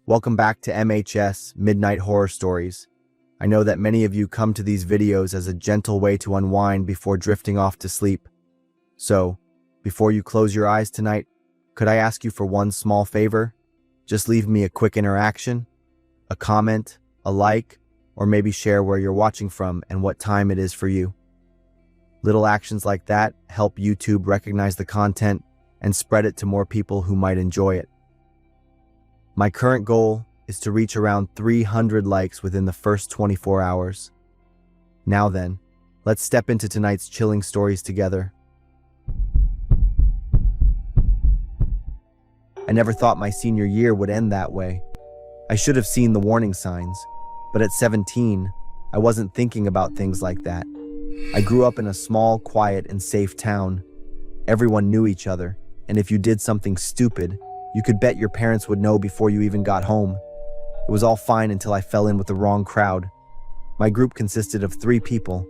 Welcome back to MHS Midnight Horror Stories. I know that many of you come to these videos as a gentle way to unwind before drifting off to sleep. So, before you close your eyes tonight, could I ask you for one small favor? Just leave me a quick interaction, a comment, a like, or maybe share where you're watching from and what time it is for you. Little actions like that help YouTube recognize the content and spread it to more people who might enjoy it. My current goal is to reach around 300 likes within the first 24 hours. Now then, let's step into tonight's chilling stories together. I never thought my senior year would end that way. I should have seen the warning signs, but at 17, I wasn't thinking about things like that. I grew up in a small, quiet, and safe town. Everyone knew each other, and if you did something stupid, you could bet your parents would know before you even got home. It was all fine until I fell in with the wrong crowd. My group consisted of 3 people: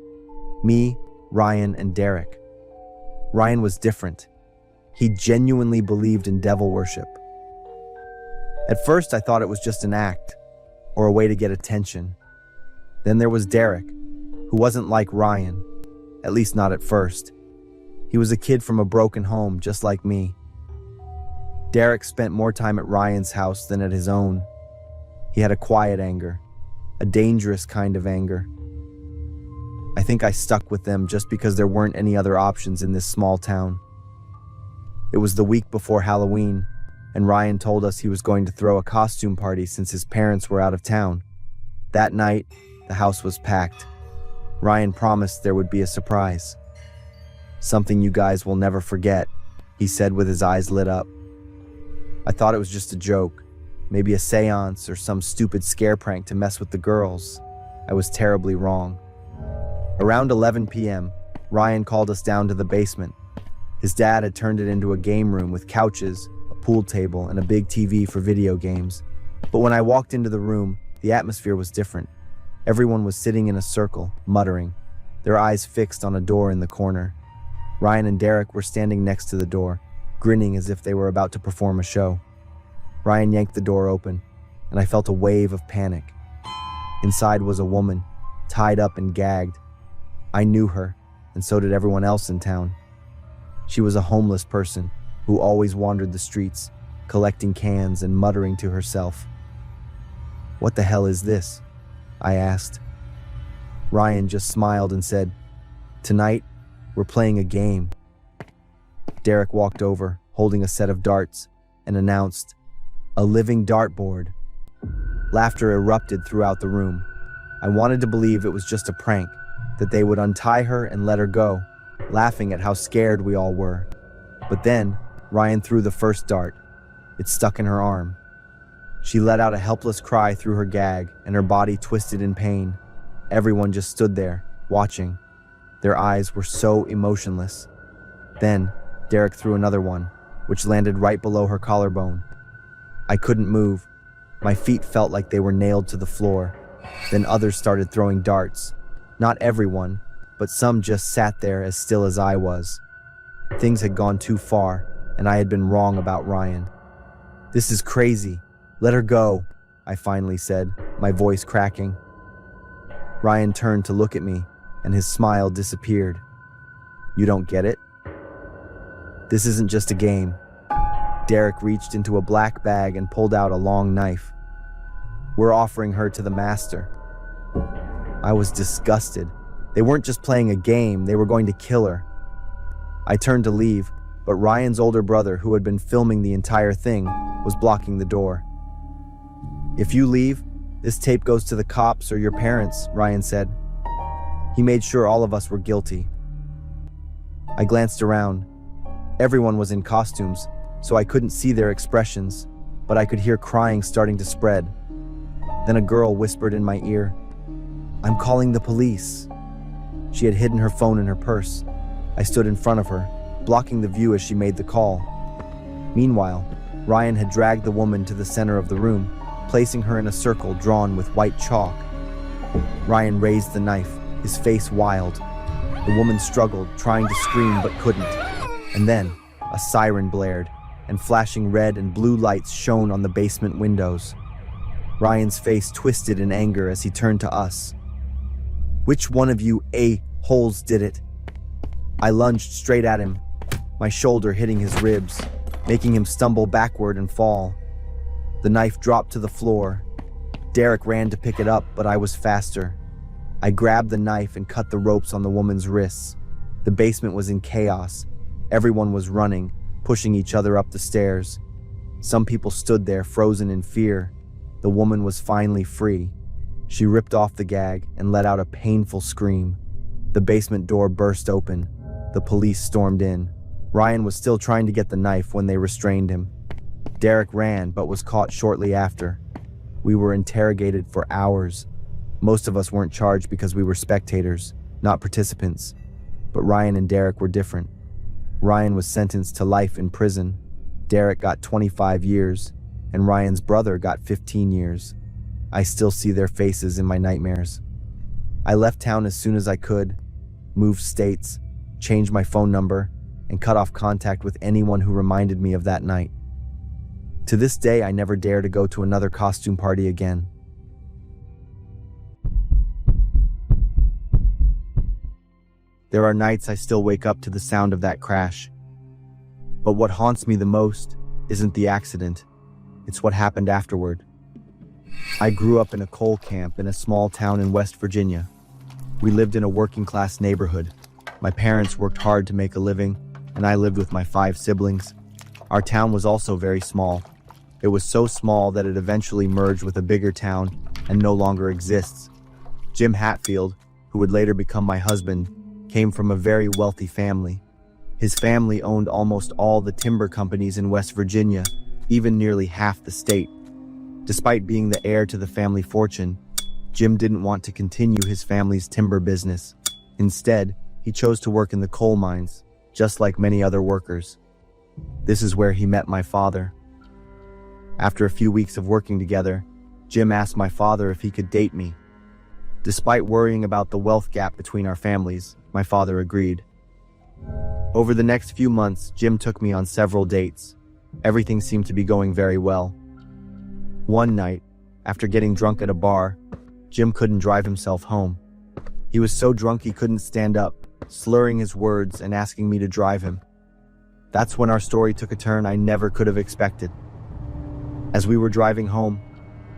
me, Ryan, and Derek. Ryan was different. He genuinely believed in devil worship. At first, I thought it was just an act, or a way to get attention. Then there was Derek, who wasn't like Ryan, at least not at first. He was a kid from a broken home, just like me. Derek spent more time at Ryan's house than at his own. He had a quiet anger, a dangerous kind of anger. I think I stuck with them just because there weren't any other options in this small town. It was the week before Halloween, and Ryan told us he was going to throw a costume party since his parents were out of town. That night, the house was packed. Ryan promised there would be a surprise. "Something you guys will never forget," he said with his eyes lit up. I thought it was just a joke, maybe a seance or some stupid scare prank to mess with the girls. I was terribly wrong. Around 11 p.m., Ryan called us down to the basement. His dad had turned it into a game room with couches, a pool table, and a big TV for video games. But when I walked into the room, the atmosphere was different. Everyone was sitting in a circle, muttering, their eyes fixed on a door in the corner. Ryan and Derek were standing next to the door, grinning as if they were about to perform a show. Ryan yanked the door open, and I felt a wave of panic. Inside was a woman, tied up and gagged. I knew her, and so did everyone else in town. She was a homeless person who always wandered the streets, collecting cans and muttering to herself. "What the hell is this?" I asked. Ryan just smiled and said, "Tonight, we're playing a game." Derek walked over, holding a set of darts, and announced, "A living dartboard." Laughter erupted throughout the room. I wanted to believe it was just a prank, that they would untie her and let her go, laughing at how scared we all were. But then, Ryan threw the first dart. It stuck in her arm. She let out a helpless cry through her gag, and her body twisted in pain. Everyone just stood there, watching. Their eyes were so emotionless. Then, Derek threw another one, which landed right below her collarbone. I couldn't move. My feet felt like they were nailed to the floor. Then others started throwing darts. Not everyone, but some just sat there as still as I was. Things had gone too far, and I had been wrong about Ryan. "This is crazy. Let her go," I finally said, my voice cracking. Ryan turned to look at me, and his smile disappeared. "You don't get it? This isn't just a game." Derek reached into a black bag and pulled out a long knife. "We're offering her to the master." I was disgusted. They weren't just playing a game, they were going to kill her. I turned to leave, but Ryan's older brother, who had been filming the entire thing, was blocking the door. "If you leave, this tape goes to the cops or your parents," Ryan said. He made sure all of us were guilty. I glanced around. Everyone was in costumes, so I couldn't see their expressions, but I could hear crying starting to spread. Then a girl whispered in my ear, "I'm calling the police." She had hidden her phone in her purse. I stood in front of her, blocking the view as she made the call. Meanwhile, Ryan had dragged the woman to the center of the room, placing her in a circle drawn with white chalk. Ryan raised the knife, his face wild. The woman struggled, trying to scream but couldn't. And then, a siren blared, and flashing red and blue lights shone on the basement windows. Ryan's face twisted in anger as he turned to us. "Which one of you a-holes did it?" I lunged straight at him, my shoulder hitting his ribs, making him stumble backward and fall. The knife dropped to the floor. Derek ran to pick it up, but I was faster. I grabbed the knife and cut the ropes on the woman's wrists. The basement was in chaos. Everyone was running, pushing each other up the stairs. Some people stood there, frozen in fear. The woman was finally free. She ripped off the gag and let out a painful scream. The basement door burst open. The police stormed in. Ryan was still trying to get the knife when they restrained him. Derek ran, but was caught shortly after. We were interrogated for hours. Most of us weren't charged because we were spectators, not participants. But Ryan and Derek were different. Ryan was sentenced to life in prison. Derek got 25 years, and Ryan's brother got 15 years. I still see their faces in my nightmares. I left town as soon as I could, moved states, changed my phone number, and cut off contact with anyone who reminded me of that night. To this day, I never dare to go to another costume party again. There are nights I still wake up to the sound of that crash. But what haunts me the most isn't the accident, it's what happened afterward. I grew up in a coal camp in a small town in West Virginia. We lived in a working-class neighborhood. My parents worked hard to make a living, and I lived with my 5 siblings. Our town was also very small. It was so small that it eventually merged with a bigger town and no longer exists. Jim Hatfield, who would later become my husband, came from a very wealthy family. His family owned almost all the timber companies in West Virginia, even nearly half the state. Despite being the heir to the family fortune, Jim didn't want to continue his family's timber business. Instead, he chose to work in the coal mines, just like many other workers. This is where he met my father. After a few weeks of working together, Jim asked my father if he could date me. Despite worrying about the wealth gap between our families, my father agreed. Over the next few months, Jim took me on several dates. Everything seemed to be going very well. One night, after getting drunk at a bar, Jim couldn't drive himself home. He was so drunk he couldn't stand up, slurring his words and asking me to drive him. That's when our story took a turn I never could have expected. As we were driving home,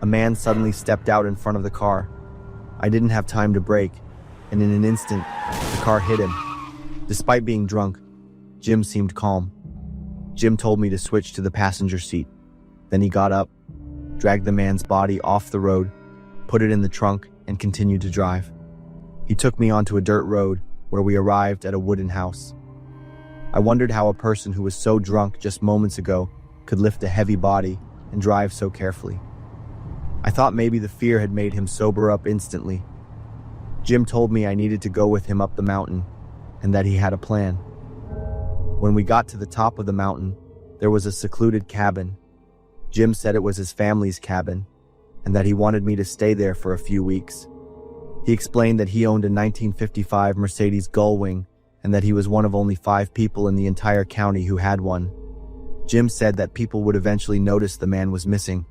a man suddenly stepped out in front of the car. I didn't have time to brake, and in an instant, the car hit him. Despite being drunk, Jim seemed calm. Jim told me to switch to the passenger seat. Then he got up, dragged the man's body off the road, put it in the trunk, and continued to drive. He took me onto a dirt road where we arrived at a wooden house. I wondered how a person who was so drunk just moments ago could lift a heavy body and drive so carefully. I thought maybe the fear had made him sober up instantly. Jim told me I needed to go with him up the mountain and that he had a plan. When we got to the top of the mountain, there was a secluded cabin. Jim said it was his family's cabin and that he wanted me to stay there for a few weeks. He explained that he owned a 1955 Mercedes Gullwing and that he was one of only 5 people in the entire county who had one. Jim said that people would eventually notice the man was missing,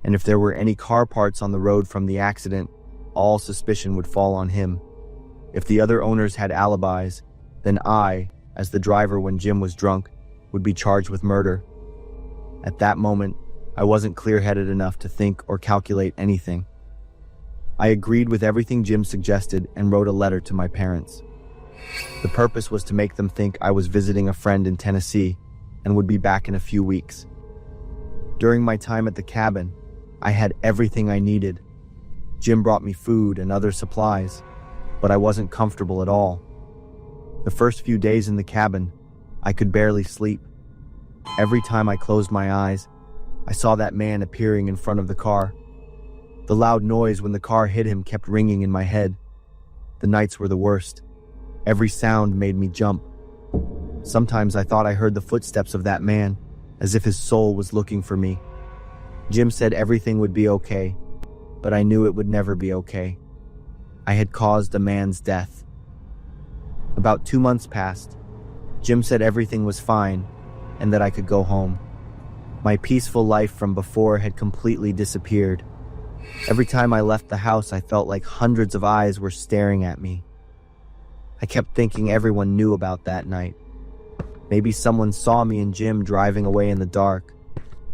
and if there were any car parts on the road from the accident, all suspicion would fall on him. If the other owners had alibis, then I, as the driver when Jim was drunk, would be charged with murder. At that moment, I wasn't clear-headed enough to think or calculate anything. I agreed with everything Jim suggested and wrote a letter to my parents. The purpose was to make them think I was visiting a friend in Tennessee and would be back in a few weeks. During my time at the cabin, I had everything I needed. Jim brought me food and other supplies, but I wasn't comfortable at all. The first few days in the cabin, I could barely sleep. Every time I closed my eyes, I saw that man appearing in front of the car. The loud noise when the car hit him kept ringing in my head. The nights were the worst. Every sound made me jump. Sometimes I thought I heard the footsteps of that man, as if his soul was looking for me. Jim said everything would be okay, but I knew it would never be okay. I had caused a man's death. About 2 months passed. Jim said everything was fine and that I could go home. My peaceful life from before had completely disappeared. Every time I left the house, I felt like hundreds of eyes were staring at me. I kept thinking everyone knew about that night. Maybe someone saw me and Jim driving away in the dark.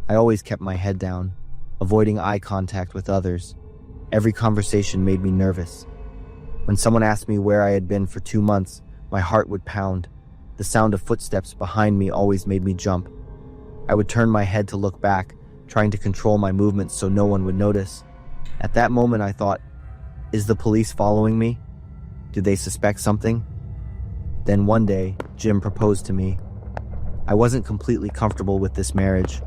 I always kept my head down, avoiding eye contact with others. Every conversation made me nervous. When someone asked me where I had been for 2 months, my heart would pound. The sound of footsteps behind me always made me jump. I would turn my head to look back, trying to control my movements so no one would notice. At that moment, I thought, is the police following me? Do they suspect something? Then one day, Jim proposed to me. I wasn't completely comfortable with this marriage,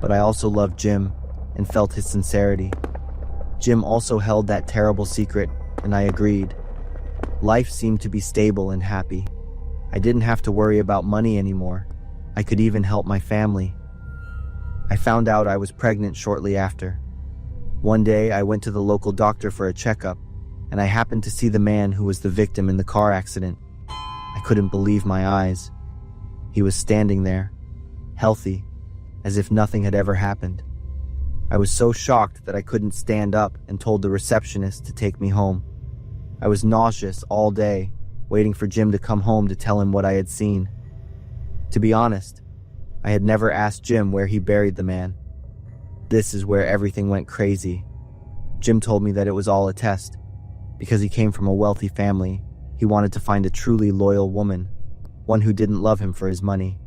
but I also loved Jim and felt his sincerity. Jim also held that terrible secret, and I agreed. Life seemed to be stable and happy. I didn't have to worry about money anymore. I could even help my family. I found out I was pregnant shortly after. One day, I went to the local doctor for a checkup, and I happened to see the man who was the victim in the car accident. I couldn't believe my eyes. He was standing there, healthy, as if nothing had ever happened. I was so shocked that I couldn't stand up and told the receptionist to take me home. I was nauseous all day, waiting for Jim to come home to tell him what I had seen. To be honest, I had never asked Jim where he buried the man. This is where everything went crazy. Jim told me that it was all a test. Because he came from a wealthy family, he wanted to find a truly loyal woman, one who didn't love him for his money.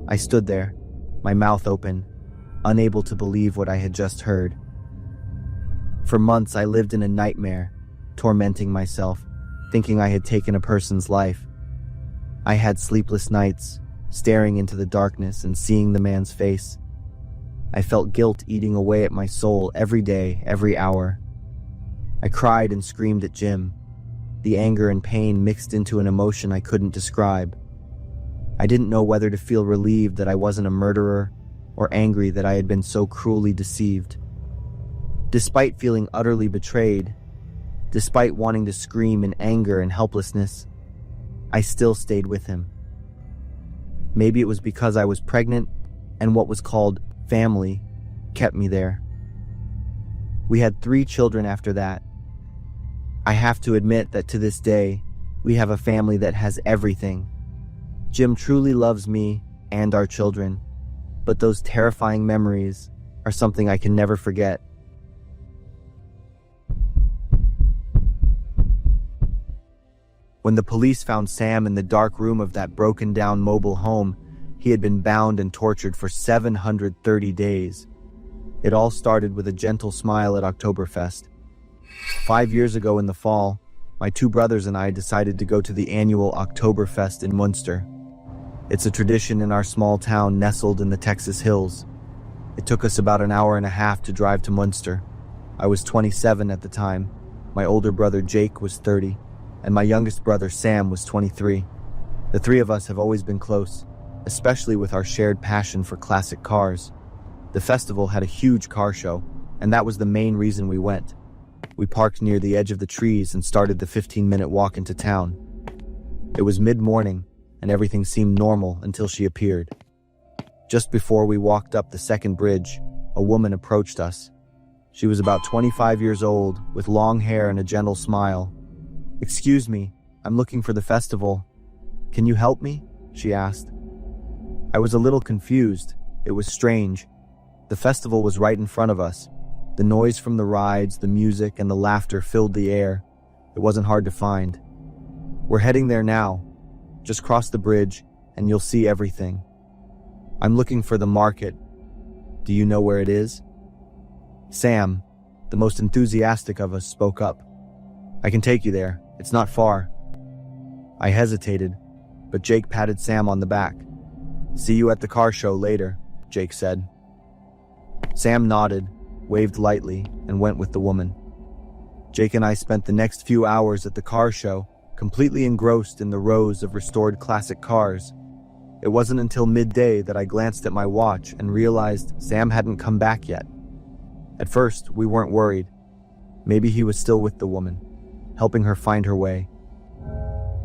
I stood there, my mouth open, unable to believe what I had just heard. For months, I lived in a nightmare, tormenting myself, thinking I had taken a person's life. I had sleepless nights, staring into the darkness and seeing the man's face. I felt guilt eating away at my soul every day, every hour. I cried and screamed at Jim. The anger and pain mixed into an emotion I couldn't describe. I didn't know whether to feel relieved that I wasn't a murderer or angry that I had been so cruelly deceived. Despite feeling utterly betrayed, despite wanting to scream in anger and helplessness, I still stayed with him. Maybe it was because I was pregnant and what was called family kept me there. We had 3 children after that. I have to admit that to this day, we have a family that has everything. Jim truly loves me and our children, but those terrifying memories are something I can never forget. When the police found Sam in the dark room of that broken-down mobile home, he had been bound and tortured for 730 days. It all started with a gentle smile at Oktoberfest. 5 years ago in the fall, my 2 brothers and I decided to go to the annual Oktoberfest in Munster. It's a tradition in our small town nestled in the Texas hills. It took us about an hour and a half to drive to Munster. I was 27 at the time. My older brother Jake was 30, and my youngest brother Sam was 23. The 3 of us have always been close, especially with our shared passion for classic cars. The festival had a huge car show, and that was the main reason we went. We parked near the edge of the trees and started the 15-minute walk into town. It was mid-morning, and everything seemed normal until she appeared. Just before we walked up the second bridge, a woman approached us. She was about 25 years old, with long hair and a gentle smile. "Excuse me, I'm looking for the festival. Can you help me?" she asked. I was a little confused. It was strange. The festival was right in front of us. The noise from the rides, the music, and the laughter filled the air. It wasn't hard to find. "We're heading there now. Just cross the bridge, and you'll see everything." "I'm looking for the market. Do you know where it is?" Sam, the most enthusiastic of us, spoke up. "I can take you there. It's not far." I hesitated, but Jake patted Sam on the back. "See you at the car show later," Jake said. Sam nodded, waved lightly, and went with the woman. Jake and I spent the next few hours at the car show, completely engrossed in the rows of restored classic cars. It wasn't until midday that I glanced at my watch and realized Sam hadn't come back yet. At first, we weren't worried. Maybe he was still with the woman, helping her find her way.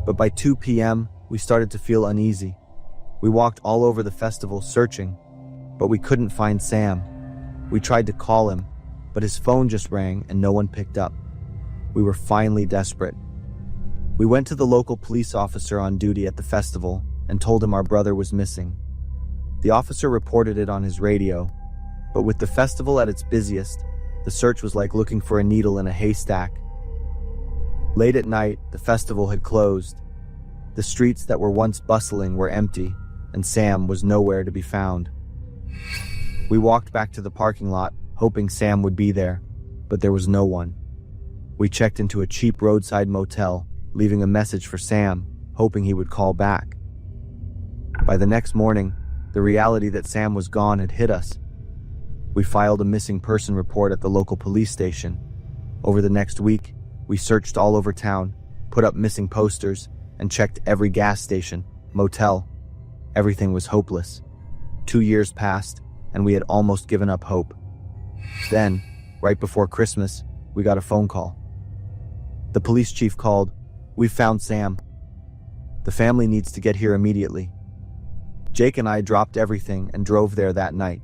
But by 2 p.m., we started to feel uneasy. We walked all over the festival searching, but we couldn't find Sam. We tried to call him, but his phone just rang and no one picked up. We were finally desperate. We went to the local police officer on duty at the festival and told him our brother was missing. The officer reported it on his radio, but with the festival at its busiest, the search was like looking for a needle in a haystack. Late at night, the festival had closed. The streets that were once bustling were empty, and Sam was nowhere to be found. We walked back to the parking lot, hoping Sam would be there, but there was no one. We checked into a cheap roadside motel, leaving a message for Sam, hoping he would call back. By the next morning, the reality that Sam was gone had hit us. We filed a missing person report at the local police station. Over the next week, we searched all over town, put up missing posters, and checked every gas station, motel. Everything was hopeless. 2 years passed, and we had almost given up hope. Then, right before Christmas, we got a phone call. The police chief called, "We've found Sam. The family needs to get here immediately." Jake and I dropped everything and drove there that night.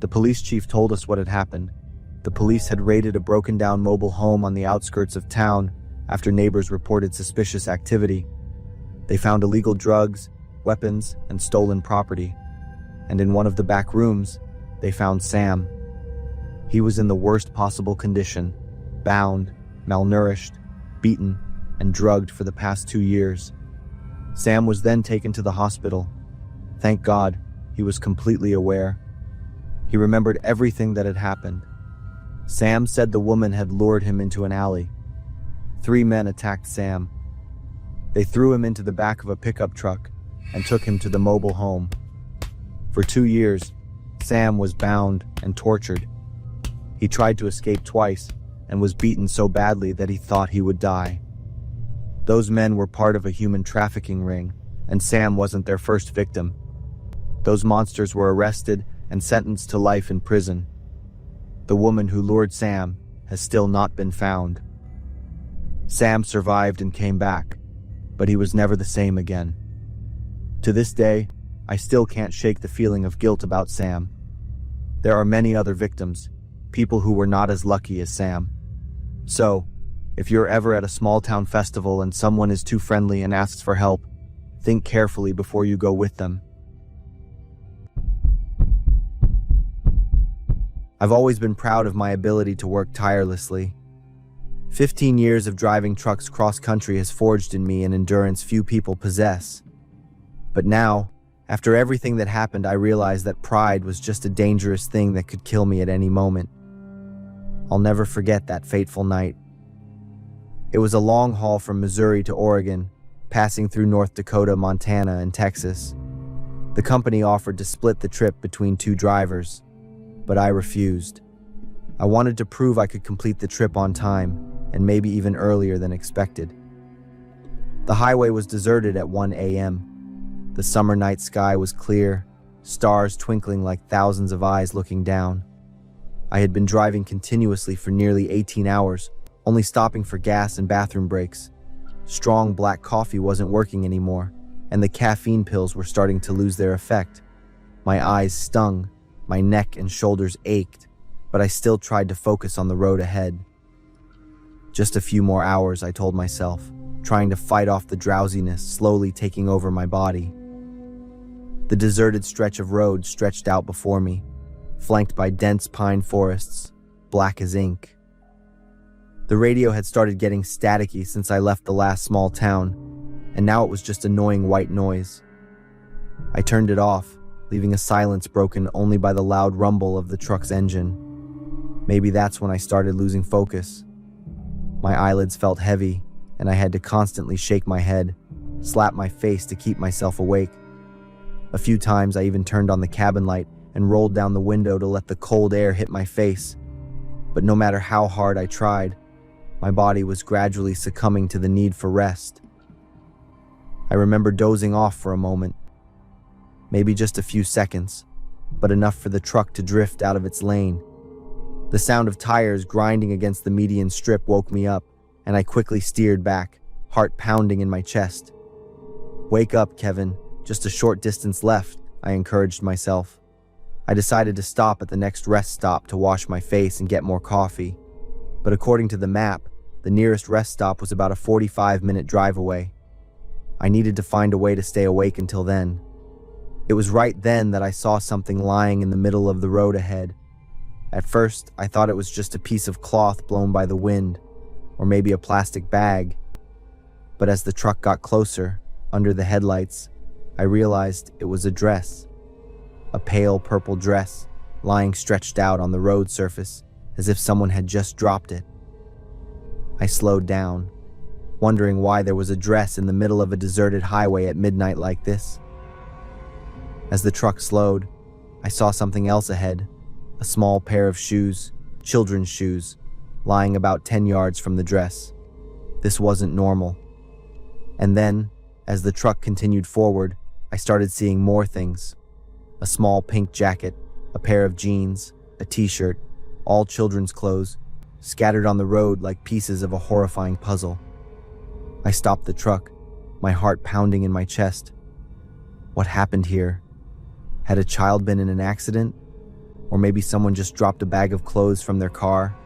The police chief told us what had happened. The police had raided a broken-down mobile home on the outskirts of town after neighbors reported suspicious activity. They found illegal drugs, weapons, and stolen property. And in one of the back rooms, they found Sam. He was in the worst possible condition, bound, malnourished, beaten, and drugged for the past 2 years. Sam was then taken to the hospital. Thank God, he was completely aware. He remembered everything that had happened. Sam said the woman had lured him into an alley. 3 men attacked Sam. They threw him into the back of a pickup truck and took him to the mobile home. For 2 years, Sam was bound and tortured. He tried to escape twice and was beaten so badly that he thought he would die. Those men were part of a human trafficking ring, and Sam wasn't their first victim. Those monsters were arrested and sentenced to life in prison. The woman who lured Sam has still not been found. Sam survived and came back, but he was never the same again. To this day, I still can't shake the feeling of guilt about Sam. There are many other victims, people who were not as lucky as Sam. So, if you're ever at a small-town festival and someone is too friendly and asks for help, think carefully before you go with them. I've always been proud of my ability to work tirelessly. 15 years of driving trucks cross-country has forged in me an endurance few people possess. But now, after everything that happened, I realized that pride was just a dangerous thing that could kill me at any moment. I'll never forget that fateful night. It was a long haul from Missouri to Oregon, passing through North Dakota, Montana, and Texas. The company offered to split the trip between 2 drivers, but I refused. I wanted to prove I could complete the trip on time, and maybe even earlier than expected. The highway was deserted at 1 a.m. The summer night sky was clear, stars twinkling like thousands of eyes looking down. I had been driving continuously for nearly 18 hours, only stopping for gas and bathroom breaks. Strong black coffee wasn't working anymore, and the caffeine pills were starting to lose their effect. My eyes stung, my neck and shoulders ached, but I still tried to focus on the road ahead. Just a few more hours, I told myself, trying to fight off the drowsiness slowly taking over my body. The deserted stretch of road stretched out before me, flanked by dense pine forests, black as ink. The radio had started getting staticky since I left the last small town, and now it was just annoying white noise. I turned it off, leaving a silence broken only by the loud rumble of the truck's engine. Maybe that's when I started losing focus. My eyelids felt heavy, and I had to constantly shake my head, slap my face to keep myself awake. A few times I even turned on the cabin light and rolled down the window to let the cold air hit my face. But no matter how hard I tried, my body was gradually succumbing to the need for rest. I remember dozing off for a moment, maybe just a few seconds, but enough for the truck to drift out of its lane. The sound of tires grinding against the median strip woke me up, and I quickly steered back, heart pounding in my chest. "Wake up, Kevin. Just a short distance left," I encouraged myself. I decided to stop at the next rest stop to wash my face and get more coffee. But according to the map, the nearest rest stop was about a 45-minute drive away. I needed to find a way to stay awake until then. It was right then that I saw something lying in the middle of the road ahead. At first, I thought it was just a piece of cloth blown by the wind, or maybe a plastic bag. But as the truck got closer, under the headlights, I realized it was a dress. A pale purple dress, lying stretched out on the road surface, as if someone had just dropped it. I slowed down, wondering why there was a dress in the middle of a deserted highway at midnight like this. As the truck slowed, I saw something else ahead, a small pair of shoes, children's shoes, lying about 10 yards from the dress. This wasn't normal. And then, as the truck continued forward, I started seeing more things. A small pink jacket, a pair of jeans, a t-shirt, all children's clothes, scattered on the road like pieces of a horrifying puzzle. I stopped the truck, my heart pounding in my chest. What happened here? Had a child been in an accident? Or maybe someone just dropped a bag of clothes from their car?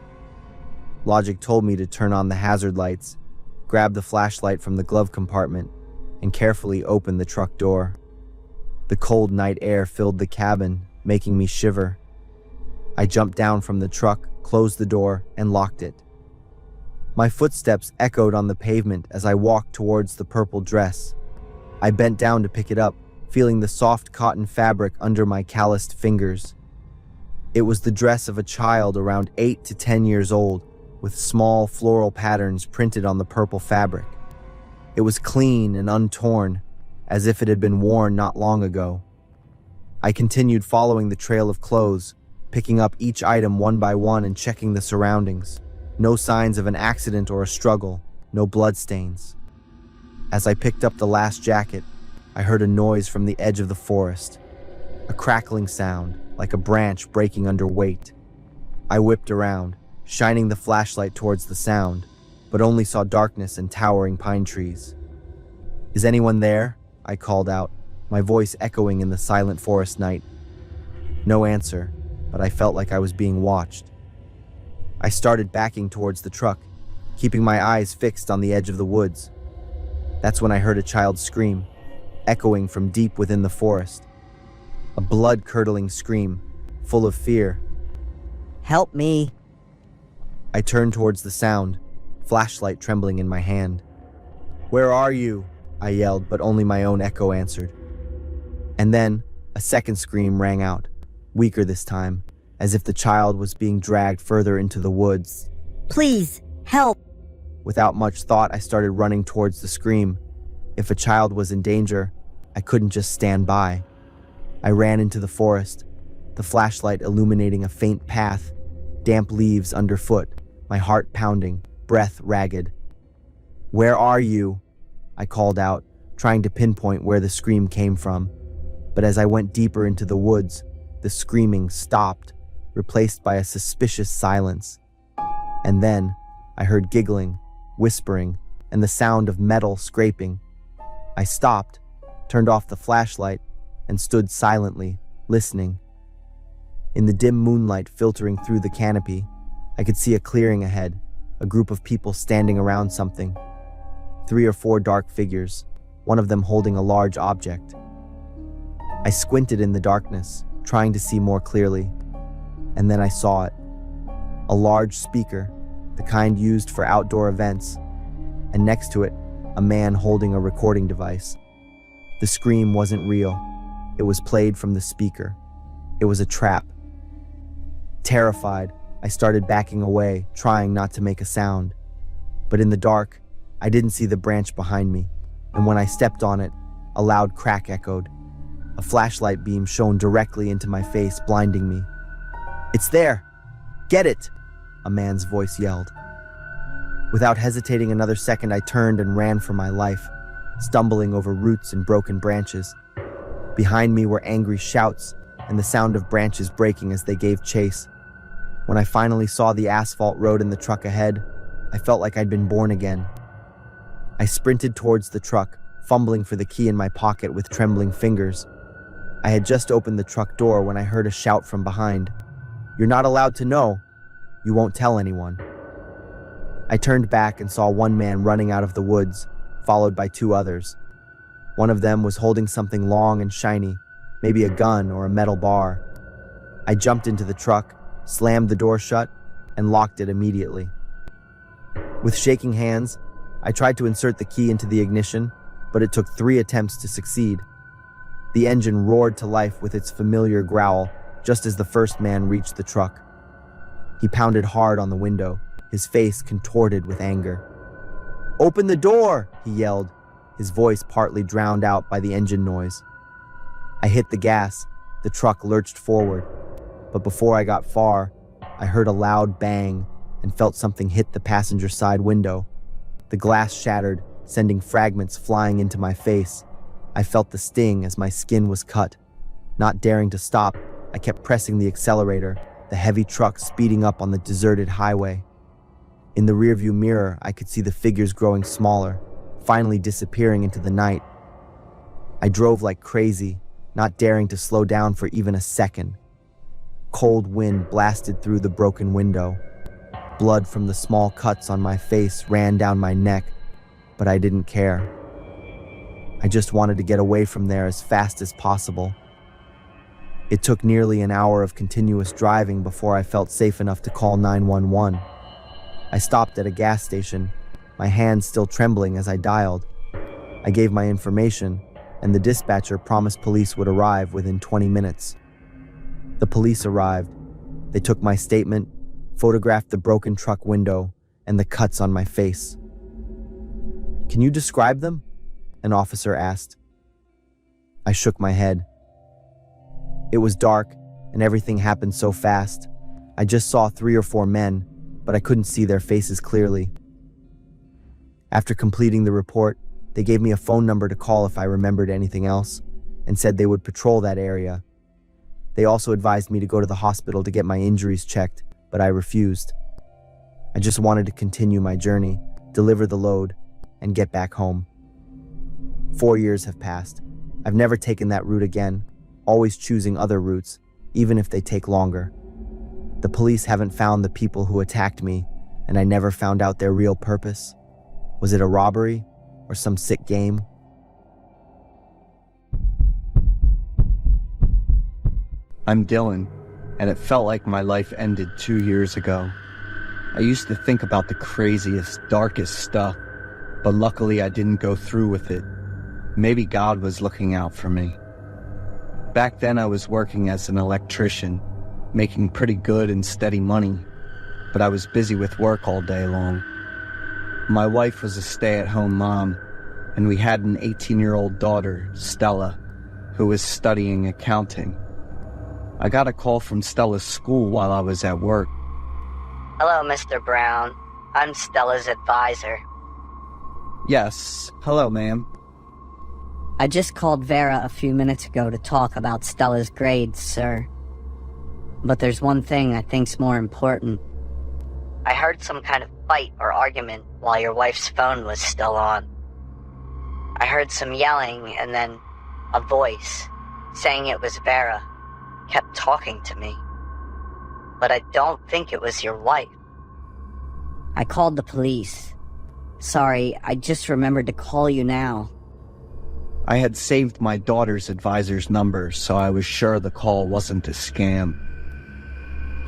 Logic told me to turn on the hazard lights, grab the flashlight from the glove compartment, and carefully open the truck door. The cold night air filled the cabin, making me shiver. I jumped down from the truck, closed the door, and locked it. My footsteps echoed on the pavement as I walked towards the purple dress. I bent down to pick it up, feeling the soft cotton fabric under my calloused fingers. It was the dress of a child around 8 to 10 years old, with small floral patterns printed on the purple fabric. It was clean and untorn, as if it had been worn not long ago. I continued following the trail of clothes, picking up each item one by one and checking the surroundings. No signs of an accident or a struggle, no bloodstains. As I picked up the last jacket, I heard a noise from the edge of the forest, a crackling sound like a branch breaking under weight. I whipped around, shining the flashlight towards the sound, but only saw darkness and towering pine trees. "Is anyone there?" I called out, my voice echoing in the silent forest night. No answer, but I felt like I was being watched. I started backing towards the truck, keeping my eyes fixed on the edge of the woods. That's when I heard a child scream, echoing from deep within the forest. A blood-curdling scream, full of fear. Help me! I turned towards the sound, flashlight trembling in my hand. "Where are you?" I yelled, but only my own echo answered. And then, a second scream rang out, weaker this time, as if the child was being dragged further into the woods. Please, help! Without much thought, I started running towards the scream. If a child was in danger, I couldn't just stand by. I ran into the forest, the flashlight illuminating a faint path, damp leaves underfoot, my heart pounding, breath ragged. "Where are you?" I called out, trying to pinpoint where the scream came from. But as I went deeper into the woods, the screaming stopped, replaced by a suspicious silence. And then, I heard giggling, whispering, and the sound of metal scraping. I stopped, turned off the flashlight, and stood silently, listening. In the dim moonlight filtering through the canopy, I could see a clearing ahead, a group of people standing around something. 3 or 4 dark figures, one of them holding a large object. I squinted in the darkness, trying to see more clearly, and then I saw it. A large speaker, the kind used for outdoor events, and next to it, a man holding a recording device. The scream wasn't real. It was played from the speaker. It was a trap. Terrified, I started backing away, trying not to make a sound. But in the dark, I didn't see the branch behind me, and when I stepped on it, a loud crack echoed. A flashlight beam shone directly into my face, blinding me. "It's there! Get it!" a man's voice yelled. Without hesitating another second, I turned and ran for my life, stumbling over roots and broken branches. Behind me were angry shouts and the sound of branches breaking as they gave chase. When I finally saw the asphalt road and the truck ahead, I felt like I'd been born again. I sprinted towards the truck, fumbling for the key in my pocket with trembling fingers. I had just opened the truck door when I heard a shout from behind. "You're not allowed to know. You won't tell anyone." I turned back and saw one man running out of the woods, followed by two others. One of them was holding something long and shiny, maybe a gun or a metal bar. I jumped into the truck, slammed the door shut, and locked it immediately. With shaking hands, I tried to insert the key into the ignition, but it took 3 attempts to succeed. The engine roared to life with its familiar growl just as the first man reached the truck. He pounded hard on the window, his face contorted with anger. "Open the door!" he yelled, his voice partly drowned out by the engine noise. I hit the gas, the truck lurched forward, but before I got far, I heard a loud bang and felt something hit the passenger side window. The glass shattered, sending fragments flying into my face. I felt the sting as my skin was cut. Not daring to stop, I kept pressing the accelerator, the heavy truck speeding up on the deserted highway. In the rearview mirror, I could see the figures growing smaller, finally disappearing into the night. I drove like crazy, not daring to slow down for even a second. Cold wind blasted through the broken window. Blood from the small cuts on my face ran down my neck, but I didn't care. I just wanted to get away from there as fast as possible. It took nearly an hour of continuous driving before I felt safe enough to call 911. I stopped at a gas station, my hands still trembling as I dialed. I gave my information, and the dispatcher promised police would arrive within 20 minutes. The police arrived. They took my statement, photographed the broken truck window, and the cuts on my face. "Can you describe them?" an officer asked. I shook my head. It was dark, and everything happened so fast. I just saw 3 or 4 men, but I couldn't see their faces clearly. After completing the report, they gave me a phone number to call if I remembered anything else, and said they would patrol that area. They also advised me to go to the hospital to get my injuries checked, but I refused. I just wanted to continue my journey, deliver the load, and get back home. 4 years have passed. I've never taken that route again, always choosing other routes, even if they take longer. The police haven't found the people who attacked me, and I never found out their real purpose. Was it a robbery or some sick game? I'm Dylan, and it felt like my life ended 2 years ago. I used to think about the craziest, darkest stuff, but luckily I didn't go through with it. Maybe God was looking out for me. Back then I was working as an electrician, making pretty good and steady money, but I was busy with work all day long. My wife was a stay-at-home mom, and we had an 18-year-old daughter, Stella, who was studying accounting. I got a call from Stella's school while I was at work. Hello, Mr. Brown. I'm Stella's advisor. Yes, hello, ma'am. I just called Vera a few minutes ago to talk about Stella's grades, sir. But there's one thing I think's more important. I heard some kind of fight or argument while your wife's phone was still on. I heard some yelling and then a voice saying it was Vera kept talking to me. But I don't think it was your wife. I called the police. Sorry, I just remembered to call you now. I had saved my daughter's advisor's number, so I was sure the call wasn't a scam.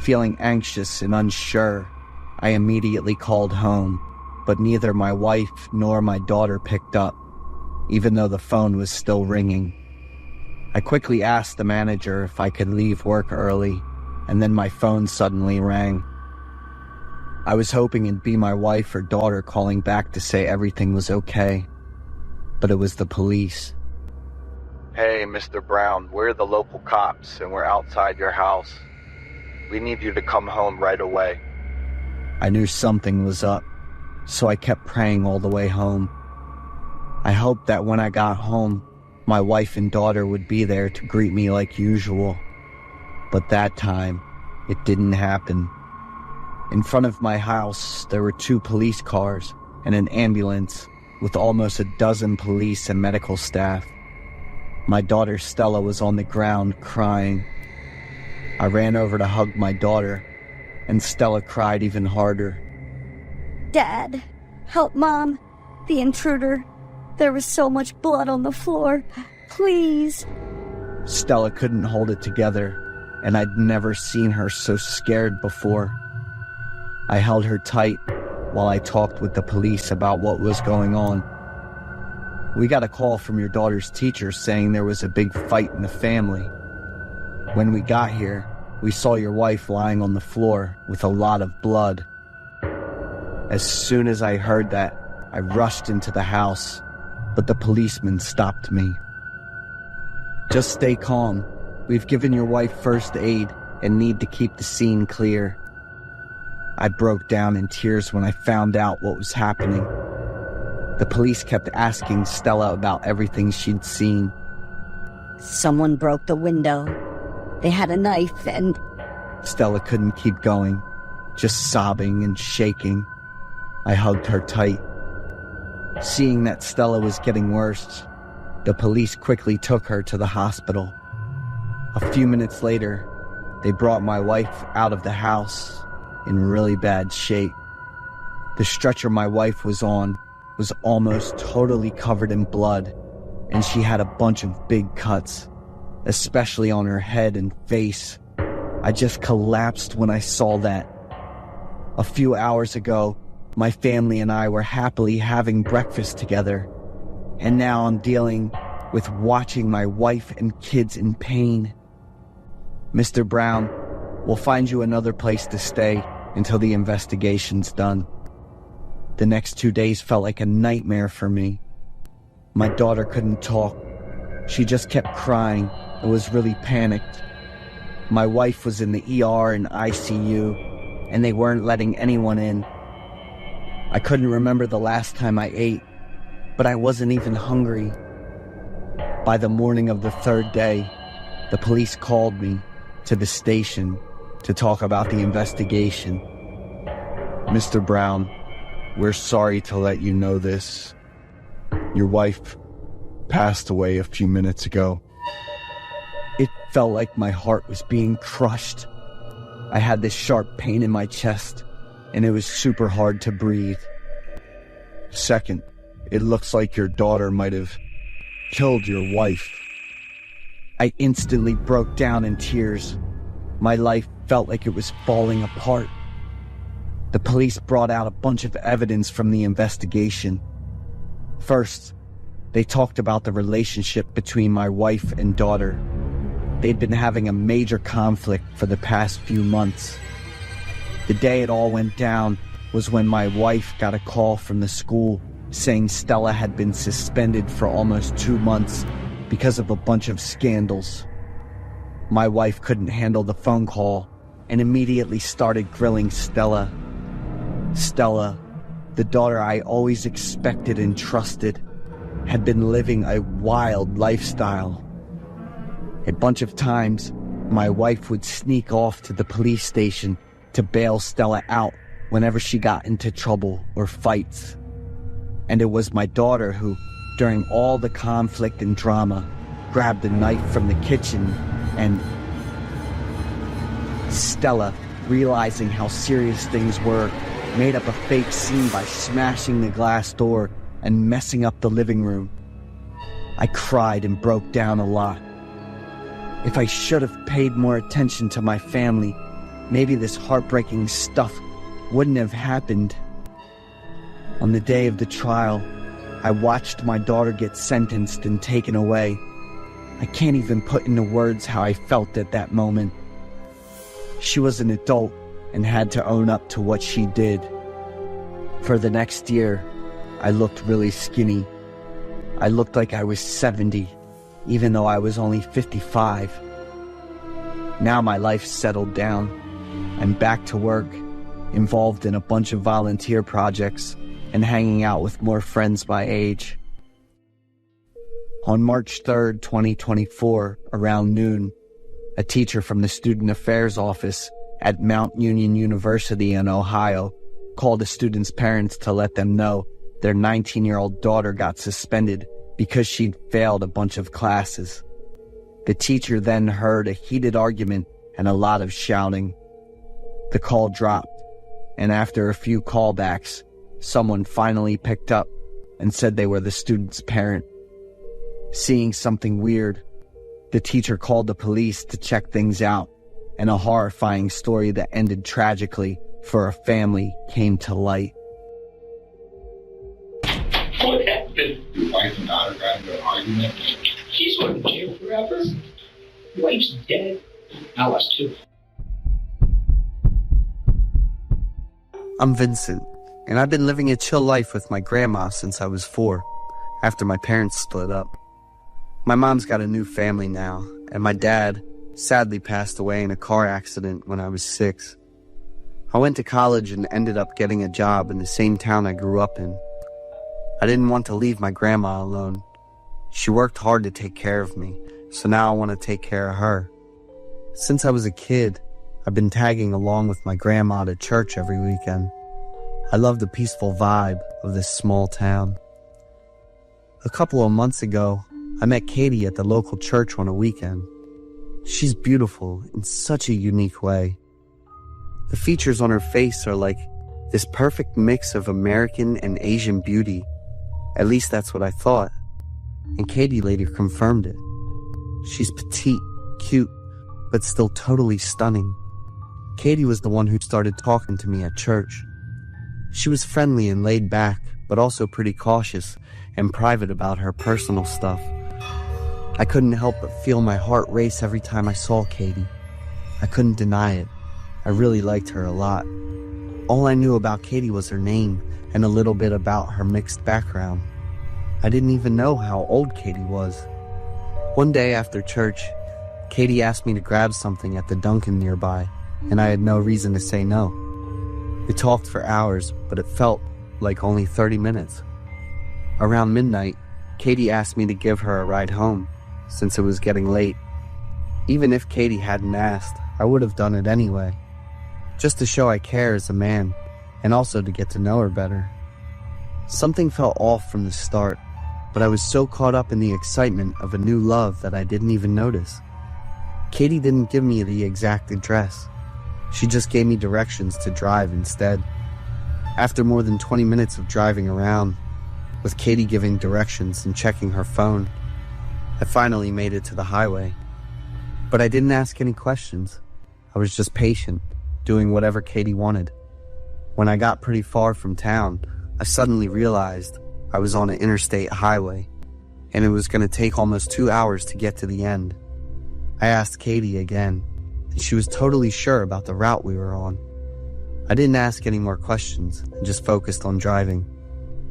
Feeling anxious and unsure, I immediately called home, but neither my wife nor my daughter picked up, even though the phone was still ringing. I quickly asked the manager if I could leave work early, and then my phone suddenly rang. I was hoping it'd be my wife or daughter calling back to say everything was okay, but it was the police. Hey, Mr. Brown, we're the local cops, and we're outside your house. We need you to come home right away. I knew something was up, so I kept praying all the way home. I hoped that when I got home, my wife and daughter would be there to greet me like usual. But that time, it didn't happen. In front of my house, there were 2 police cars and an ambulance with almost a dozen police and medical staff. My daughter Stella was on the ground crying. I ran over to hug my daughter, and Stella cried even harder. Dad, help Mom. The intruder. There was so much blood on the floor. Please. Stella couldn't hold it together, and I'd never seen her so scared before. I held her tight while I talked with the police about what was going on. We got a call from your daughter's teacher saying there was a big fight in the family. When we got here, we saw your wife lying on the floor with a lot of blood. As soon as I heard that, I rushed into the house, but the policeman stopped me. Just stay calm. We've given your wife first aid and need to keep the scene clear. I broke down in tears when I found out what was happening. The police kept asking Stella about everything she'd seen. Someone broke the window. They had a knife and... Stella couldn't keep going, just sobbing and shaking. I hugged her tight. Seeing that Stella was getting worse, the police quickly took her to the hospital. A few minutes later, they brought my wife out of the house in really bad shape. The stretcher my wife was on was almost totally covered in blood, and she had a bunch of big cuts, especially on her head and face. I just collapsed when I saw that. A few hours ago, my family and I were happily having breakfast together, and now I'm dealing with watching my wife and kids in pain. Mr. Brown, we'll find you another place to stay until the investigation's done. The next 2 days felt like a nightmare for me. My daughter couldn't talk. She just kept crying and was really panicked. My wife was in the ER and ICU, and they weren't letting anyone in. I couldn't remember the last time I ate, but I wasn't even hungry. By the morning of the third day, the police called me to the station to talk about the investigation. Mr. Brown, we're sorry to let you know this. Your wife passed away a few minutes ago. It felt like my heart was being crushed. I had this sharp pain in my chest, and it was super hard to breathe. Second, it looks like your daughter might have killed your wife. I instantly broke down in tears. My life felt like it was falling apart. The police brought out a bunch of evidence from the investigation. First, they talked about the relationship between my wife and daughter. They'd been having a major conflict for the past few months. The day it all went down was when my wife got a call from the school saying Stella had been suspended for almost 2 months because of a bunch of scandals. My wife couldn't handle the phone call and immediately started grilling Stella. Stella, the daughter I always expected and trusted, had been living a wild lifestyle. A bunch of times, my wife would sneak off to the police station to bail Stella out whenever she got into trouble or fights. And it was my daughter who, during all the conflict and drama, grabbed a knife from the kitchen and... Stella, realizing how serious things were, made up a fake scene by smashing the glass door and messing up the living room. I cried and broke down a lot. If I should have paid more attention to my family, maybe this heartbreaking stuff wouldn't have happened. On the day of the trial, I watched my daughter get sentenced and taken away. I can't even put into words how I felt at that moment. She was an adult and had to own up to what she did. For the next year, I looked really skinny. I looked like I was 70, even though I was only 55. Now my life settled down. I'm back to work, involved in a bunch of volunteer projects, and hanging out with more friends my age. On March 3rd, 2024, around noon, a teacher from the Student Affairs Office at Mount Union University in Ohio called a student's parents to let them know their 19-year-old daughter got suspended because she'd failed a bunch of classes. The teacher then heard a heated argument and a lot of shouting. The call dropped, and after a few callbacks, someone finally picked up and said they were the student's parent. Seeing something weird, the teacher called the police to check things out, and a horrifying story that ended tragically for a family came to light. What happened? Your wife and daughter got into an argument. She's going to jail forever. Your wife's dead. Now us too. I'm Vincent, and I've been living a chill life with my grandma since I was 4, after my parents split up. My mom's got a new family now, and my dad sadly passed away in a car accident when I was 6. I went to college and ended up getting a job in the same town I grew up in. I didn't want to leave my grandma alone. She worked hard to take care of me, so now I want to take care of her. Since I was a kid, I've been tagging along with my grandma to church every weekend. I love the peaceful vibe of this small town. A couple of months ago, I met Katie at the local church on a weekend. She's beautiful in such a unique way. The features on her face are like this perfect mix of American and Asian beauty. At least that's what I thought. And Katie later confirmed it. She's petite, cute, but still totally stunning. Katie was the one who started talking to me at church. She was friendly and laid back, but also pretty cautious and private about her personal stuff. I couldn't help but feel my heart race every time I saw Katie. I couldn't deny it. I really liked her a lot. All I knew about Katie was her name and a little bit about her mixed background. I didn't even know how old Katie was. One day after church, Katie asked me to grab something at the Dunkin' nearby, and I had no reason to say no. We talked for hours, but it felt like only 30 minutes. Around midnight, Katie asked me to give her a ride home, since it was getting late. Even if Katie hadn't asked, I would have done it anyway, just to show I care as a man, and also to get to know her better. Something felt off from the start, but I was so caught up in the excitement of a new love that I didn't even notice. Katie didn't give me the exact address. She just gave me directions to drive instead. After more than 20 minutes of driving around, with Katie giving directions and checking her phone, I finally made it to the highway. But I didn't ask any questions. I was just patient, doing whatever Katie wanted. When I got pretty far from town, I suddenly realized I was on an interstate highway, and it was going to take almost 2 hours to get to the end. I asked Katie again, and she was totally sure about the route we were on. I didn't ask any more questions and just focused on driving.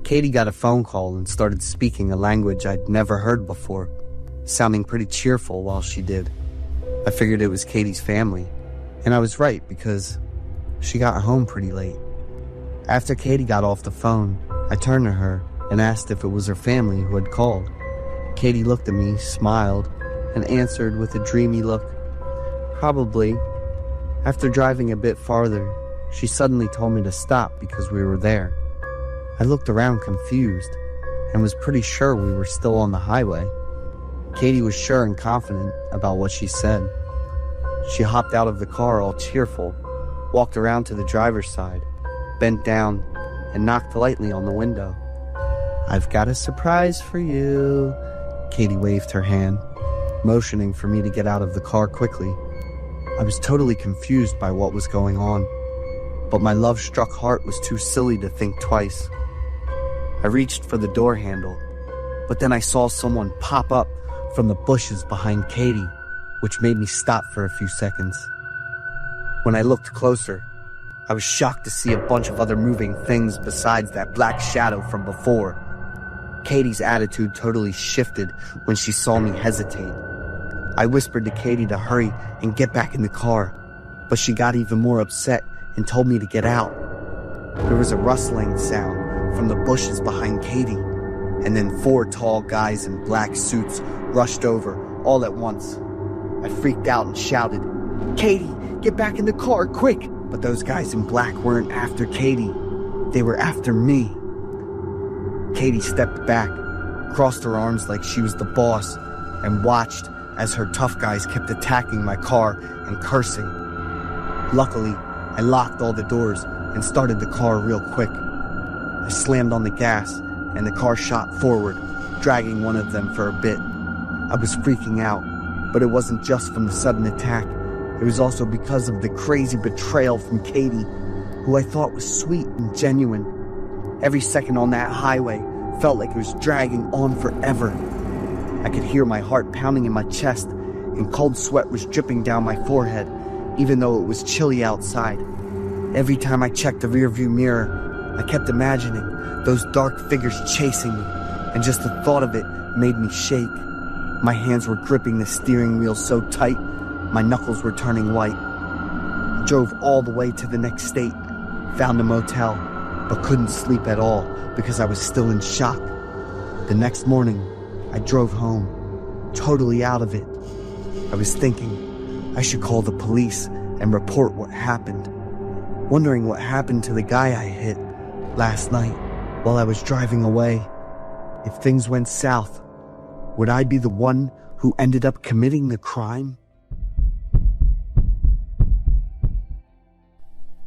Katie got a phone call and started speaking a language I'd never heard before, sounding pretty cheerful while she did. I figured it was Katie's family, and I was right because she got home pretty late. After Katie got off the phone, I turned to her and asked if it was her family who had called. Katie looked at me, smiled, and answered with a dreamy look, "Probably." After driving a bit farther, she suddenly told me to stop because we were there. I looked around confused and was pretty sure we were still on the highway. Katie was sure and confident about what she said. She hopped out of the car all cheerful, walked around to the driver's side, bent down, and knocked lightly on the window. "I've got a surprise for you." Katie waved her hand, motioning for me to get out of the car quickly. I was totally confused by what was going on, but my love-struck heart was too silly to think twice. I reached for the door handle, but then I saw someone pop up from the bushes behind Katie, which made me stop for a few seconds. When I looked closer, I was shocked to see a bunch of other moving things besides that black shadow from before. Katie's attitude totally shifted when she saw me hesitate. I whispered to Katie to hurry and get back in the car, but she got even more upset and told me to get out. There was a rustling sound from the bushes behind Katie, and then 4 tall guys in black suits rushed over all at once. I freaked out and shouted, "Katie, get back in the car, quick!" But those guys in black weren't after Katie. They were after me. Katie stepped back, crossed her arms like she was the boss, and watched as her tough guys kept attacking my car and cursing. Luckily, I locked all the doors and started the car real quick. I slammed on the gas, and the car shot forward, dragging one of them for a bit. I was freaking out, but it wasn't just from the sudden attack. It was also because of the crazy betrayal from Katie, who I thought was sweet and genuine. Every second on that highway felt like it was dragging on forever. I could hear my heart pounding in my chest, and cold sweat was dripping down my forehead, even though it was chilly outside. Every time I checked the rearview mirror, I kept imagining those dark figures chasing me, and just the thought of it made me shake. My hands were gripping the steering wheel so tight, my knuckles were turning white. I drove all the way to the next state, found a motel, but couldn't sleep at all because I was still in shock. The next morning, I drove home, totally out of it. I was thinking I should call the police and report what happened, wondering what happened to the guy I hit last night while I was driving away. If things went south, would I be the one who ended up committing the crime?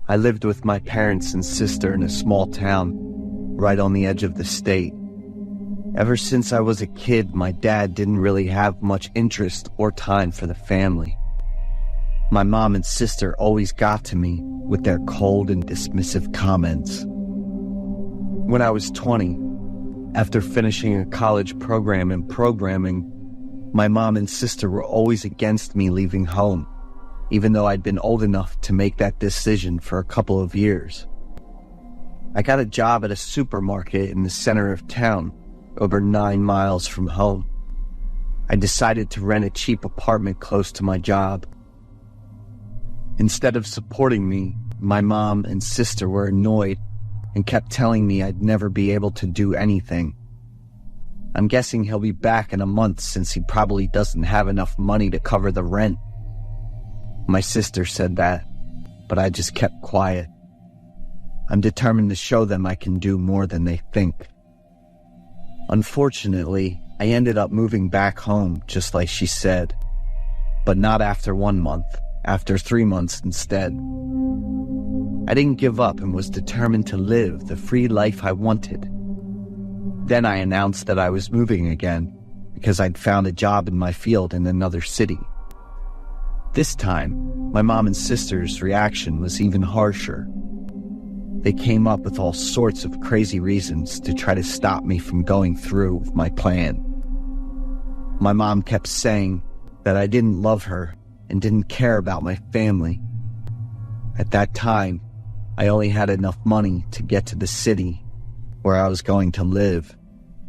I lived with my parents and sister in a small town, right on the edge of the state. Ever since I was a kid, my dad didn't really have much interest or time for the family. My mom and sister always got to me with their cold and dismissive comments. When I was 20, after finishing a college program in programming, my mom and sister were always against me leaving home, even though I'd been old enough to make that decision for a couple of years. I got a job at a supermarket in the center of town, over 9 miles from home. I decided to rent a cheap apartment close to my job. Instead of supporting me, my mom and sister were annoyed and kept telling me I'd never be able to do anything. I'm guessing he'll be back in a month since he probably doesn't have enough money to cover the rent. My sister said that, but I just kept quiet. I'm determined to show them I can do more than they think. Unfortunately, I ended up moving back home just like she said, but not after 1 month, after 3 months instead. I didn't give up and was determined to live the free life I wanted. Then I announced that I was moving again because I'd found a job in my field in another city. This time, my mom and sister's reaction was even harsher. They came up with all sorts of crazy reasons to try to stop me from going through with my plan. My mom kept saying that I didn't love her and didn't care about my family. At that time, I only had enough money to get to the city where I was going to live,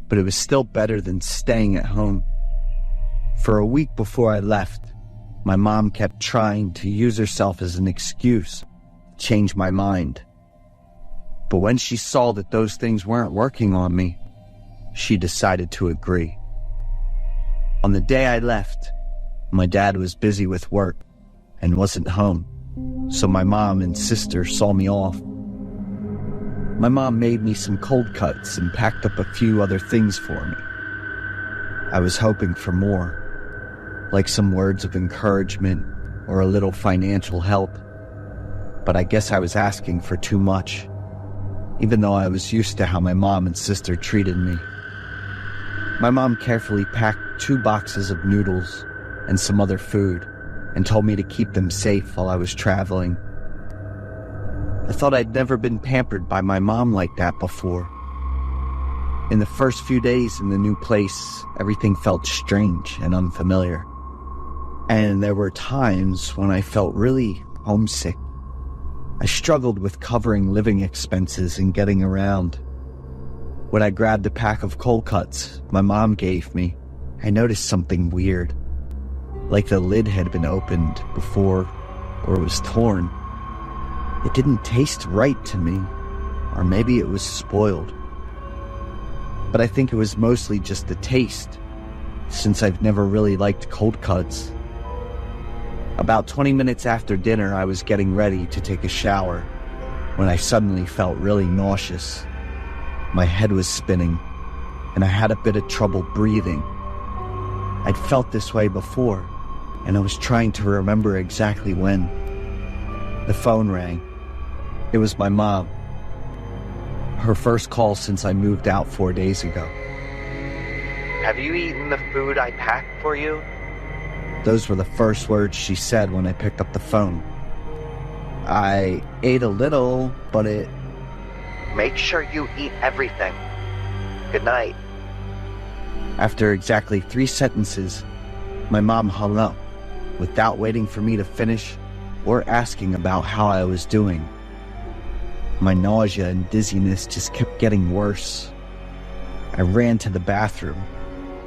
but it was still better than staying at home. For a week before I left, my mom kept trying to use herself as an excuse to change my mind. But when she saw that those things weren't working on me, she decided to agree. On the day I left, my dad was busy with work and wasn't home, so my mom and sister saw me off. My mom made me some cold cuts and packed up a few other things for me. I was hoping for more, like some words of encouragement or a little financial help, but I guess I was asking for too much, even though I was used to how my mom and sister treated me. My mom carefully packed 2 boxes of noodles and some other food and told me to keep them safe while I was traveling. I thought I'd never been pampered by my mom like that before. In the first few days in the new place, everything felt strange and unfamiliar. And there were times when I felt really homesick. I struggled with covering living expenses and getting around. When I grabbed a pack of cold cuts my mom gave me, I noticed something weird. Like the lid had been opened before, or it was torn. It didn't taste right to me, or maybe it was spoiled. But I think it was mostly just the taste, since I've never really liked cold cuts. About 20 minutes after dinner, I was getting ready to take a shower when I suddenly felt really nauseous. My head was spinning, and I had a bit of trouble breathing. I'd felt this way before, and I was trying to remember exactly when. The phone rang. It was my mom. Her first call since I moved out 4 days ago. Have you eaten the food I packed for you? Those were the first words she said when I picked up the phone. I ate a little, but it... Make sure you eat everything. Good night. After exactly 3 sentences, my mom hung up without waiting for me to finish or asking about how I was doing. My nausea and dizziness just kept getting worse. I ran to the bathroom,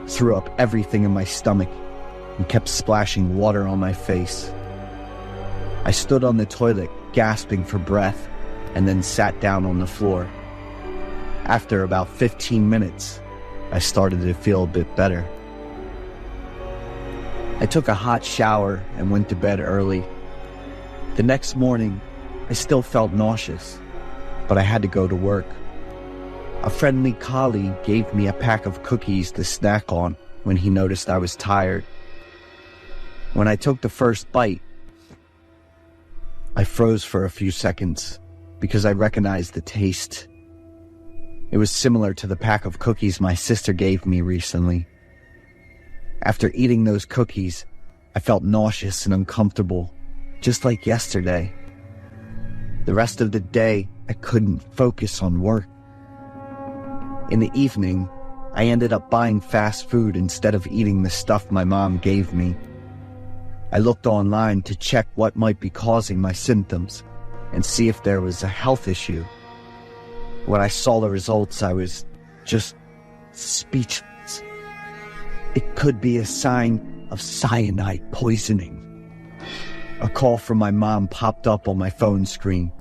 threw up everything in my stomach, and kept splashing water on my face. I stood on the toilet, gasping for breath, and then sat down on the floor. After about 15 minutes, I started to feel a bit better. I took a hot shower and went to bed early. The next morning, I still felt nauseous, but I had to go to work. A friendly colleague gave me a pack of cookies to snack on when he noticed I was tired. When I took the first bite, I froze for a few seconds because I recognized the taste. It was similar to the pack of cookies my sister gave me recently. After eating those cookies, I felt nauseous and uncomfortable, just like yesterday. The rest of the day, I couldn't focus on work. In the evening, I ended up buying fast food instead of eating the stuff my mom gave me. I looked online to check what might be causing my symptoms and see if there was a health issue. When I saw the results, I was just speechless. It could be a sign of cyanide poisoning. A call from my mom popped up on my phone screen.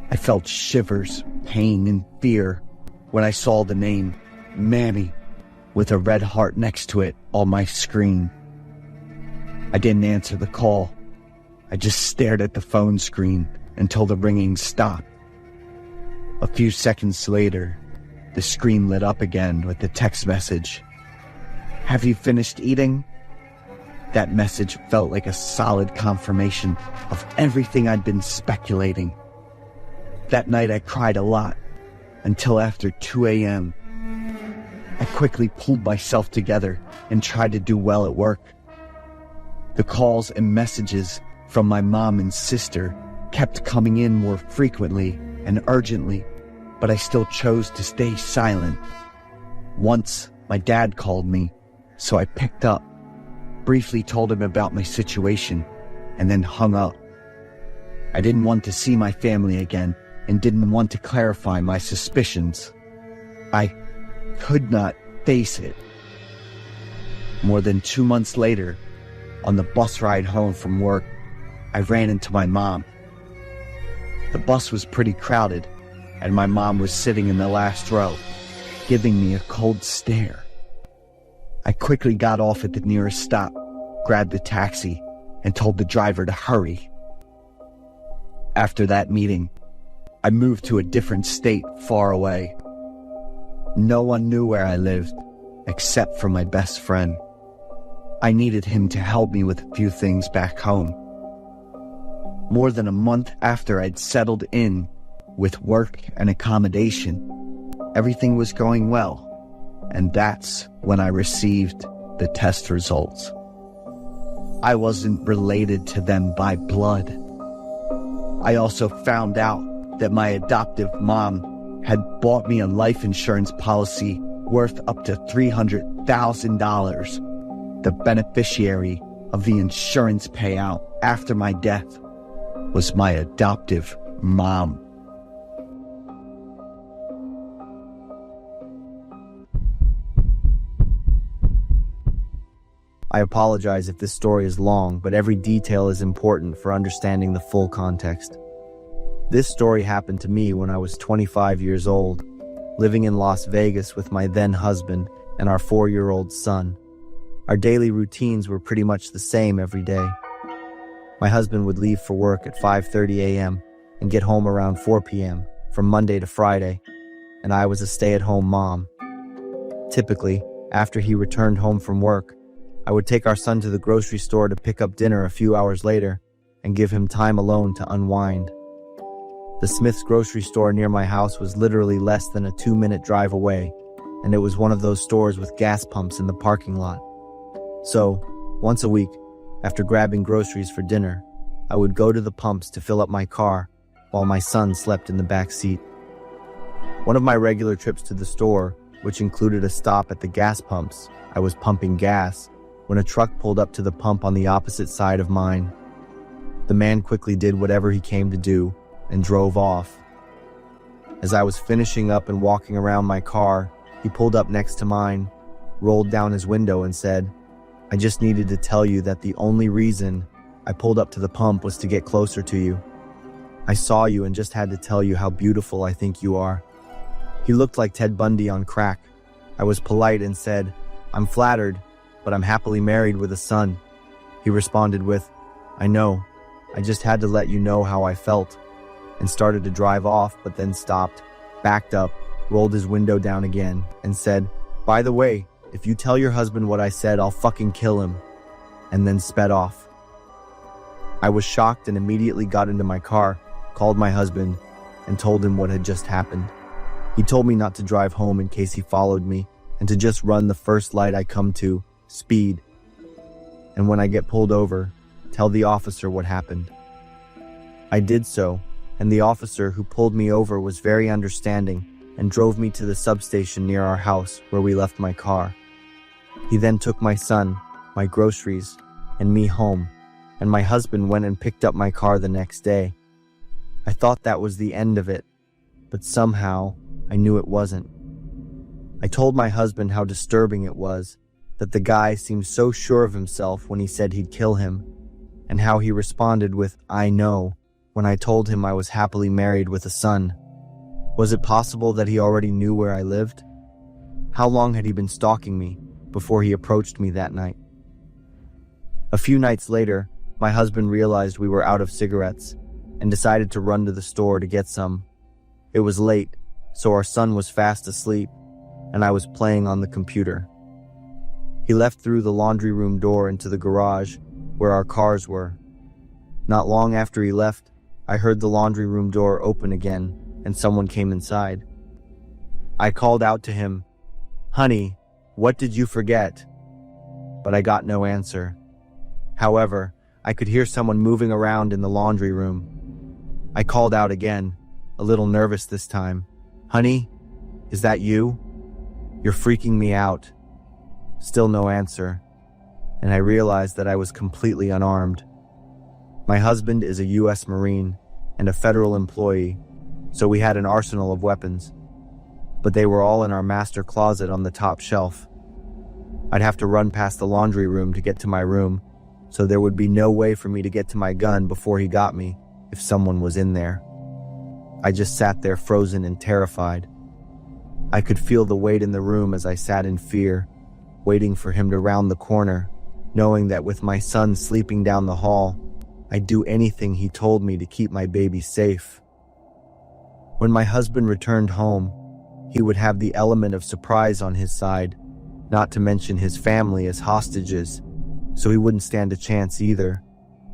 I felt shivers, pain, and fear when I saw the name Mammy with a red heart next to it on my screen. I didn't answer the call. I just stared at the phone screen until the ringing stopped. A few seconds later, the screen lit up again with the text message. "Have you finished eating?" That message felt like a solid confirmation of everything I'd been speculating. That night I cried a lot, until after 2 a.m. I quickly pulled myself together and tried to do well at work. The calls and messages from my mom and sister kept coming in more frequently and urgently, but I still chose to stay silent. Once, my dad called me, so I picked up, briefly told him about my situation, and then hung up. I didn't want to see my family again and didn't want to clarify my suspicions. I could not face it. More than 2 months later, on the bus ride home from work, I ran into my mom. The bus was pretty crowded, and my mom was sitting in the last row, giving me a cold stare. I quickly got off at the nearest stop, grabbed a taxi, and told the driver to hurry. After that meeting, I moved to a different state far away. No one knew where I lived, except for my best friend. I needed him to help me with a few things back home. More than a month after I'd settled in with work and accommodation, everything was going well, and that's when I received the test results. I wasn't related to them by blood. I also found out that my adoptive mom had bought me a life insurance policy worth up to $300,000. The beneficiary of the insurance payout after my death was my adoptive mom. I apologize if this story is long, but every detail is important for understanding the full context. This story happened to me when I was 25 years old, living in Las Vegas with my then husband and our 4-year-old son. Our daily routines were pretty much the same every day. My husband would leave for work at 5:30 a.m. and get home around 4 p.m. from Monday to Friday, and I was a stay-at-home mom. Typically, after he returned home from work, I would take our son to the grocery store to pick up dinner a few hours later and give him time alone to unwind. The Smith's grocery store near my house was literally less than a 2-minute drive away, and it was one of those stores with gas pumps in the parking lot. So, once a week, after grabbing groceries for dinner, I would go to the pumps to fill up my car while my son slept in the back seat. One of my regular trips to the store, which included a stop at the gas pumps, I was pumping gas when a truck pulled up to the pump on the opposite side of mine. The man quickly did whatever he came to do and drove off. As I was finishing up and walking around my car, he pulled up next to mine, rolled down his window and said, "I just needed to tell you that the only reason I pulled up to the pump was to get closer to you. I saw you and just had to tell you how beautiful I think you are." He looked like Ted Bundy on crack. I was polite and said, "I'm flattered, but I'm happily married with a son." He responded with, "I know, I just had to let you know how I felt," and started to drive off, but then stopped, backed up, rolled his window down again, and said, "By the way, if you tell your husband what I said, I'll fucking kill him," and then sped off. I was shocked and immediately got into my car, called my husband, and told him what had just happened. He told me not to drive home in case he followed me, and to just run the first light I come to, speed. And when I get pulled over, tell the officer what happened. I did so, and the officer who pulled me over was very understanding and drove me to the substation near our house where we left my car. He then took my son, my groceries, and me home, and my husband went and picked up my car the next day. I thought that was the end of it, but somehow I knew it wasn't. I told my husband how disturbing it was, that the guy seemed so sure of himself when he said he'd kill him, and how he responded with, "I know," when I told him I was happily married with a son. Was it possible that he already knew where I lived? How long had he been stalking me before he approached me that night? A few nights later, my husband realized we were out of cigarettes and decided to run to the store to get some. It was late, so our son was fast asleep, and I was playing on the computer. He left through the laundry room door into the garage where our cars were. Not long after he left, I heard the laundry room door open again and someone came inside. I called out to him, "Honey, what did you forget?" But I got no answer. However, I could hear someone moving around in the laundry room. I called out again, a little nervous this time. "Honey, is that you? You're freaking me out." Still no answer, and I realized that I was completely unarmed. My husband is a U.S. Marine and a federal employee, so we had an arsenal of weapons, but they were all in our master closet on the top shelf. I'd have to run past the laundry room to get to my room, so there would be no way for me to get to my gun before he got me if someone was in there. I just sat there frozen and terrified. I could feel the weight in the room as I sat in fear, waiting for him to round the corner, knowing that with my son sleeping down the hall, I'd do anything he told me to keep my baby safe. When my husband returned home, he would have the element of surprise on his side, not to mention his family as hostages, so he wouldn't stand a chance either.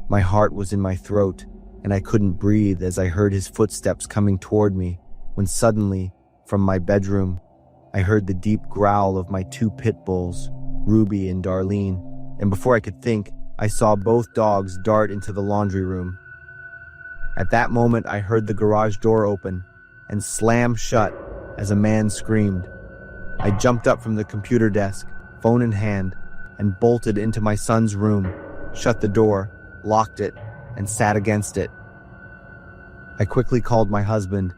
My heart was in my throat, and I couldn't breathe as I heard his footsteps coming toward me, when suddenly, from my bedroom, I heard the deep growl of my 2 pit bulls, Ruby and Darlene, and before I could think, I saw both dogs dart into the laundry room. At that moment, I heard the garage door open and slam shut as a man screamed. I jumped up from the computer desk, phone in hand, and bolted into my son's room, shut the door, locked it, and sat against it. I quickly called my husband.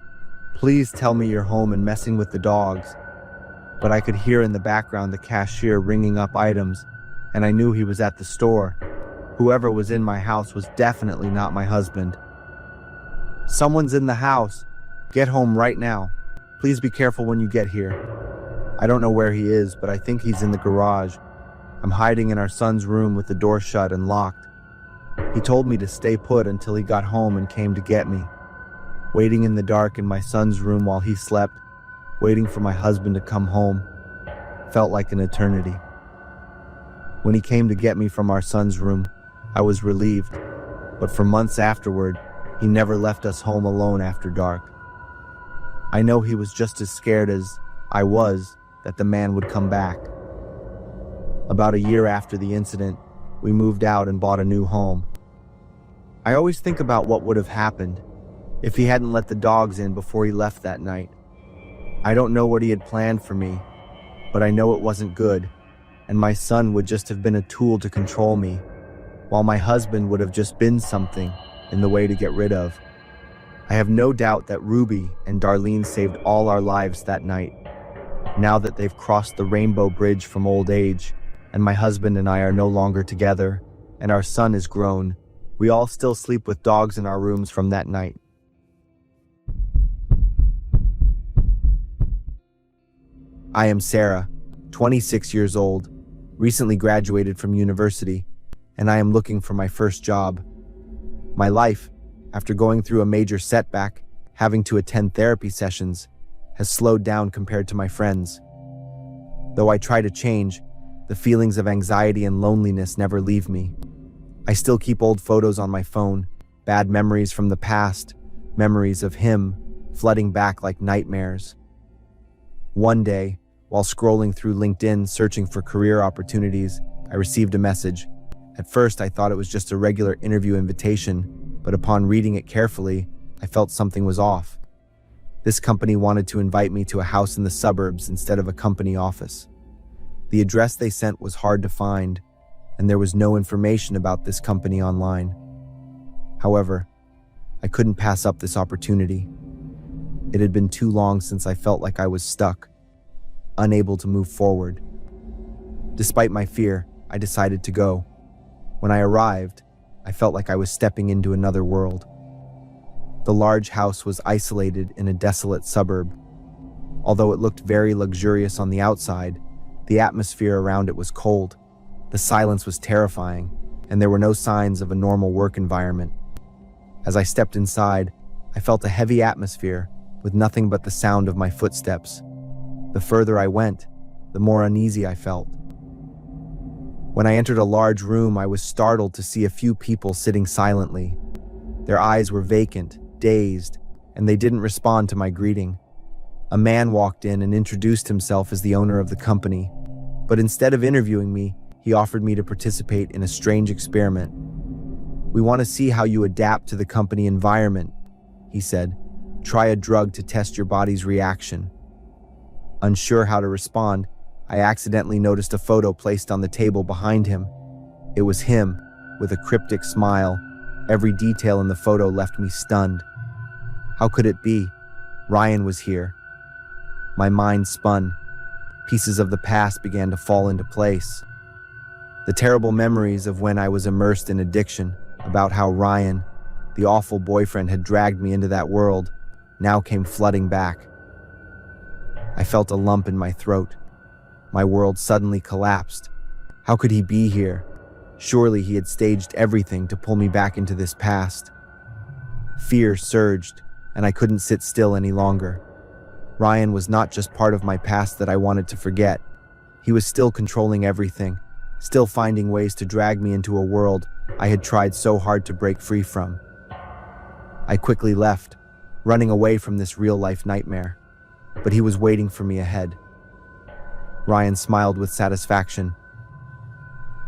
"Please tell me you're home and messing with the dogs." But I could hear in the background the cashier ringing up items, and I knew he was at the store. Whoever was in my house was definitely not my husband. "Someone's in the house. Get home right now. Please be careful when you get here." I don't know where he is, but I think he's in the garage. I'm hiding in our son's room with the door shut and locked. He told me to stay put until he got home and came to get me. Waiting in the dark in my son's room while he slept, waiting for my husband to come home. felt like an eternity. When he came to get me from our son's room, I was relieved, but for months afterward, he never left us home alone after dark. I know he was just as scared as I was that the man would come back. About a year after the incident, we moved out and bought a new home. I always think about what would have happened if he hadn't let the dogs in before he left that night. I don't know what he had planned for me, but I know it wasn't good, and my son would just have been a tool to control me, while my husband would have just been something in the way to get rid of. I have no doubt that Ruby and Darlene saved all our lives that night. Now that they've crossed the rainbow bridge from old age, and my husband and I are no longer together, and our son is grown, we all still sleep with dogs in our rooms from that night. I am Sarah, 26 years old, recently graduated from university, and I am looking for my first job. My life, after going through a major setback, having to attend therapy sessions, has slowed down compared to my friends. Though I try to change, the feelings of anxiety and loneliness never leave me. I still keep old photos on my phone, bad memories from the past, memories of him flooding back like nightmares. One day, while scrolling through LinkedIn searching for career opportunities, I received a message. At first, I thought it was just a regular interview invitation, but upon reading it carefully, I felt something was off. This company wanted to invite me to a house in the suburbs instead of a company office. The address they sent was hard to find, and there was no information about this company online. However, I couldn't pass up this opportunity. It had been too long since I felt like I was stuck, unable to move forward. Despite my fear, I decided to go. When I arrived, I felt like I was stepping into another world. The large house was isolated in a desolate suburb. Although it looked very luxurious on the outside, the atmosphere around it was cold. The silence was terrifying, and there were no signs of a normal work environment. As I stepped inside, I felt a heavy atmosphere with nothing but the sound of my footsteps. The further I went, the more uneasy I felt. When I entered a large room, I was startled to see a few people sitting silently. Their eyes were vacant, dazed, and they didn't respond to my greeting. A man walked in and introduced himself as the owner of the company, but instead of interviewing me, he offered me to participate in a strange experiment. "We want to see how you adapt to the company environment," he said. "Try a drug to test your body's reaction." Unsure how to respond, I accidentally noticed a photo placed on the table behind him. It was him, with a cryptic smile. Every detail in the photo left me stunned. How could it be? Ryan was here. My mind spun. Pieces of the past began to fall into place. The terrible memories of when I was immersed in addiction, about how Ryan, the awful boyfriend, had dragged me into that world, now came flooding back. I felt a lump in my throat. My world suddenly collapsed. How could he be here? Surely he had staged everything to pull me back into this past. Fear surged, and I couldn't sit still any longer. Ryan was not just part of my past that I wanted to forget. He was still controlling everything, still finding ways to drag me into a world I had tried so hard to break free from. I quickly left, running away from this real-life nightmare. But he was waiting for me ahead. Ryan smiled with satisfaction.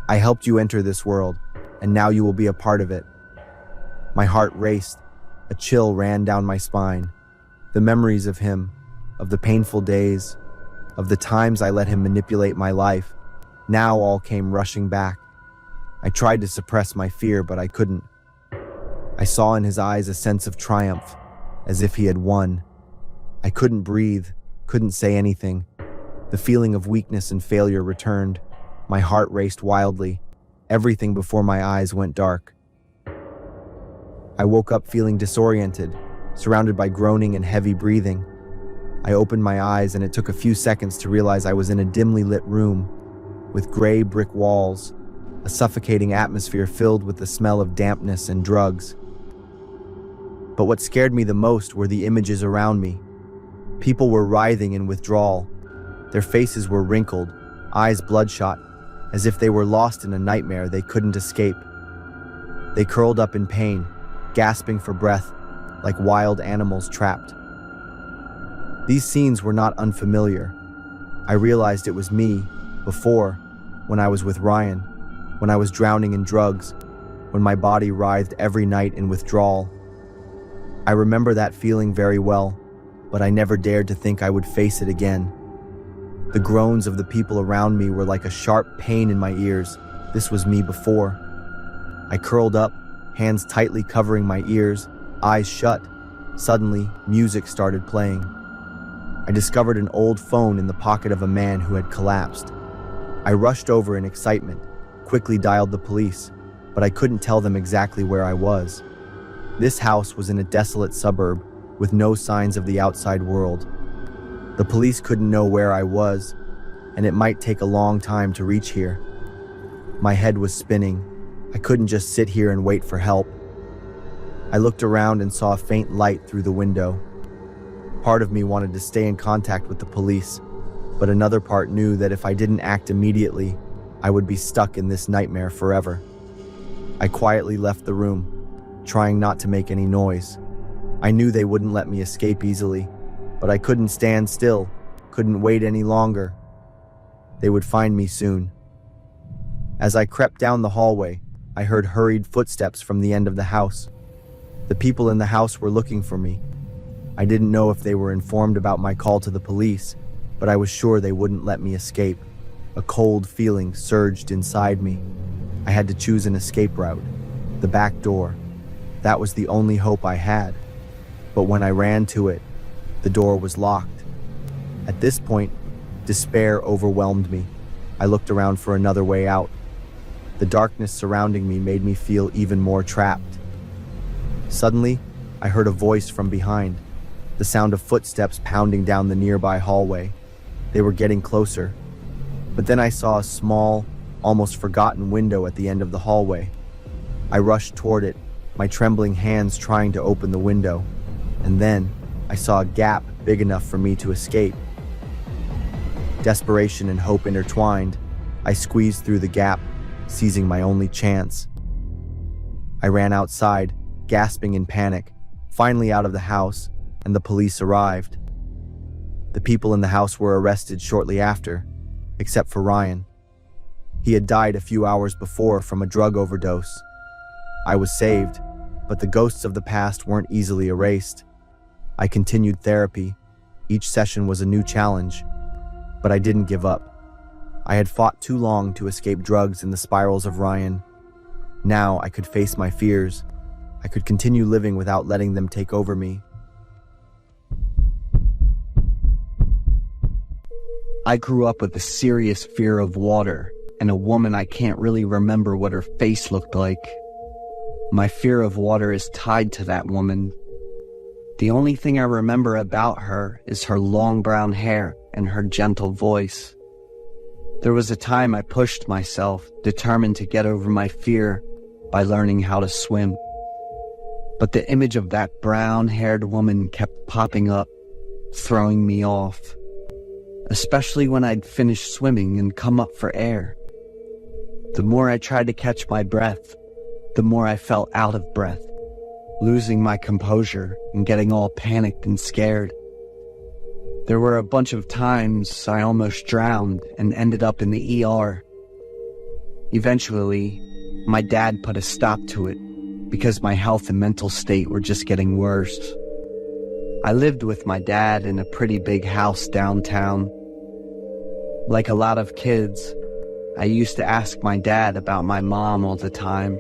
"I helped you enter this world, and now you will be a part of it." My heart raced. A chill ran down my spine. The memories of him, of the painful days, of the times I let him manipulate my life, now all came rushing back. I tried to suppress my fear, but I couldn't. I saw in his eyes a sense of triumph, as if he had won. I couldn't breathe, couldn't say anything. The feeling of weakness and failure returned. My heart raced wildly. Everything before my eyes went dark. I woke up feeling disoriented, surrounded by groaning and heavy breathing. I opened my eyes, and it took a few seconds to realize I was in a dimly lit room with gray brick walls, a suffocating atmosphere filled with the smell of dampness and drugs. But what scared me the most were the images around me. People were writhing in withdrawal. Their faces were wrinkled, eyes bloodshot, as if they were lost in a nightmare they couldn't escape. They curled up in pain, gasping for breath, like wild animals trapped. These scenes were not unfamiliar. I realized it was me, before, when I was with Ryan, when I was drowning in drugs, when my body writhed every night in withdrawal. I remember that feeling very well, but I never dared to think I would face it again. The groans of the people around me were like a sharp pain in my ears. This was me before. I curled up, hands tightly covering my ears, eyes shut. Suddenly, music started playing. I discovered an old phone in the pocket of a man who had collapsed. I rushed over in excitement, quickly dialed the police, but I couldn't tell them exactly where I was. This house was in a desolate suburb with no signs of the outside world. The police couldn't know where I was, and it might take a long time to reach here. My head was spinning. I couldn't just sit here and wait for help. I looked around and saw a faint light through the window. Part of me wanted to stay in contact with the police, but another part knew that if I didn't act immediately, I would be stuck in this nightmare forever. I quietly left the room, trying not to make any noise. I knew they wouldn't let me escape easily, but I couldn't stand still, couldn't wait any longer. They would find me soon. As I crept down the hallway, I heard hurried footsteps from the end of the house. The people in the house were looking for me. I didn't know if they were informed about my call to the police, but I was sure they wouldn't let me escape. A cold feeling surged inside me. I had to choose an escape route, the back door. That was the only hope I had. But when I ran to it, the door was locked. At this point, despair overwhelmed me. I looked around for another way out. The darkness surrounding me made me feel even more trapped. Suddenly, I heard a voice from behind, the sound of footsteps pounding down the nearby hallway. They were getting closer. But then I saw a small, almost forgotten window at the end of the hallway. I rushed toward it, my trembling hands trying to open the window. And then I saw a gap big enough for me to escape. Desperation and hope intertwined, I squeezed through the gap, seizing my only chance. I ran outside, gasping in panic, finally out of the house, and the police arrived. The people in the house were arrested shortly after, except for Ryan. He had died a few hours before from a drug overdose. I was saved, but the ghosts of the past weren't easily erased. I continued therapy. Each session was a new challenge, but I didn't give up. I had fought too long to escape drugs and the spirals of Ryan. Now I could face my fears. I could continue living without letting them take over me. I grew up with a serious fear of water and a woman I can't really remember what her face looked like. My fear of water is tied to that woman. The only thing I remember about her is her long brown hair and her gentle voice. There was a time I pushed myself, determined to get over my fear by learning how to swim. But the image of that brown-haired woman kept popping up, throwing me off. Especially when I'd finished swimming and come up for air. The more I tried to catch my breath, the more I felt out of breath, losing my composure and getting all panicked and scared. There were a bunch of times I almost drowned and ended up in the ER. Eventually, my dad put a stop to it because my health and mental state were just getting worse. I lived with my dad in a pretty big house downtown. Like a lot of kids, I used to ask my dad about my mom all the time.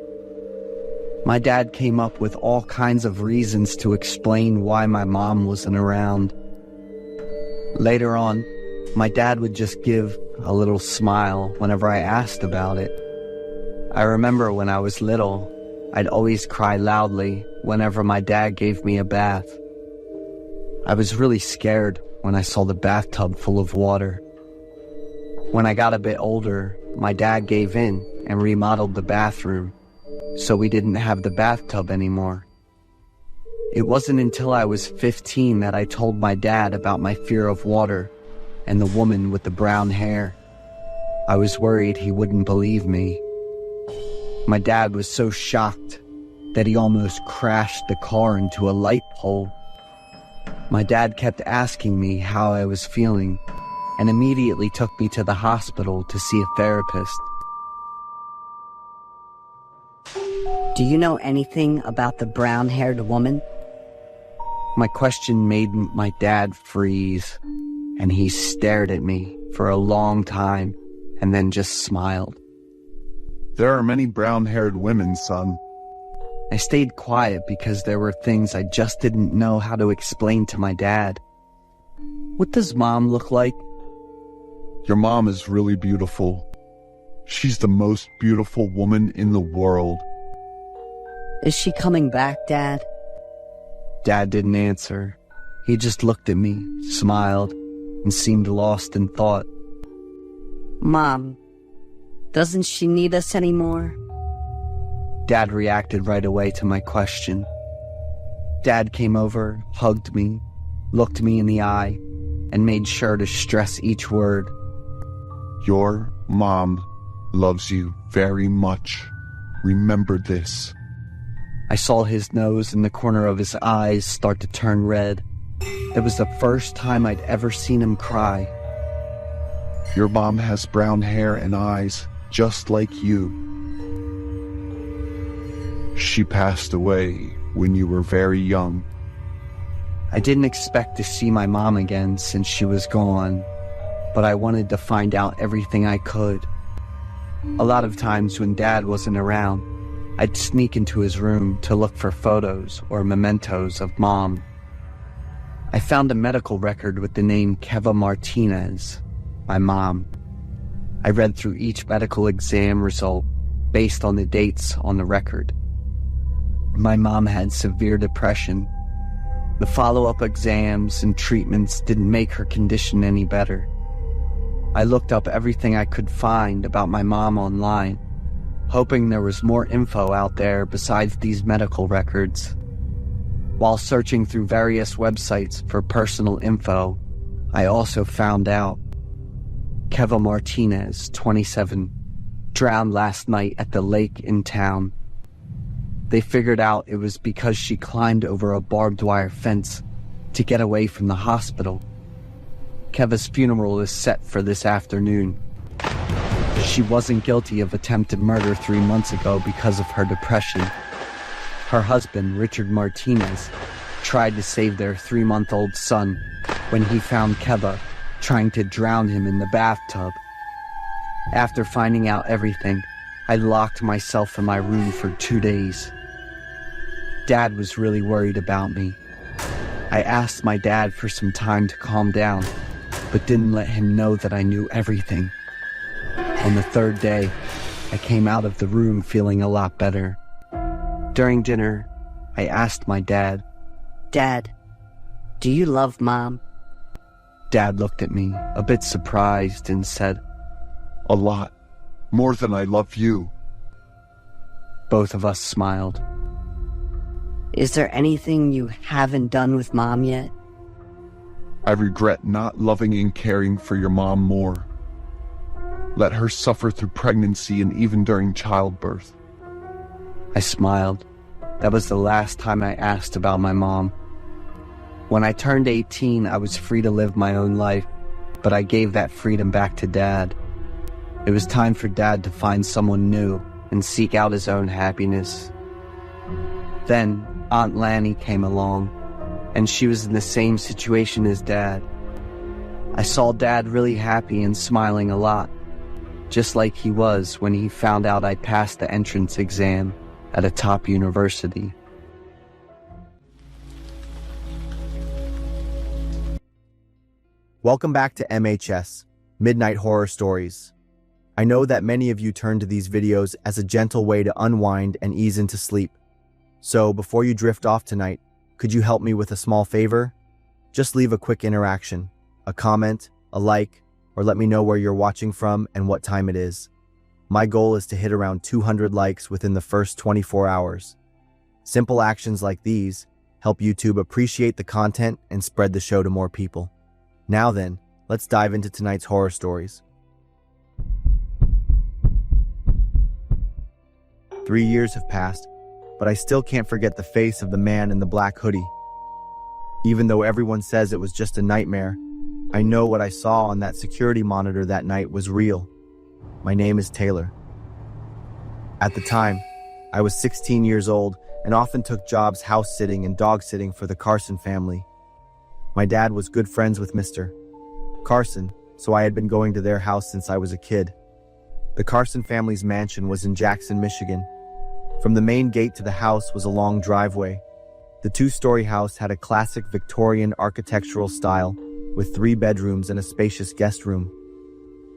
My dad came up with all kinds of reasons to explain why my mom wasn't around. Later on, my dad would just give a little smile whenever I asked about it. I remember when I was little, I'd always cry loudly whenever my dad gave me a bath. I was really scared when I saw the bathtub full of water. When I got a bit older, my dad gave in and remodeled the bathroom, so we didn't have the bathtub anymore. It wasn't until I was 15 that I told my dad about my fear of water, and the woman with the brown hair. I was worried he wouldn't believe me. My dad was so shocked that he almost crashed the car into a light pole. My dad kept asking me how I was feeling and immediately took me to the hospital to see a therapist. Do you know anything about the brown-haired woman? My question made my dad freeze, and he stared at me for a long time and then just smiled. There are many brown-haired women, son. I stayed quiet because there were things I just didn't know how to explain to my dad. What does Mom look like? Your mom is really beautiful. She's the most beautiful woman in the world. Is she coming back, Dad? Dad didn't answer. He just looked at me, smiled, and seemed lost in thought. Mom, doesn't she need us anymore? Dad reacted right away to my question. Dad came over, hugged me, looked me in the eye, and made sure to stress each word. Your mom loves you very much. Remember this. I saw his nose and the corner of his eyes start to turn red. It was the first time I'd ever seen him cry. Your mom has brown hair and eyes just like you. She passed away when you were very young. I didn't expect to see my mom again since she was gone, but I wanted to find out everything I could. A lot of times when Dad wasn't around, I'd sneak into his room to look for photos or mementos of Mom. I found a medical record with the name Keva Martinez, my mom. I read through each medical exam result based on the dates on the record. My mom had severe depression. The follow-up exams and treatments didn't make her condition any better. I looked up everything I could find about my mom online, hoping there was more info out there besides these medical records. While searching through various websites for personal info, I also found out Keva Martinez, 27, drowned last night at the lake in town. They figured out it was because she climbed over a barbed wire fence to get away from the hospital. Keva's funeral is set for this afternoon. She wasn't guilty of attempted murder 3 months ago because of her depression. Her husband, Richard Martinez, tried to save their 3-month-old son when he found Keva trying to drown him in the bathtub. After finding out everything, I locked myself in my room for 2 days. Dad was really worried about me. I asked my dad for some time to calm down, but didn't let him know that I knew everything. On the 3rd day, I came out of the room feeling a lot better. During dinner, I asked my dad, Dad, do you love Mom? Dad looked at me, a bit surprised, and said, A lot. More than I love you. Both of us smiled. Is there anything you haven't done with Mom yet? I regret not loving and caring for your mom more. Let her suffer through pregnancy and even during childbirth. I smiled. That was the last time I asked about my mom. When I turned 18, I was free to live my own life, but I gave that freedom back to Dad. It was time for Dad to find someone new and seek out his own happiness. Then Aunt Lanny came along, and she was in the same situation as Dad. I saw Dad really happy and smiling a lot, just like he was when he found out I passed the entrance exam at a top university. Welcome back to MHS, Midnight Horror Stories. I know that many of you turn to these videos as a gentle way to unwind and ease into sleep. So before you drift off tonight, could you help me with a small favor? Just leave a quick interaction, a comment, a like, or let me know where you're watching from and what time it is. My goal is to hit around 200 likes within the first 24 hours. Simple actions like these help YouTube appreciate the content and spread the show to more people. Now then, let's dive into tonight's horror stories. 3 years have passed, but I still can't forget the face of the man in the black hoodie. Even though everyone says it was just a nightmare, I know what I saw on that security monitor that night was real. My name is Taylor. At the time, I was 16 years old and often took jobs house sitting and dog sitting for the Carson family. My dad was good friends with Mr. Carson, so I had been going to their house since I was a kid. The Carson family's mansion was in Jackson, Michigan. From the main gate to the house was a long driveway. The two-story house had a classic Victorian architectural style with 3 bedrooms and a spacious guest room.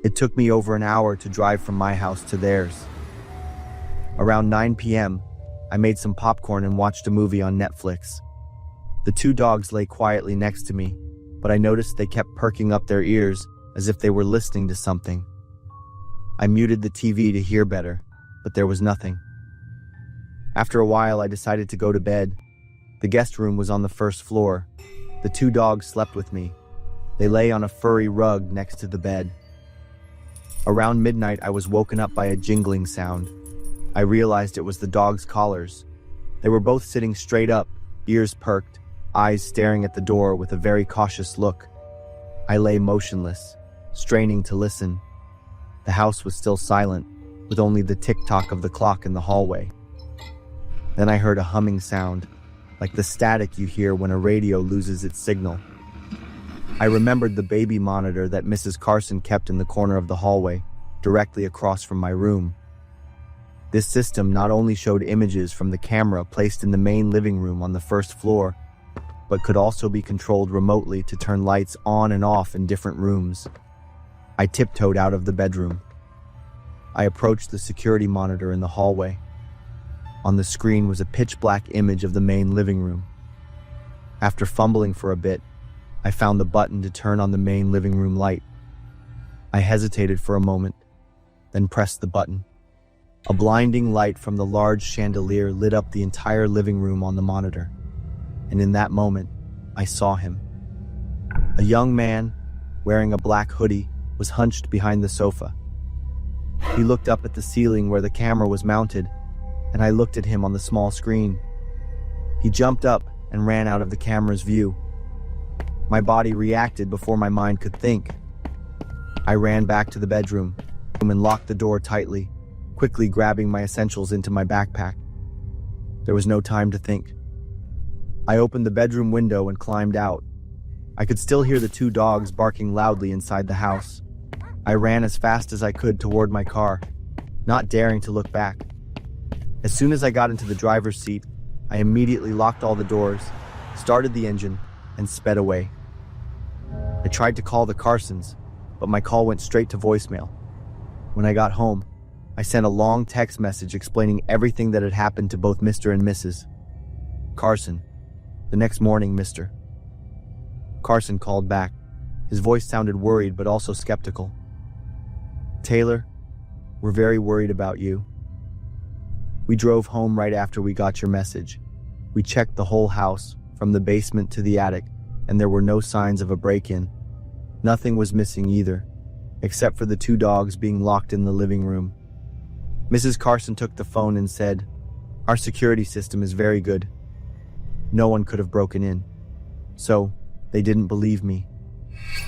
It took me over an hour to drive from my house to theirs. Around 9 p.m., I made some popcorn and watched a movie on Netflix. The 2 dogs lay quietly next to me, but I noticed they kept perking up their ears as if they were listening to something. I muted the TV to hear better, but there was nothing. After a while, I decided to go to bed. The guest room was on the first floor. The 2 dogs slept with me. They lay on a furry rug next to the bed. Around midnight, I was woken up by a jingling sound. I realized it was the dogs' collars. They were both sitting straight up, ears perked, eyes staring at the door with a very cautious look. I lay motionless, straining to listen. The house was still silent, with only the tick-tock of the clock in the hallway. Then I heard a humming sound, like the static you hear when a radio loses its signal. I remembered the baby monitor that Mrs. Carson kept in the corner of the hallway, directly across from my room. This system not only showed images from the camera placed in the main living room on the first floor, but could also be controlled remotely to turn lights on and off in different rooms. I tiptoed out of the bedroom. I approached the security monitor in the hallway. On the screen was a pitch-black image of the main living room. After fumbling for a bit, I found the button to turn on the main living room light. I hesitated for a moment, then pressed the button. A blinding light from the large chandelier lit up the entire living room on the monitor. And in that moment, I saw him. A young man, wearing a black hoodie, was hunched behind the sofa. He looked up at the ceiling where the camera was mounted, and I looked at him on the small screen. He jumped up and ran out of the camera's view. My body reacted before my mind could think. I ran back to the bedroom and locked the door tightly, quickly grabbing my essentials into my backpack. There was no time to think. I opened the bedroom window and climbed out. I could still hear the 2 dogs barking loudly inside the house. I ran as fast as I could toward my car, not daring to look back. As soon as I got into the driver's seat, I immediately locked all the doors, started the engine, and sped away. I tried to call the Carsons, but my call went straight to voicemail. When I got home, I sent a long text message explaining everything that had happened to both Mr. and Mrs. Carson. The next morning, Mr. Carson called back. His voice sounded worried but also skeptical. "Taylor, we're very worried about you. We drove home right after we got your message. We checked the whole house, from the basement to the attic, and there were no signs of a break-in. Nothing was missing either, except for the 2 dogs being locked in the living room." Mrs. Carson took the phone and said, "Our security system is very good. No one could have broken in." So, they didn't believe me.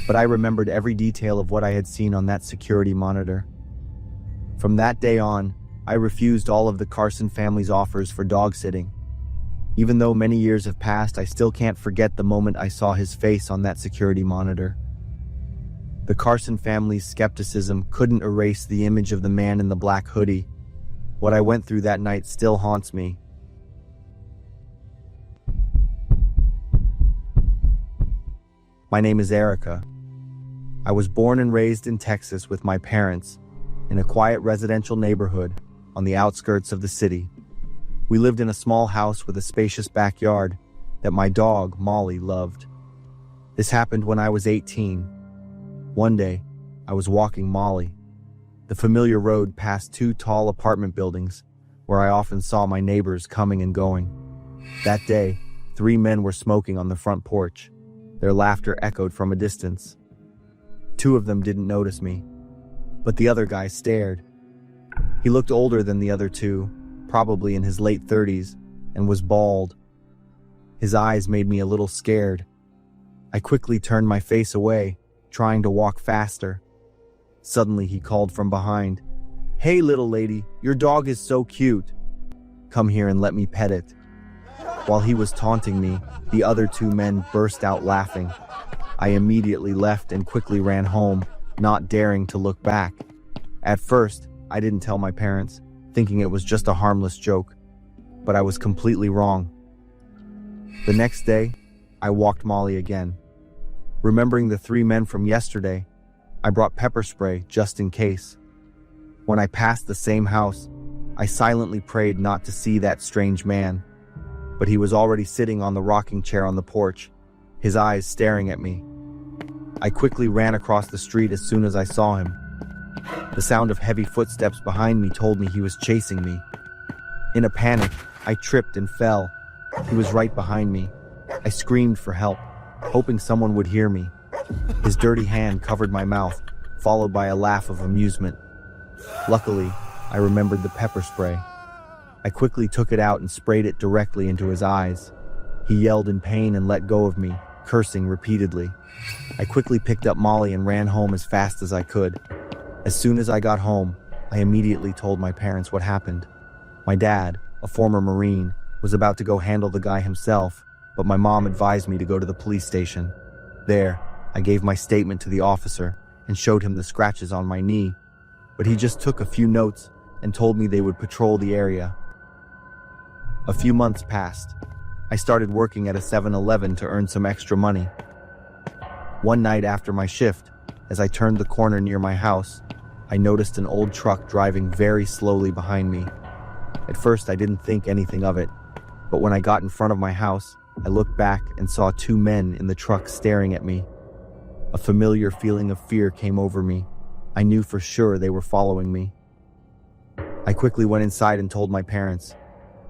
But I remembered every detail of what I had seen on that security monitor. From that day on, I refused all of the Carson family's offers for dog sitting. Even though many years have passed, I still can't forget the moment I saw his face on that security monitor. The Carson family's skepticism couldn't erase the image of the man in the black hoodie. What I went through that night still haunts me. My name is Erica. I was born and raised in Texas with my parents in a quiet residential neighborhood on the outskirts of the city. We lived in a small house with a spacious backyard that my dog, Molly, loved. This happened when I was 18. One day, I was walking Molly. The familiar road past 2 tall apartment buildings where I often saw my neighbors coming and going. That day, 3 men were smoking on the front porch. Their laughter echoed from a distance. Two of them didn't notice me, but the other guy stared. He looked older than the other two, probably in his late 30s, and was bald. His eyes made me a little scared. I quickly turned my face away, trying to walk faster. Suddenly he called from behind, "Hey little lady, your dog is so cute. Come here and let me pet it." While he was taunting me, the other two men burst out laughing. I immediately left and quickly ran home, not daring to look back. At first, I didn't tell my parents, thinking it was just a harmless joke, but I was completely wrong. The next day, I walked Molly again. Remembering the three men from yesterday, I brought pepper spray just in case. When I passed the same house, I silently prayed not to see that strange man, but he was already sitting on the rocking chair on the porch, his eyes staring at me. I quickly ran across the street as soon as I saw him. The sound of heavy footsteps behind me told me he was chasing me. In a panic, I tripped and fell. He was right behind me. I screamed for help, hoping someone would hear me. His dirty hand covered my mouth, followed by a laugh of amusement. Luckily, I remembered the pepper spray. I quickly took it out and sprayed it directly into his eyes. He yelled in pain and let go of me, cursing repeatedly. I quickly picked up Molly and ran home as fast as I could. As soon as I got home, I immediately told my parents what happened. My dad, a former Marine, was about to go handle the guy himself, but my mom advised me to go to the police station. There, I gave my statement to the officer and showed him the scratches on my knee, but he just took a few notes and told me they would patrol the area. A few months passed. I started working at a 7-Eleven to earn some extra money. One night after my shift, as I turned the corner near my house, I noticed an old truck driving very slowly behind me. At first, I didn't think anything of it, but when I got in front of my house, I looked back and saw two men in the truck staring at me. A familiar feeling of fear came over me. I knew for sure they were following me. I quickly went inside and told my parents.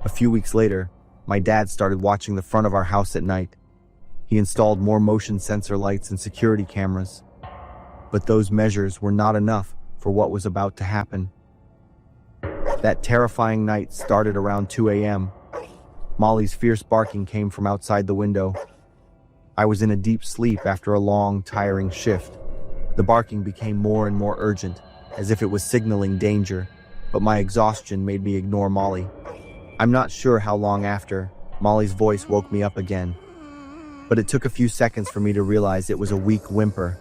A few weeks later, my dad started watching the front of our house at night. He installed more motion sensor lights and security cameras. But those measures were not enough for what was about to happen. That terrifying night started around 2 a.m. Molly's fierce barking came from outside the window. I was in a deep sleep after a long, tiring shift. The barking became more and more urgent, as if it was signaling danger, but my exhaustion made me ignore Molly. I'm not sure how long after, Molly's voice woke me up again, but it took a few seconds for me to realize it was a weak whimper.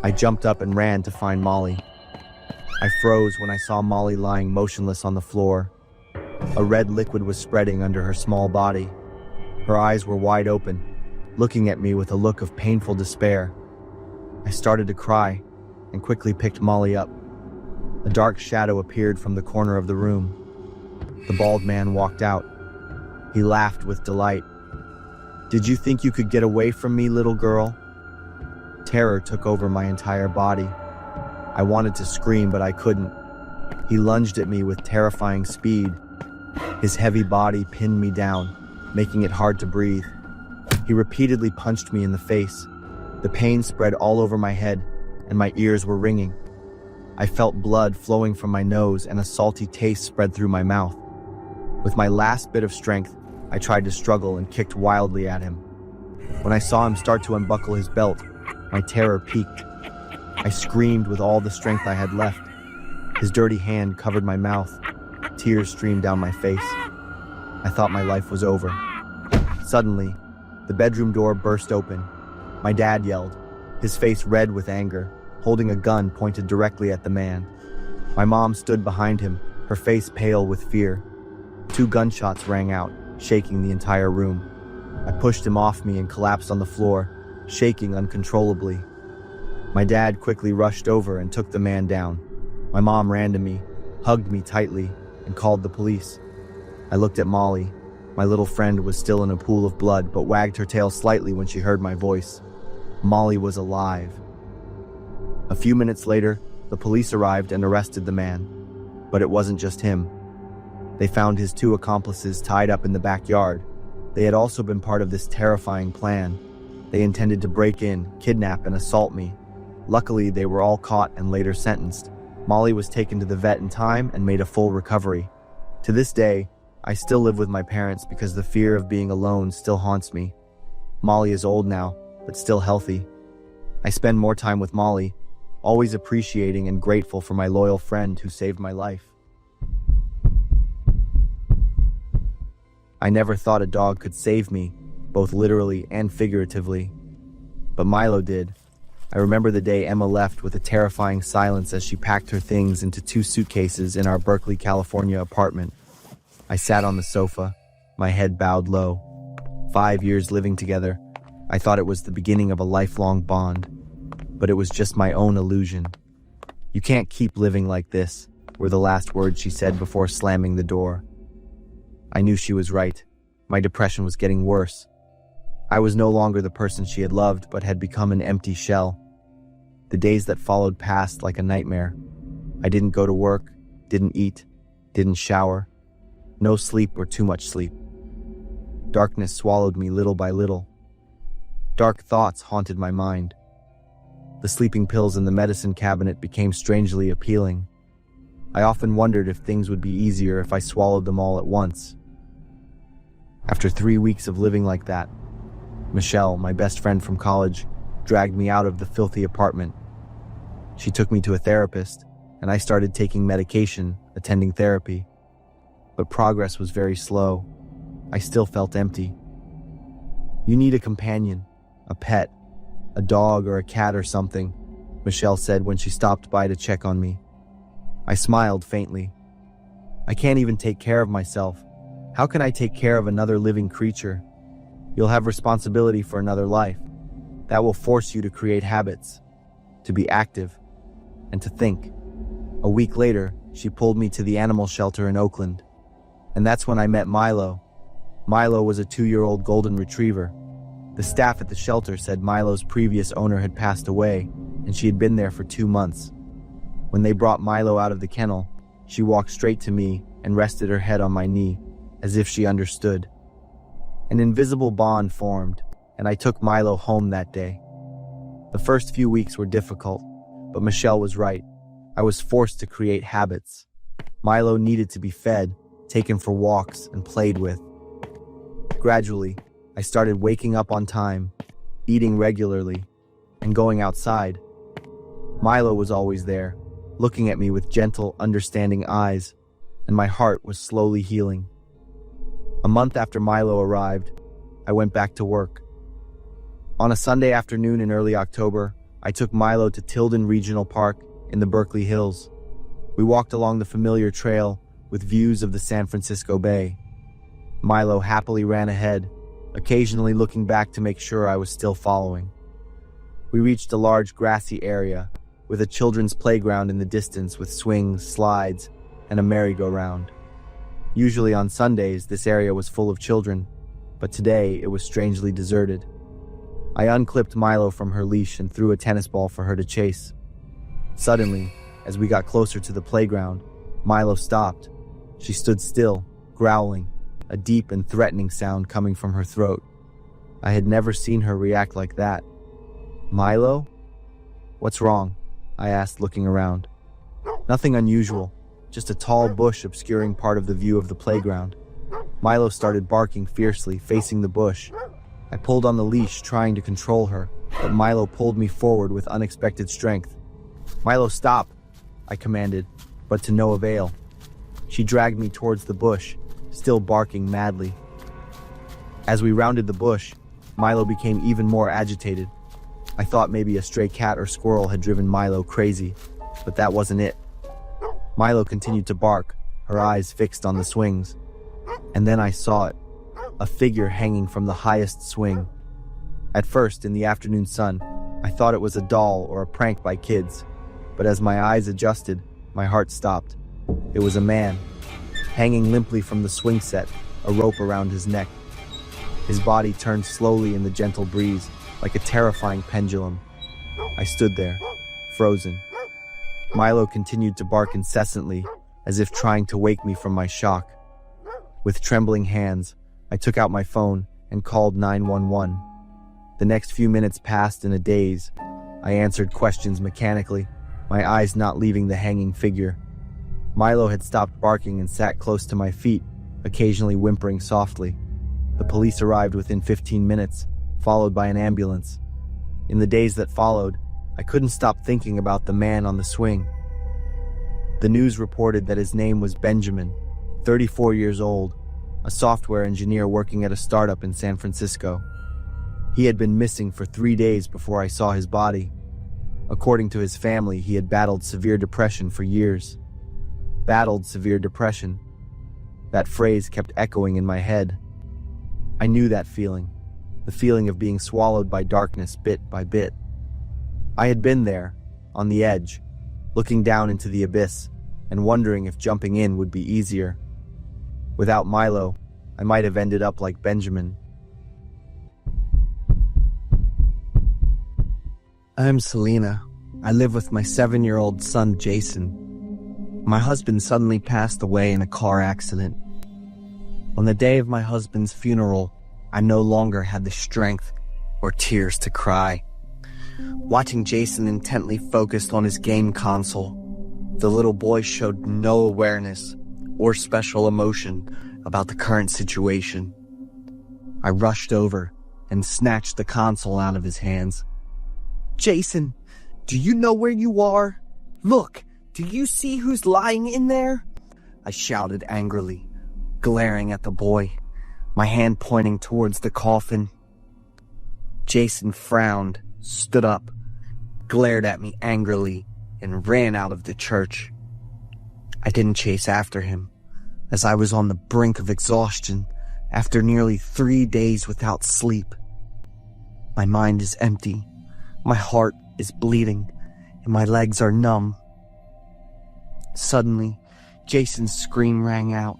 I jumped up and ran to find Molly. I froze when I saw Molly lying motionless on the floor. A red liquid was spreading under her small body. Her eyes were wide open, looking at me with a look of painful despair. I started to cry and quickly picked Molly up. A dark shadow appeared from the corner of the room. The bald man walked out. He laughed with delight. "Did you think you could get away from me, little girl?" Terror took over my entire body. I wanted to scream, but I couldn't. He lunged at me with terrifying speed. His heavy body pinned me down, making it hard to breathe. He repeatedly punched me in the face. The pain spread all over my head, and my ears were ringing. I felt blood flowing from my nose, and a salty taste spread through my mouth. With my last bit of strength, I tried to struggle and kicked wildly at him. When I saw him start to unbuckle his belt, my terror peaked. I screamed with all the strength I had left. His dirty hand covered my mouth. Tears streamed down my face. I thought my life was over. Suddenly, the bedroom door burst open. My dad yelled, his face red with anger, holding a gun pointed directly at the man. My mom stood behind him, her face pale with fear. 2 gunshots rang out, shaking the entire room. I pushed him off me and collapsed on the floor, shaking uncontrollably. My dad quickly rushed over and took the man down. My mom ran to me, hugged me tightly, and called the police. I looked at Molly. My little friend was still in a pool of blood, but wagged her tail slightly when she heard my voice. Molly was alive. A few minutes later, the police arrived and arrested the man. But it wasn't just him. They found his 2 accomplices tied up in the backyard. They had also been part of this terrifying plan. They intended to break in, kidnap, and assault me. Luckily, they were all caught and later sentenced. Molly was taken to the vet in time and made a full recovery. To this day, I still live with my parents because the fear of being alone still haunts me. Molly is old now, but still healthy. I spend more time with Molly, always appreciating and grateful for my loyal friend who saved my life. I never thought a dog could save me, both literally and figuratively. But Milo did. I remember the day Emma left with a terrifying silence as she packed her things into 2 suitcases in our Berkeley, California apartment. I sat on the sofa, my head bowed low. 5 years living together, I thought it was the beginning of a lifelong bond. But it was just my own illusion. "You can't keep living like this," were the last words she said before slamming the door. I knew she was right. My depression was getting worse. I was no longer the person she had loved, but had become an empty shell. The days that followed passed like a nightmare. I didn't go to work, didn't eat, didn't shower. No sleep or too much sleep. Darkness swallowed me little by little. Dark thoughts haunted my mind. The sleeping pills in the medicine cabinet became strangely appealing. I often wondered if things would be easier if I swallowed them all at once. After 3 weeks of living like that, Michelle, my best friend from college, dragged me out of the filthy apartment. She took me to a therapist, and I started taking medication, attending therapy. But progress was very slow. I still felt empty. "You need a companion, a pet, a dog or a cat or something," Michelle said when she stopped by to check on me. I smiled faintly. "I can't even take care of myself. How can I take care of another living creature? You'll have responsibility for another life. That will force you to create habits, to be active, and to think." A week later, she pulled me to the animal shelter in Oakland. And that's when I met Milo. Milo was a 2-year-old golden retriever. The staff at the shelter said Milo's previous owner had passed away, and she had been there for 2 months. When they brought Milo out of the kennel, she walked straight to me and rested her head on my knee, as if she understood. An invisible bond formed, and I took Milo home that day. The first few weeks were difficult, but Michelle was right. I was forced to create habits. Milo needed to be fed, taken for walks, and played with. Gradually, I started waking up on time, eating regularly, and going outside. Milo was always there, looking at me with gentle, understanding eyes, and my heart was slowly healing. A month after Milo arrived, I went back to work. On a Sunday afternoon in early October, I took Milo to Tilden Regional Park in the Berkeley Hills. We walked along the familiar trail with views of the San Francisco Bay. Milo happily ran ahead, occasionally looking back to make sure I was still following. We reached a large grassy area with a children's playground in the distance with swings, slides, and a merry-go-round. Usually on Sundays, this area was full of children, but today it was strangely deserted. I unclipped Milo from her leash and threw a tennis ball for her to chase. Suddenly, as we got closer to the playground, Milo stopped. She stood still, growling, a deep and threatening sound coming from her throat. I had never seen her react like that. "Milo? What's wrong?" I asked, looking around. "Nothing unusual, just a tall bush obscuring part of the view of the playground." Milo started barking fiercely, facing the bush. I pulled on the leash, trying to control her, but Milo pulled me forward with unexpected strength. "Milo, stop!" I commanded, but to no avail. She dragged me towards the bush, still barking madly. As we rounded the bush, Milo became even more agitated. I thought maybe a stray cat or squirrel had driven Milo crazy, but that wasn't it. Milo continued to bark, her eyes fixed on the swings. And then I saw it, a figure hanging from the highest swing. At first, in the afternoon sun, I thought it was a doll or a prank by kids, but as my eyes adjusted, my heart stopped. It was a man, hanging limply from the swing set, a rope around his neck. His body turned slowly in the gentle breeze, like a terrifying pendulum. I stood there, frozen. Milo continued to bark incessantly, as if trying to wake me from my shock. With trembling hands, I took out my phone and called 911. The next few minutes passed in a daze, I answered questions mechanically, my eyes not leaving the hanging figure. Milo had stopped barking and sat close to my feet, occasionally whimpering softly. The police arrived within 15 minutes, followed by an ambulance. In the days that followed, I couldn't stop thinking about the man on the swing. The news reported that his name was Benjamin, 34 years old, a software engineer working at a startup in San Francisco. He had been missing for 3 days before I saw his body. According to his family, he had battled severe depression for years. Battled severe depression. That phrase kept echoing in my head. I knew that feeling, the feeling of being swallowed by darkness bit by bit. I had been there, on the edge, looking down into the abyss and wondering if jumping in would be easier. Without Milo, I might have ended up like Benjamin. I'm Selena. I live with my 7-year-old son, Jason. My husband suddenly passed away in a car accident. On the day of my husband's funeral, I no longer had the strength or tears to cry. Watching Jason intently focused on his game console, the little boy showed no awareness or special emotion about the current situation. I rushed over and snatched the console out of his hands. "Jason, do you know where you are? Look, do you see who's lying in there?" I shouted angrily, glaring at the boy, my hand pointing towards the coffin. Jason frowned, stood up, glared at me angrily, and ran out of the church. I didn't chase after him, as I was on the brink of exhaustion after nearly 3 days without sleep. My mind is empty, my heart is bleeding, and my legs are numb. Suddenly, Jason's scream rang out.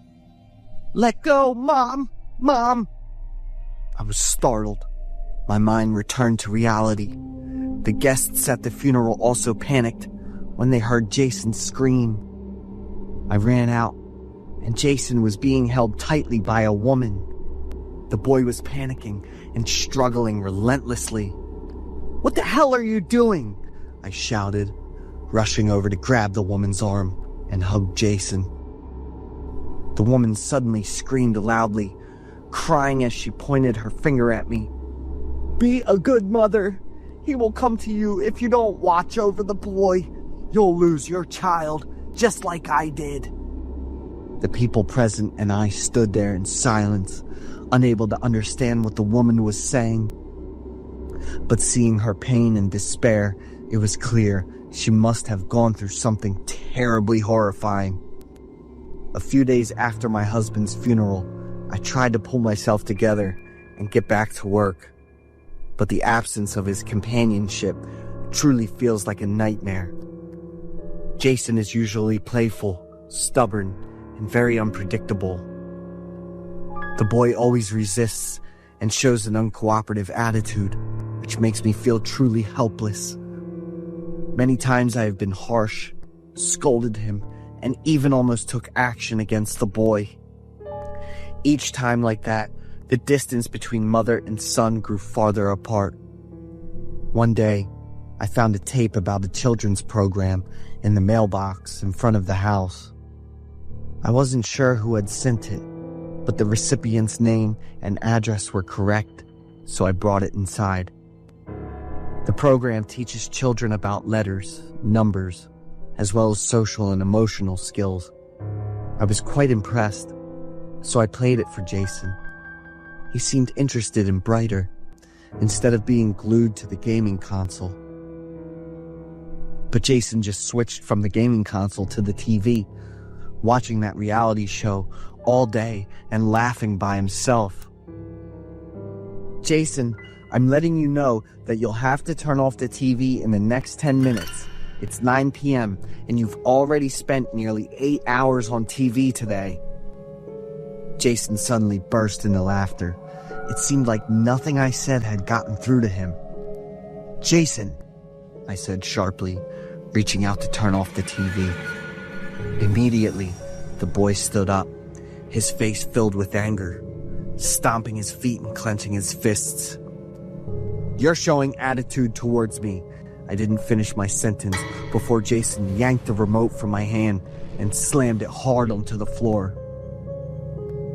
"Let go, Mom! Mom!" I was startled. My mind returned to reality. The guests at the funeral also panicked when they heard Jason scream. I ran out, and Jason was being held tightly by a woman. The boy was panicking and struggling relentlessly. "What the hell are you doing?" I shouted, rushing over to grab the woman's arm and hug Jason. The woman suddenly screamed loudly, crying as she pointed her finger at me. "Be a good mother. He will come to you if you don't watch over the boy. You'll lose your child, just like I did." The people present and I stood there in silence, unable to understand what the woman was saying. But seeing her pain and despair, it was clear she must have gone through something terribly horrifying. A few days after my husband's funeral, I tried to pull myself together and get back to work. But the absence of his companionship truly feels like a nightmare. Jason is usually playful, stubborn, and very unpredictable. The boy always resists and shows an uncooperative attitude, which makes me feel truly helpless. Many times I have been harsh, scolded him, and even almost took action against the boy. Each time like that, the distance between mother and son grew farther apart. One day, I found a tape about a children's program in the mailbox in front of the house. I wasn't sure who had sent it, but the recipient's name and address were correct, so I brought it inside. The program teaches children about letters, numbers, as well as social and emotional skills. I was quite impressed, so I played it for Jason. He seemed interested and brighter, instead of being glued to the gaming console. But Jason just switched from the gaming console to the TV, watching that reality show all day and laughing by himself. "Jason, I'm letting you know that you'll have to turn off the TV in the next 10 minutes. It's 9 p.m. and you've already spent nearly 8 hours on TV today." Jason suddenly burst into laughter. It seemed like nothing I said had gotten through to him. "Jason," I said sharply, reaching out to turn off the TV. Immediately, the boy stood up, his face filled with anger, stomping his feet and clenching his fists. "You're showing attitude towards me. I didn't finish my sentence before Jason yanked the remote from my hand and slammed it hard onto the floor.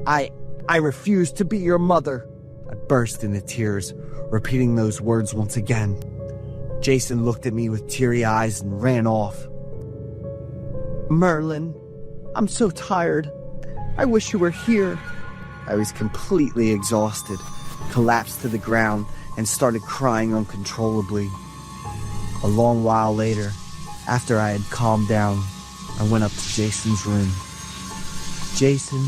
I refuse to be your mother. I burst into tears, repeating those words once again. Jason looked at me with teary eyes and ran off. Merlin, I'm so tired. I wish you were here. I was completely exhausted, collapsed to the ground, and started crying uncontrollably. A long while later, after I had calmed down, I went up to Jason's room. Jason,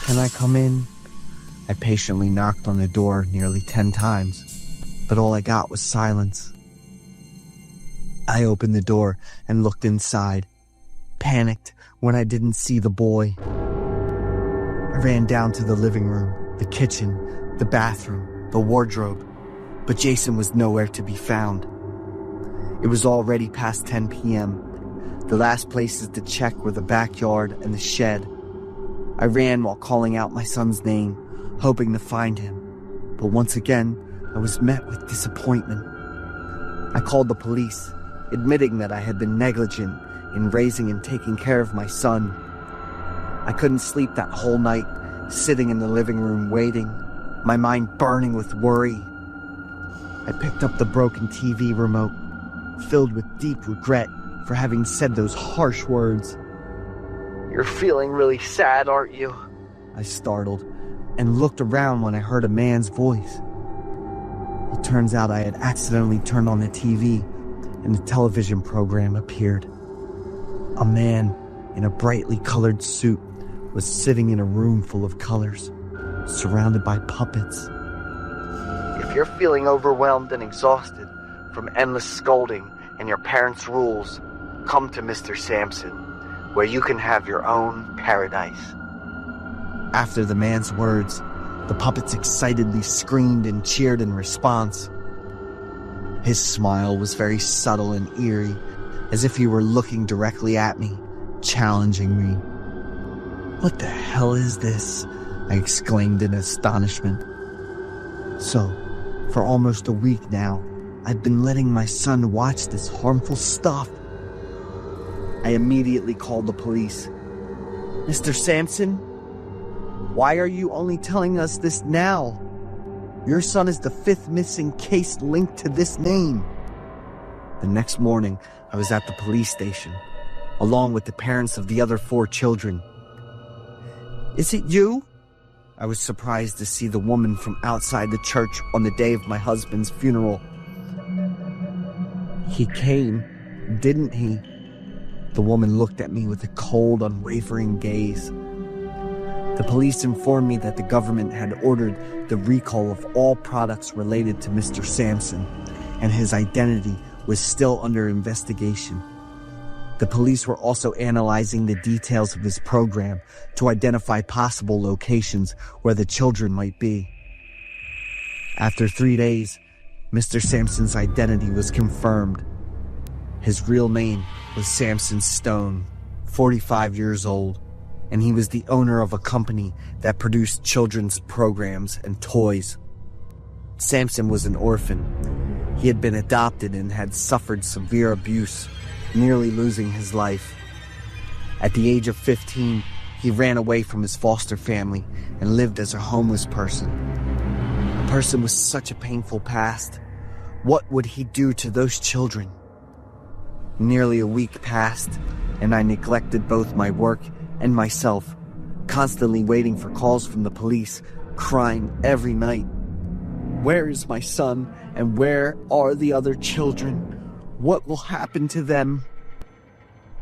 can I come in? I patiently knocked on the door nearly 10 times, but all I got was silence. I opened the door and looked inside, panicked when I didn't see the boy. I ran down to the living room, the kitchen, the bathroom, the wardrobe, but Jason was nowhere to be found. It was already past 10 p.m. The last places to check were the backyard and the shed. I ran while calling out my son's name, hoping to find him, but once again, I was met with disappointment. I called the police, admitting that I had been negligent in raising and taking care of my son. I couldn't sleep that whole night, sitting in the living room waiting, my mind burning with worry. I picked up the broken TV remote, filled with deep regret for having said those harsh words. You're feeling really sad, aren't you? I startled and looked around when I heard a man's voice. It turns out I had accidentally turned on the TV and the television program appeared. A man in a brightly colored suit was sitting in a room full of colors, surrounded by puppets. If you're feeling overwhelmed and exhausted from endless scolding and your parents' rules, come to Mr. Sampson, where you can have your own paradise. After the man's words, the puppets excitedly screamed and cheered in response. His smile was very subtle and eerie, as if he were looking directly at me, challenging me. What the hell is this? I exclaimed in astonishment. So, for almost a week now, I've been letting my son watch this harmful stuff. I immediately called the police. Mr. Sampson, why are you only telling us this now? Your son is the 5th missing case linked to this name. The next morning, I was at the police station, along with the parents of the other 4 children. Is it you? I was surprised to see the woman from outside the church on the day of my husband's funeral. He came, didn't he? The woman looked at me with a cold, unwavering gaze. The police informed me that the government had ordered the recall of all products related to Mr. Sampson, and his identity was still under investigation. The police were also analyzing the details of his program to identify possible locations where the children might be. After 3 days, Mr. Sampson's identity was confirmed. His real name was Samson Stone, 45 years old, and he was the owner of a company that produced children's programs and toys. Samson was an orphan. He had been adopted and had suffered severe abuse, nearly losing his life. At the age of 15, he ran away from his foster family and lived as a homeless person. A person with such a painful past. What would he do to those children? Nearly a week passed, and I neglected both my work and myself, constantly waiting for calls from the police, crying every night. Where is my son, and where are the other children? What will happen to them?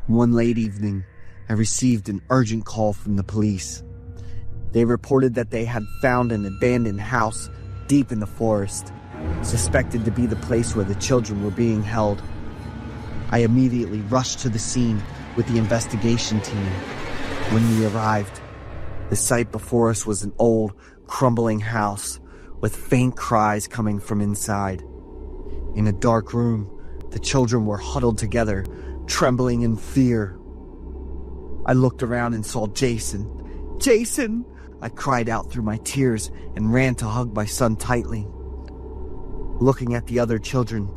One late evening, I received an urgent call from the police. They reported that they had found an abandoned house deep in the forest, suspected to be the place where the children were being held. I immediately rushed to the scene with the investigation team. When we arrived, the sight before us was an old, crumbling house with faint cries coming from inside. In a dark room, the children were huddled together, trembling in fear. I looked around and saw Jason. Jason! I cried out through my tears and ran to hug my son tightly. Looking at the other children,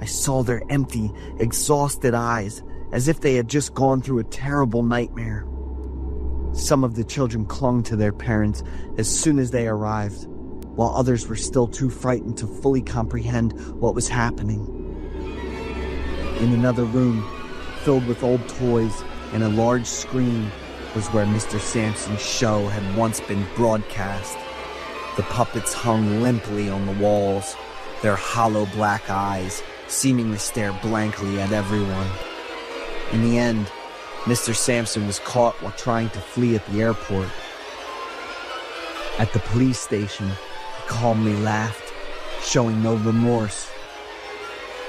I saw their empty, exhausted eyes, as if they had just gone through a terrible nightmare. Some of the children clung to their parents as soon as they arrived, while others were still too frightened to fully comprehend what was happening. In another room, filled with old toys and a large screen, was where Mr. Sampson's show had once been broadcast. The puppets hung limply on the walls, their hollow black eyes seeming to stare blankly at everyone. In the end, Mr. Sampson was caught while trying to flee at the airport. At the police station, he calmly laughed, showing no remorse.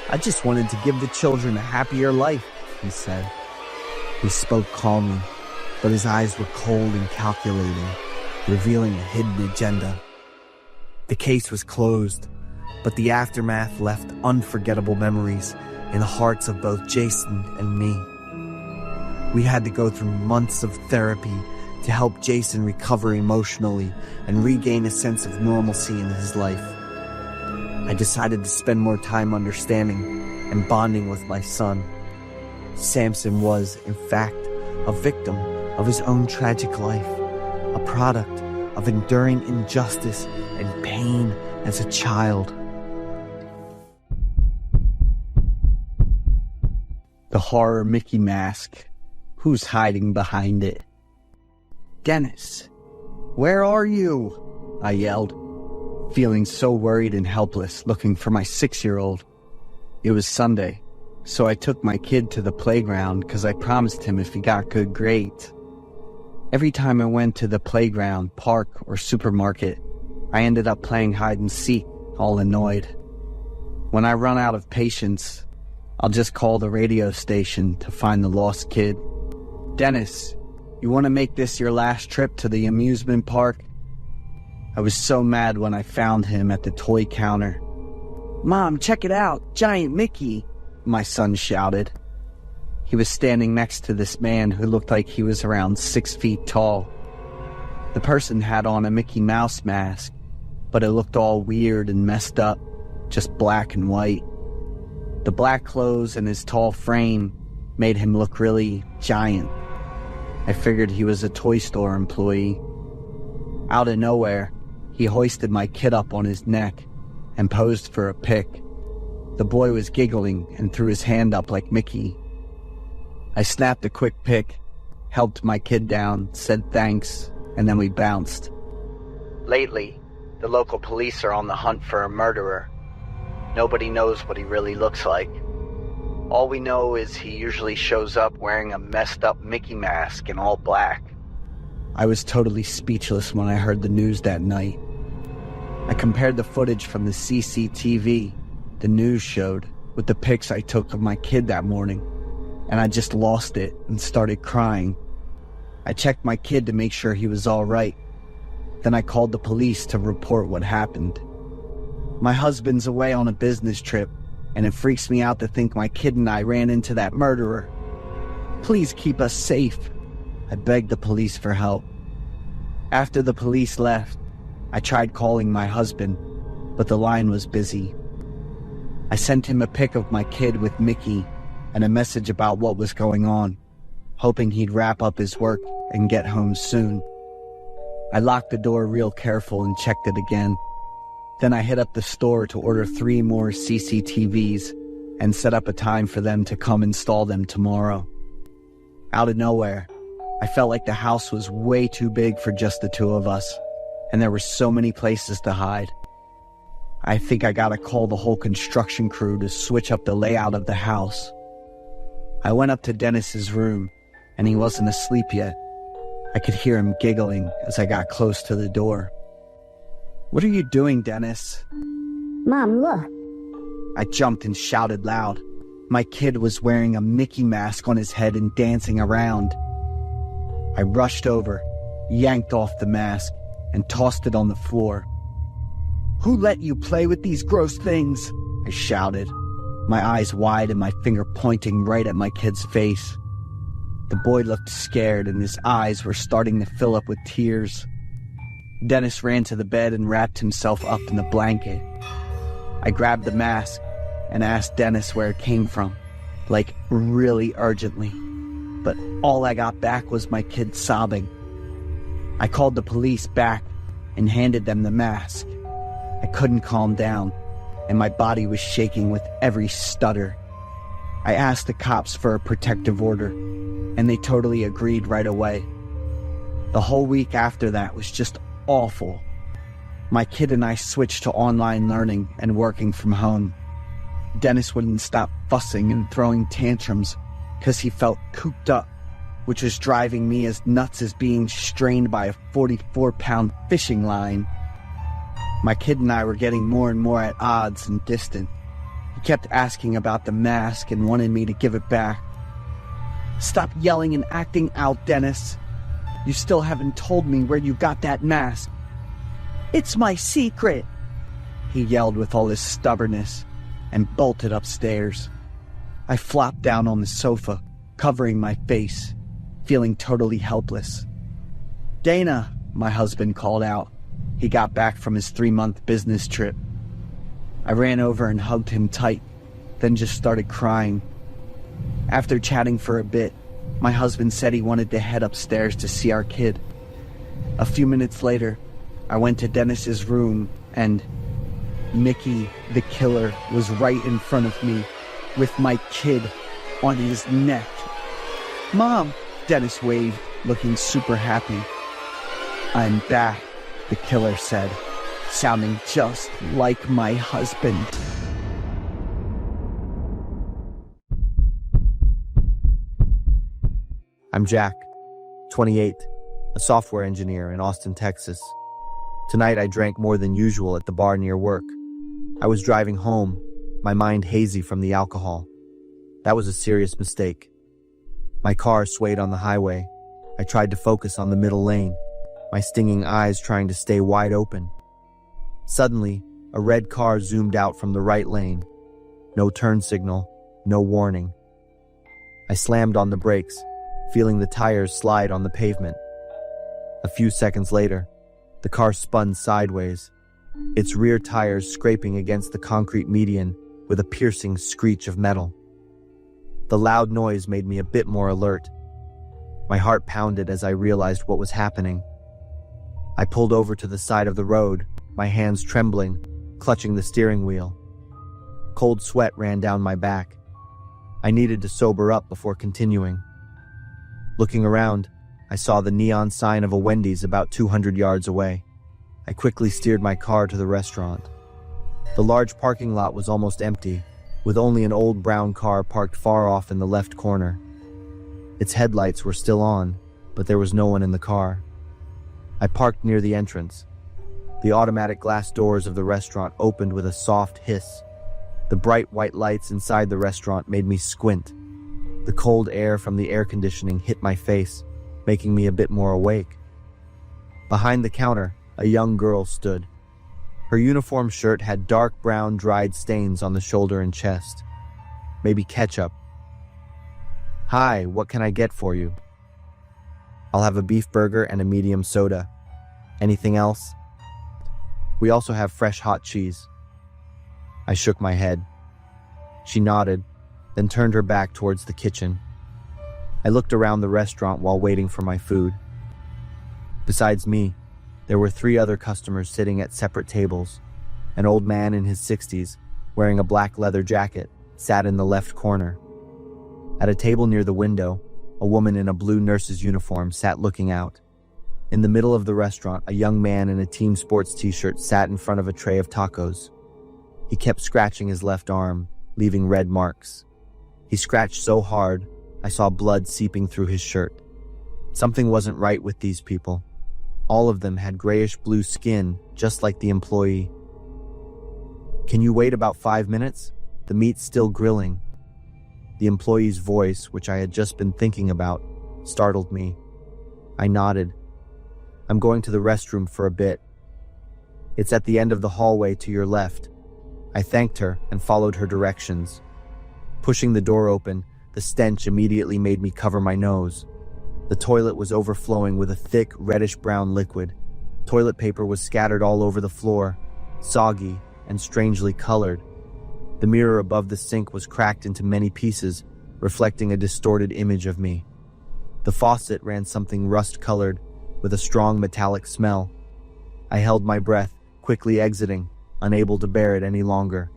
"I just wanted to give the children a happier life," he said. He spoke calmly, but his eyes were cold and calculating, revealing a hidden agenda. The case was closed, but the aftermath left unforgettable memories in the hearts of both Jason and me. We had to go through months of therapy to help Jason recover emotionally and regain a sense of normalcy in his life. I decided to spend more time understanding and bonding with my son. Samson was, in fact, a victim of his own tragic life, a product of enduring injustice and pain as a child. The horror Mickey mask. Who's hiding behind it? "Dennis, where are you?" I yelled, feeling so worried and helpless, looking for my 6-year-old. It was Sunday, so I took my kid to the playground because I promised him if he got good grades. Every time I went to the playground, park, or supermarket, I ended up playing hide and seek, all annoyed. When I run out of patience, I'll just call the radio station to find the lost kid. "Dennis, you want to make this your last trip to the amusement park?" I was so mad when I found him at the toy counter. "Mom, check it out, Giant Mickey," my son shouted. He was standing next to this man who looked like he was around 6 feet tall. The person had on a Mickey Mouse mask, but it looked all weird and messed up, just black and white. The black clothes and his tall frame made him look really giant. I figured he was a toy store employee. Out of nowhere, he hoisted my kid up on his neck and posed for a pic. The boy was giggling and threw his hand up like Mickey. I snapped a quick pic, helped my kid down, said thanks, and then we bounced. Lately, the local police are on the hunt for a murderer. Nobody knows what he really looks like. All we know is he usually shows up wearing a messed up Mickey mask in all black. I was totally speechless when I heard the news that night. I compared the footage from the CCTV the news showed with the pics I took of my kid that morning, and I just lost it and started crying. I checked my kid to make sure he was all right. Then I called the police to report what happened. My husband's away on a business trip, and it freaks me out to think my kid and I ran into that murderer. Please keep us safe. I begged the police for help. After the police left, I tried calling my husband, but the line was busy. I sent him a pic of my kid with Mickey and a message about what was going on, hoping he'd wrap up his work and get home soon. I locked the door real careful and checked it again. Then I hit up the store to order 3 more CCTVs and set up a time for them to come install them tomorrow. Out of nowhere, I felt like the house was way too big for just the 2 of us, and there were so many places to hide. I think I gotta call the whole construction crew to switch up the layout of the house. I went up to Dennis's room, and he wasn't asleep yet. I could hear him giggling as I got close to the door. "What are you doing, Dennis?" Mom, look. I jumped and shouted loud. My kid was wearing a Mickey mask on his head and dancing around. I rushed over, yanked off the mask, and tossed it on the floor. "Who let you play with these gross things?" I shouted, my eyes wide and my finger pointing right at my kid's face. The boy looked scared and his eyes were starting to fill up with tears. Dennis ran to the bed and wrapped himself up in the blanket. I grabbed the mask, and asked Dennis where it came from, like really urgently. But all I got back was my kid sobbing. I called the police back and handed them the mask. I couldn't calm down, and my body was shaking with every stutter. I asked the cops for a protective order, and they totally agreed right away. The whole week after that was just awful. My kid and I switched to online learning and working from home. Dennis wouldn't stop fussing and throwing tantrums because he felt cooped up, which was driving me as nuts as being strained by a 44-pound fishing line. My kid and I were getting more and more at odds and distant. He kept asking about the mask and wanted me to give it back. "Stop yelling and acting out, Dennis. You still haven't told me where you got that mask." "It's my secret," he yelled with all his stubbornness and bolted upstairs. I flopped down on the sofa, covering my face, feeling totally helpless. "Dana," my husband called out. He got back from his 3-month business trip. I ran over and hugged him tight, then just started crying. After chatting for a bit, my husband said he wanted to head upstairs to see our kid. A few minutes later, I went to Dennis's room and Mickey, the killer, was right in front of me with my kid on his neck. "Mom," Dennis waved, looking super happy. "I'm back," the killer said, sounding just like my husband. I'm Jack, 28, a software engineer in Austin, Texas. Tonight I drank more than usual at the bar near work. I was driving home, my mind hazy from the alcohol. That was a serious mistake. My car swayed on the highway. I tried to focus on the middle lane, my stinging eyes trying to stay wide open. Suddenly, a red car zoomed out from the right lane. No turn signal, no warning. I slammed on the brakes, feeling the tires slide on the pavement. A few seconds later, the car spun sideways, its rear tires scraping against the concrete median with a piercing screech of metal. The loud noise made me a bit more alert. My heart pounded as I realized what was happening. I pulled over to the side of the road, my hands trembling, clutching the steering wheel. Cold sweat ran down my back. I needed to sober up before continuing. Looking around, I saw the neon sign of a Wendy's about 200 yards away. I quickly steered my car to the restaurant. The large parking lot was almost empty, with only an old brown car parked far off in the left corner. Its headlights were still on, but there was no one in the car. I parked near the entrance. The automatic glass doors of the restaurant opened with a soft hiss. The bright white lights inside the restaurant made me squint. The cold air from the air conditioning hit my face, making me a bit more awake. Behind the counter, a young girl stood. Her uniform shirt had dark brown dried stains on the shoulder and chest. Maybe ketchup. "Hi, what can I get for you?" "I'll have a beef burger and a medium soda. Anything else?" "We also have fresh hot cheese." I shook my head. She nodded, then turned her back towards the kitchen. I looked around the restaurant while waiting for my food. Besides me, there were 3 other customers sitting at separate tables. An old man in his 60s, wearing a black leather jacket, sat in the left corner. At a table near the window, a woman in a blue nurse's uniform sat looking out. In the middle of the restaurant, a young man in a team sports t-shirt sat in front of a tray of tacos. He kept scratching his left arm, leaving red marks. He scratched so hard, I saw blood seeping through his shirt. Something wasn't right with these people. All of them had grayish-blue skin, just like the employee. "Can you wait about 5 minutes? The meat's still grilling." The employee's voice, which I had just been thinking about, startled me. I nodded. "I'm going to the restroom for a bit. It's at the end of the hallway to your left." I thanked her and followed her directions. Pushing the door open, the stench immediately made me cover my nose. The toilet was overflowing with a thick, reddish-brown liquid. Toilet paper was scattered all over the floor, soggy and strangely colored. The mirror above the sink was cracked into many pieces, reflecting a distorted image of me. The faucet ran something rust-colored, with a strong metallic smell. I held my breath, quickly exiting, unable to bear it any longer.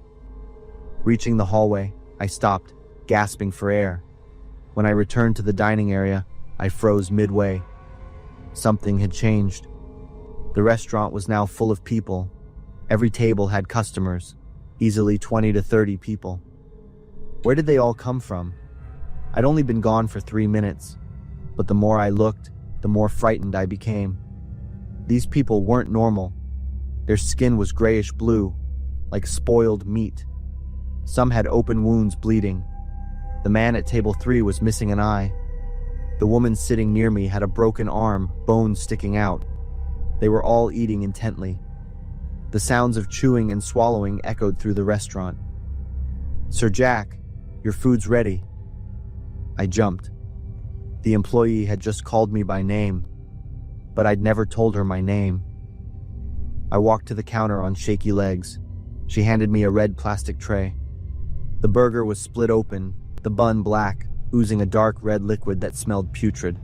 Reaching the hallway, I stopped, gasping for air. When I returned to the dining area, I froze midway. Something had changed. The restaurant was now full of people. Every table had customers, easily 20 to 30 people. Where did they all come from? I'd only been gone for 3 minutes, but the more I looked, the more frightened I became. These people weren't normal. Their skin was grayish blue, like spoiled meat. Some had open wounds bleeding. The man at table 3 was missing an eye. The woman sitting near me had a broken arm, bones sticking out. They were all eating intently. The sounds of chewing and swallowing echoed through the restaurant. "Sir Jack, your food's ready." I jumped. The employee had just called me by name, but I'd never told her my name. I walked to the counter on shaky legs. She handed me a red plastic tray. The burger was split open, the bun black, oozing a dark red liquid that smelled putrid.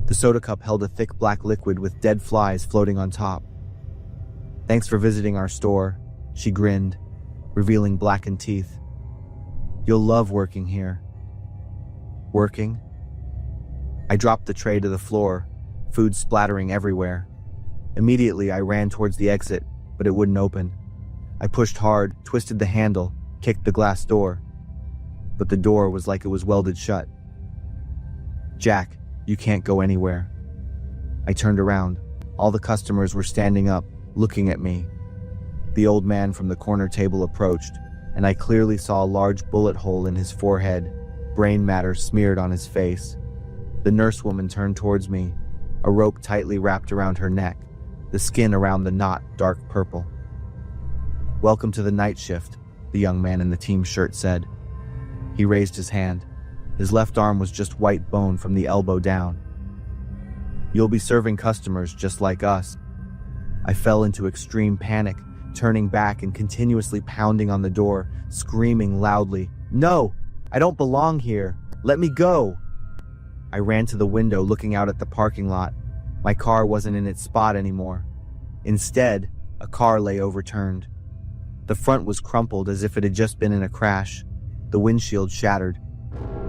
The soda cup held a thick black liquid with dead flies floating on top. "Thanks for visiting our store," she grinned, revealing blackened teeth. "You'll love working here." Working? I dropped the tray to the floor, food splattering everywhere. Immediately, I ran towards the exit, but it wouldn't open. I pushed hard, twisted the handle, kicked the glass door. But the door was like it was welded shut. "Jack, you can't go anywhere." I turned around. All the customers were standing up, looking at me. The old man from the corner table approached, and I clearly saw a large bullet hole in his forehead, brain matter smeared on his face. The nurse woman turned towards me, a rope tightly wrapped around her neck, the skin around the knot dark purple. "Welcome to the night shift," the young man in the team shirt said. He raised his hand. His left arm was just white bone from the elbow down. "You'll be serving customers just like us." I fell into extreme panic, turning back and continuously pounding on the door, screaming loudly, "No! I don't belong here! Let me go!" I ran to the window looking out at the parking lot. My car wasn't in its spot anymore. Instead, a car lay overturned. The front was crumpled as if it had just been in a crash. The windshield shattered.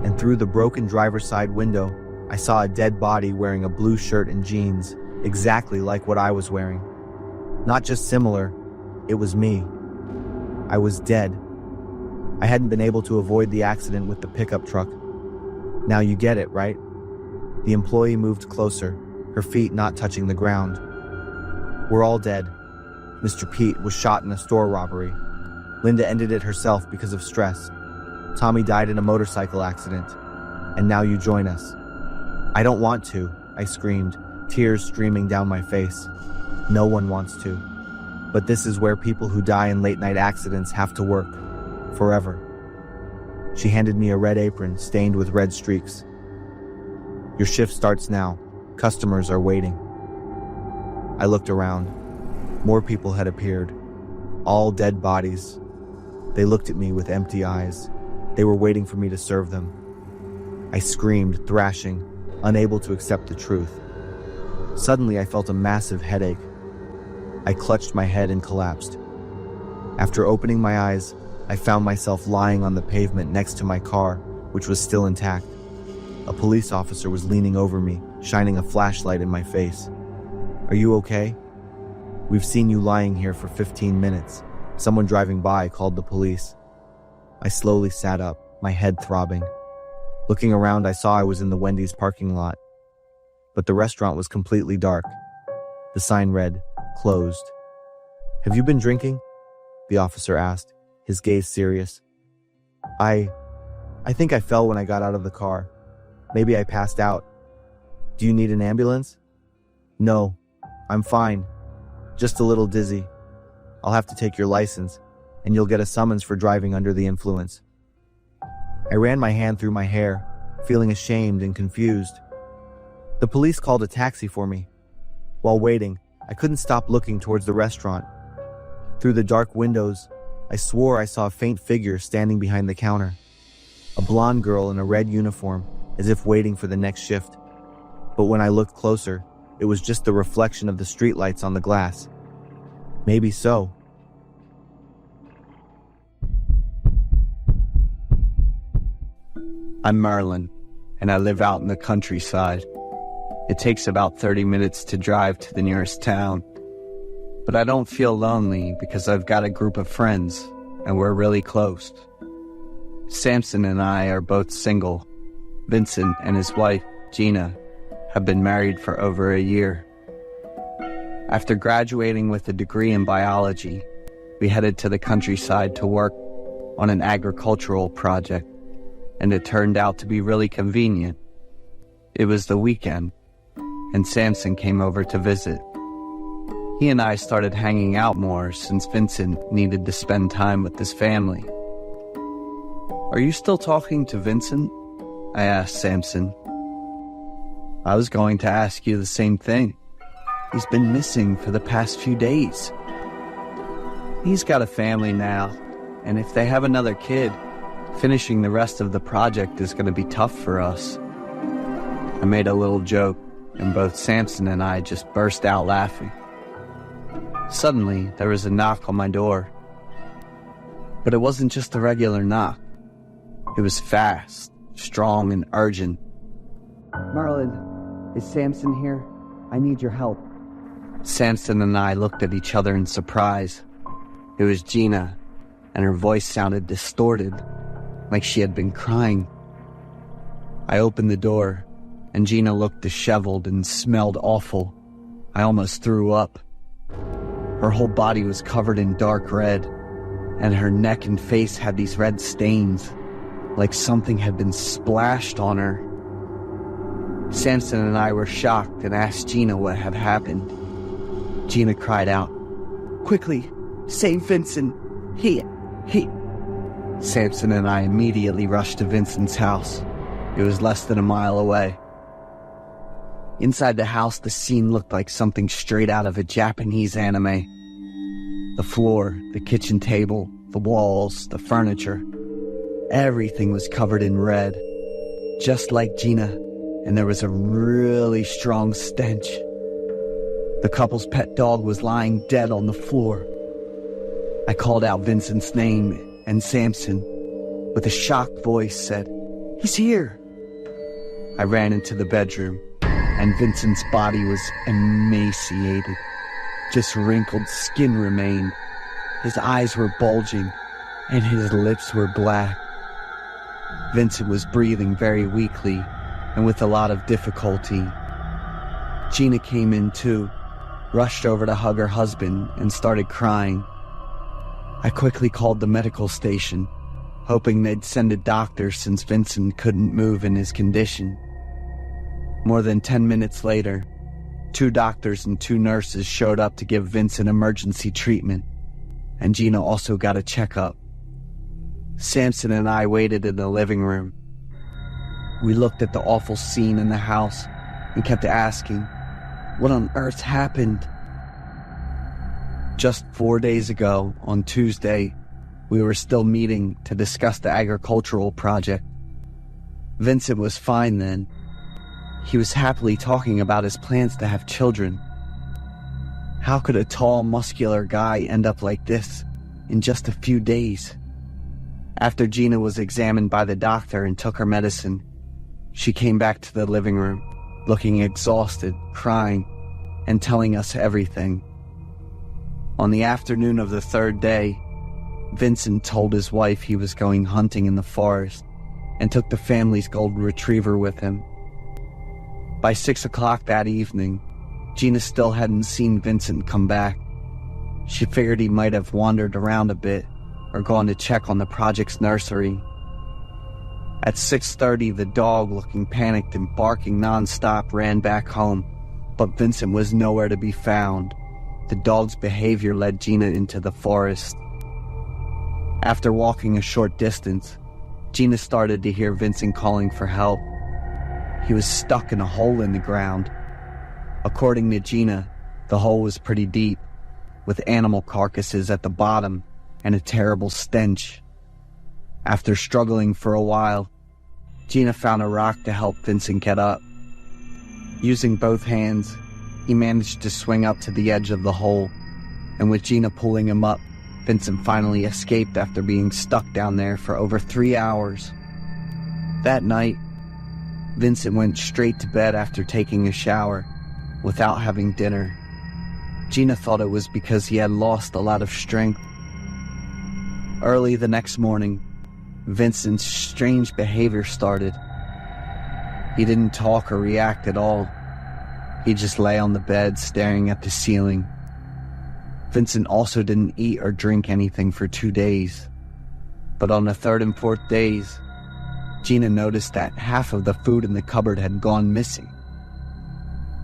And through the broken driver's side window, I saw a dead body wearing a blue shirt and jeans, exactly like what I was wearing. Not just similar, it was me. I was dead. I hadn't been able to avoid the accident with the pickup truck. Now you get it, right? The employee moved closer, her feet not touching the ground. "We're all dead. Mr. Pete was shot in a store robbery. Linda ended it herself because of stress. Tommy died in a motorcycle accident. And now you join us." "I don't want to," I screamed, tears streaming down my face. "No one wants to. But this is where people who die in late-night accidents have to work. Forever." She handed me a red apron stained with red streaks. "Your shift starts now. Customers are waiting." I looked around. More people had appeared. All dead bodies. They looked at me with empty eyes. They were waiting for me to serve them. I screamed, thrashing, unable to accept the truth. Suddenly, I felt a massive headache. I clutched my head and collapsed. After opening my eyes, I found myself lying on the pavement next to my car, which was still intact. A police officer was leaning over me, shining a flashlight in my face. "Are you okay? We've seen you lying here for 15 minutes. Someone driving by called the police." I slowly sat up, my head throbbing. Looking around, I saw I was in the Wendy's parking lot. But the restaurant was completely dark. The sign read, "Closed." "Have you been drinking?" the officer asked, his gaze serious. I think I fell when I got out of the car. Maybe I passed out. Do you need an ambulance?" "No, I'm fine. Just a little dizzy. I'll have to take your license, and you'll get a summons for driving under the influence." I ran my hand through my hair, feeling ashamed and confused. The police called a taxi for me. While waiting, I couldn't stop looking towards the restaurant. Through the dark windows, I swore I saw a faint figure standing behind the counter. A blonde girl in a red uniform, as if waiting for the next shift. But when I looked closer, it was just the reflection of the streetlights on the glass. Maybe so. I'm Merlin, and I live out in the countryside. It takes about 30 minutes to drive to the nearest town. But I don't feel lonely because I've got a group of friends, and we're really close. Samson and I are both single. Vincent and his wife, Gina, have been married for over a year. After graduating with a degree in biology, we headed to the countryside to work on an agricultural project, and it turned out to be really convenient. It was the weekend, and Samson came over to visit. He and I started hanging out more since Vincent needed to spend time with his family. "Are you still talking to Vincent?" I asked Samson. "I was going to ask you the same thing. He's been missing for the past few days." "He's got a family now, and if they have another kid, finishing the rest of the project is going to be tough for us." I made a little joke, and both Samson and I just burst out laughing. Suddenly, there was a knock on my door. But it wasn't just a regular knock. It was fast, strong, and urgent. "Merlin, is Samson here? I need your help." Samson and I looked at each other in surprise. It was Gina, and her voice sounded distorted, like she had been crying. I opened the door, and Gina looked disheveled and smelled awful. I almost threw up. Her whole body was covered in dark red, and her neck and face had these red stains, like something had been splashed on her. Samson and I were shocked and asked Gina what had happened. Gina cried out, "Quickly, save Vincent! He... Samson and I immediately rushed to Vincent's house. It was less than a mile away. Inside the house, the scene looked like something straight out of a Japanese anime. The floor, the kitchen table, the walls, the furniture, everything was covered in red, just like Gina, and there was a really strong stench. The couple's pet dog was lying dead on the floor. I called out Vincent's name, and Samson, with a shocked voice, said, "He's here." I ran into the bedroom, and Vincent's body was emaciated. Just wrinkled skin remained. His eyes were bulging, and his lips were black. Vincent was breathing very weakly and with a lot of difficulty. Gina came in too, rushed over to hug her husband, and started crying. I quickly called the medical station, hoping they'd send a doctor since Vincent couldn't move in his condition. More than 10 minutes later, 2 doctors and 2 nurses showed up to give Vincent emergency treatment, and Gina also got a checkup. Samson and I waited in the living room. We looked at the awful scene in the house and kept asking, what on earth happened? Just 4 days ago, on Tuesday, we were still meeting to discuss the agricultural project. Vincent was fine then. He was happily talking about his plans to have children. How could a tall, muscular guy end up like this in just a few days? After Gina was examined by the doctor and took her medicine, she came back to the living room, looking exhausted, crying, and telling us everything. On the afternoon of the 3rd day, Vincent told his wife he was going hunting in the forest and took the family's golden retriever with him. By 6 o'clock that evening, Gina still hadn't seen Vincent come back. She figured he might have wandered around a bit or gone to check on the project's nursery. At 6:30, the dog, looking panicked and barking nonstop, ran back home, but Vincent was nowhere to be found. The dog's behavior led Gina into the forest. After walking a short distance, Gina started to hear Vincent calling for help. He was stuck in a hole in the ground. According to Gina, the hole was pretty deep, with animal carcasses at the bottom and a terrible stench. After struggling for a while, Gina found a rock to help Vincent get up. Using both hands, he managed to swing up to the edge of the hole, and with Gina pulling him up, Vincent finally escaped after being stuck down there for over 3 hours. That night, Vincent went straight to bed after taking a shower, without having dinner. Gina thought it was because he had lost a lot of strength. Early the next morning, Vincent's strange behavior started. He didn't talk or react at all. He just lay on the bed staring at the ceiling. Vincent also didn't eat or drink anything for 2 days. But on the third and fourth days, Gina noticed that half of the food in the cupboard had gone missing.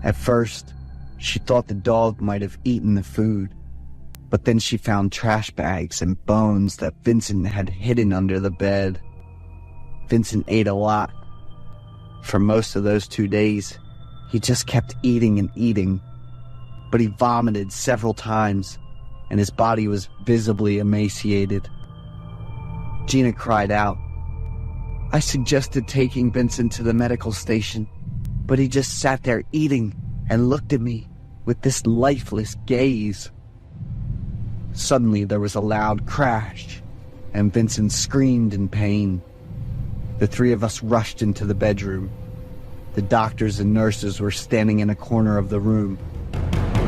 At first, she thought the dog might have eaten the food, but then she found trash bags and bones that Vincent had hidden under the bed. Vincent ate a lot. For most of those 2 days, he just kept eating and eating, but he vomited several times, and his body was visibly emaciated. Gina cried out. I suggested taking Vincent to the medical station, but he just sat there eating and looked at me with this lifeless gaze. Suddenly there was a loud crash, and Vincent screamed in pain. The three of us rushed into the bedroom. The doctors and nurses were standing in a corner of the room.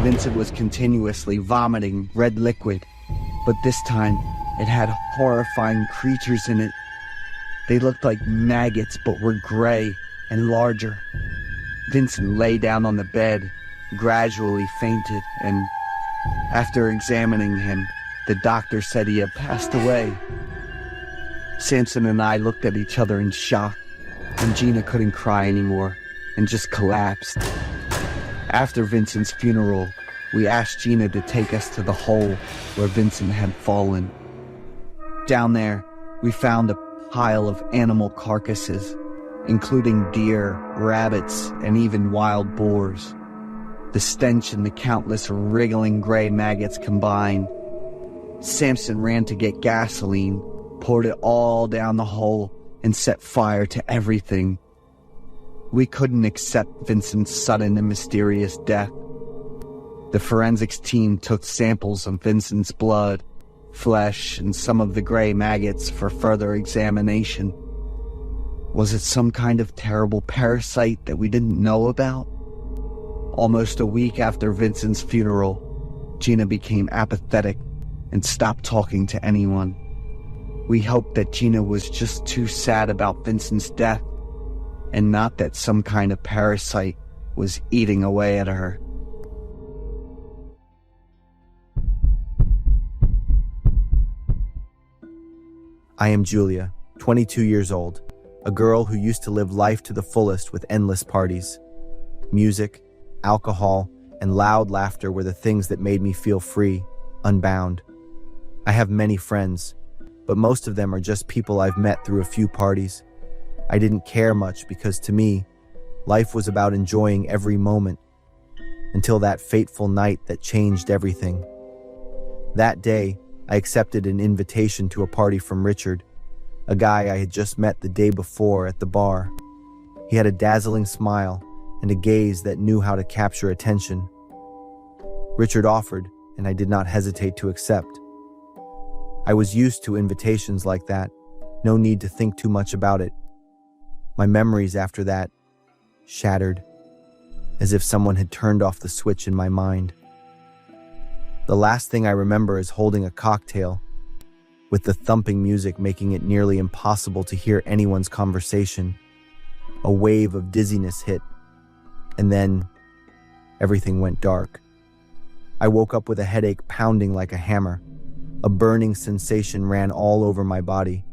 Vincent was continuously vomiting red liquid, but this time it had horrifying creatures in it. They looked like maggots but were gray and larger. Vincent lay down on the bed, gradually fainted, and after examining him, the doctor said he had passed away. Samson and I looked at each other in shock, and Gina couldn't cry anymore and just collapsed. After Vincent's funeral, we asked Gina to take us to the hole where Vincent had fallen. Down there, we found a pile of animal carcasses, including deer, rabbits, and even wild boars. The stench and the countless wriggling gray maggots combined. Samson ran to get gasoline, poured it all down the hole, and set fire to everything. We couldn't accept Vincent's sudden and mysterious death. The forensics team took samples of Vincent's blood, flesh, and some of the gray maggots for further examination. Was it some kind of terrible parasite that we didn't know about? Almost a week after Vincent's funeral, Gina became apathetic and stopped talking to anyone. We hoped that Gina was just too sad about Vincent's death, and not that some kind of parasite was eating away at her. I am Julia, 22 years old, a girl who used to live life to the fullest with endless parties. Music, alcohol, and loud laughter were the things that made me feel free, unbound. I have many friends, but most of them are just people I've met through a few parties. I didn't care much because to me, life was about enjoying every moment, until that fateful night that changed everything. That day, I accepted an invitation to a party from Richard, a guy I had just met the day before at the bar. He had a dazzling smile and a gaze that knew how to capture attention. Richard offered, and I did not hesitate to accept. I was used to invitations like that, no need to think too much about it. My memories after that shattered, as if someone had turned off the switch in my mind. The last thing I remember is holding a cocktail, with the thumping music making it nearly impossible to hear anyone's conversation. A wave of dizziness hit, and then everything went dark. I woke up with a headache pounding like a hammer. A burning sensation ran all over my body,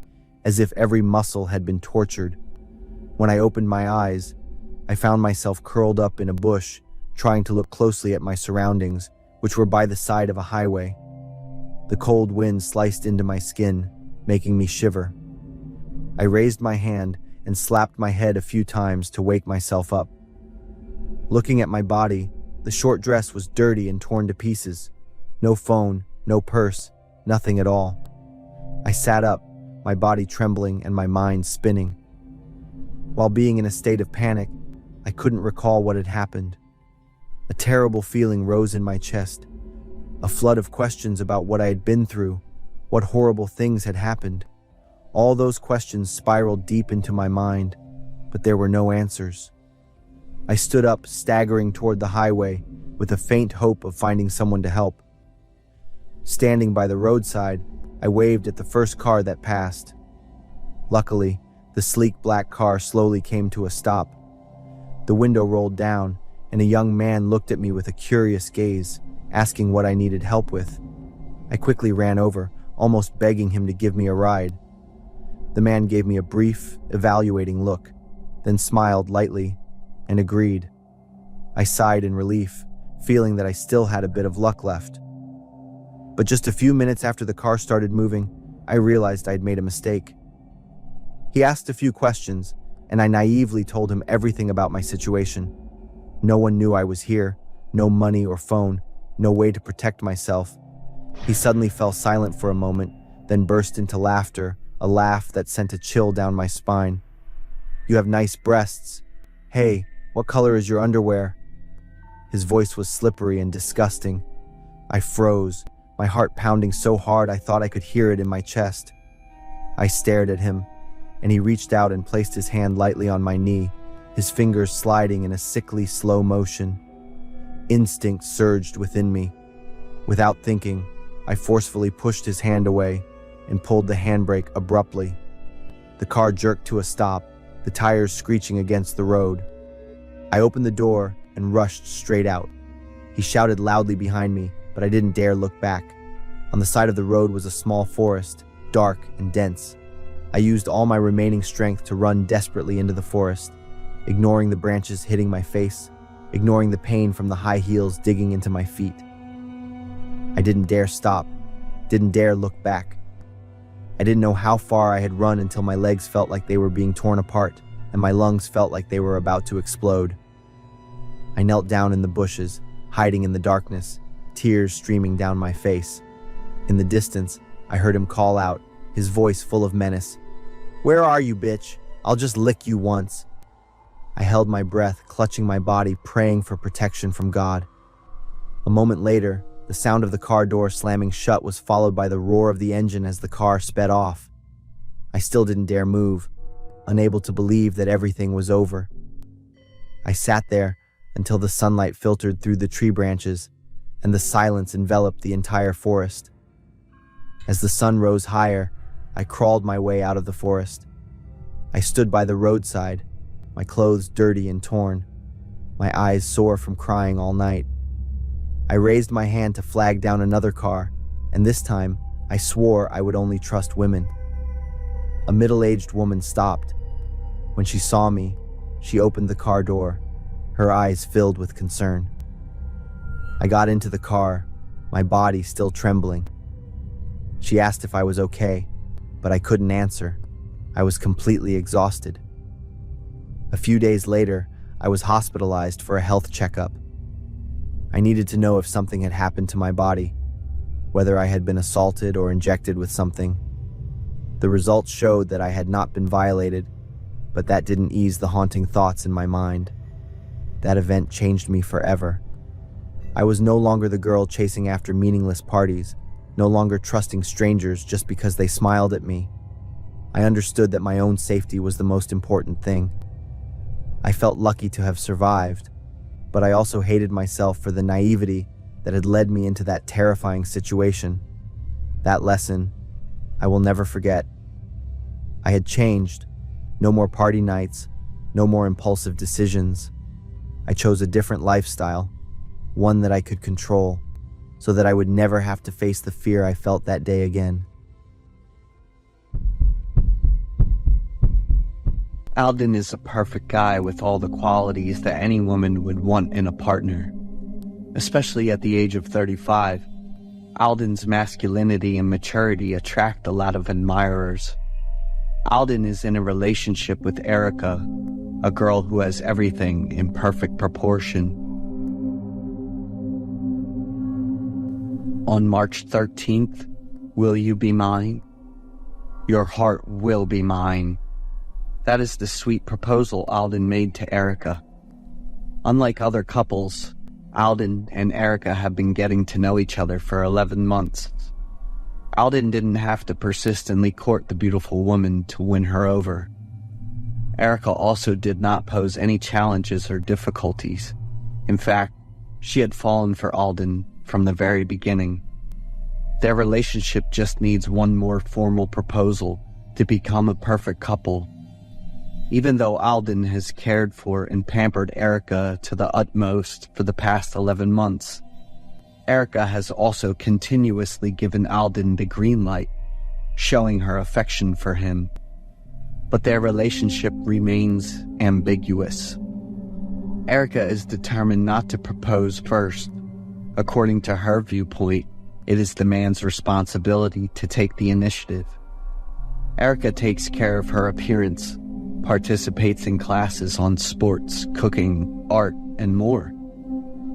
as if every muscle had been tortured. When I opened my eyes, I found myself curled up in a bush, trying to look closely at my surroundings, which were by the side of a highway. The cold wind sliced into my skin, making me shiver. I raised my hand and slapped my head a few times to wake myself up. Looking at my body, the short dress was dirty and torn to pieces. No phone, no purse, nothing at all. I sat up, my body trembling and my mind spinning. While being in a state of panic, I couldn't recall what had happened. A terrible feeling rose in my chest, a flood of questions about what I had been through, what horrible things had happened. All those questions spiraled deep into my mind, but there were no answers. I stood up, staggering toward the highway, with a faint hope of finding someone to help. Standing by the roadside, I waved at the first car that passed. Luckily, the sleek black car slowly came to a stop. The window rolled down, and a young man looked at me with a curious gaze, asking what I needed help with. I quickly ran over, almost begging him to give me a ride. The man gave me a brief, evaluating look, then smiled lightly and agreed. I sighed in relief, feeling that I still had a bit of luck left. But just a few minutes after the car started moving, I realized I'd made a mistake. He asked a few questions, and I naively told him everything about my situation. No one knew I was here, no money or phone, no way to protect myself. He suddenly fell silent for a moment, then burst into laughter, a laugh that sent a chill down my spine. "You have nice breasts. Hey, what color is your underwear?" His voice was slippery and disgusting. I froze, my heart pounding so hard I thought I could hear it in my chest. I stared at him, and he reached out and placed his hand lightly on my knee, his fingers sliding in a sickly slow motion. Instinct surged within me. Without thinking, I forcefully pushed his hand away and pulled the handbrake abruptly. The car jerked to a stop, the tires screeching against the road. I opened the door and rushed straight out. He shouted loudly behind me, but I didn't dare look back. On the side of the road was a small forest, dark and dense. I used all my remaining strength to run desperately into the forest, ignoring the branches hitting my face, ignoring the pain from the high heels digging into my feet. I didn't dare stop, didn't dare look back. I didn't know how far I had run until my legs felt like they were being torn apart, and my lungs felt like they were about to explode. I knelt down in the bushes, hiding in the darkness, tears streaming down my face. In the distance, I heard him call out, his voice full of menace. "Where are you, bitch? I'll just lick you once." I held my breath, clutching my body, praying for protection from God. A moment later, the sound of the car door slamming shut was followed by the roar of the engine as the car sped off. I still didn't dare move, unable to believe that everything was over. I sat there until the sunlight filtered through the tree branches and the silence enveloped the entire forest. As the sun rose higher, I crawled my way out of the forest. I stood by the roadside, my clothes dirty and torn, my eyes sore from crying all night. I raised my hand to flag down another car, and this time I swore I would only trust women. A middle-aged woman stopped. When she saw me, she opened the car door, her eyes filled with concern. I got into the car, my body still trembling. She asked if I was okay, but I couldn't answer. I was completely exhausted. A few days later, I was hospitalized for a health checkup. I needed to know if something had happened to my body, whether I had been assaulted or injected with something. The results showed that I had not been violated, but that didn't ease the haunting thoughts in my mind. That event changed me forever. I was no longer the girl chasing after meaningless parties, no longer trusting strangers just because they smiled at me. I understood that my own safety was the most important thing. I felt lucky to have survived, but I also hated myself for the naivety that had led me into that terrifying situation. That lesson, I will never forget. I had changed. No more party nights, no more impulsive decisions. I chose a different lifestyle, one that I could control, so that I would never have to face the fear I felt that day again. Alden is a perfect guy with all the qualities that any woman would want in a partner. Especially at the age of 35, Alden's masculinity and maturity attract a lot of admirers. Alden is in a relationship with Erica, a girl who has everything in perfect proportion. On March 13th, will you be mine? Your heart will be mine. That is the sweet proposal Alden made to Erica. Unlike other couples, Alden and Erica have been getting to know each other for 11 months. Alden didn't have to persistently court the beautiful woman to win her over. Erica also did not pose any challenges or difficulties. In fact, she had fallen for Alden from the very beginning. Their relationship just needs one more formal proposal to become a perfect couple. Even though Alden has cared for and pampered Erica to the utmost for the past 11 months, Erica has also continuously given Alden the green light, showing her affection for him. But their relationship remains ambiguous. Erica is determined not to propose first. According to her viewpoint, it is the man's responsibility to take the initiative. Erica takes care of her appearance, participates in classes on sports, cooking, art, and more.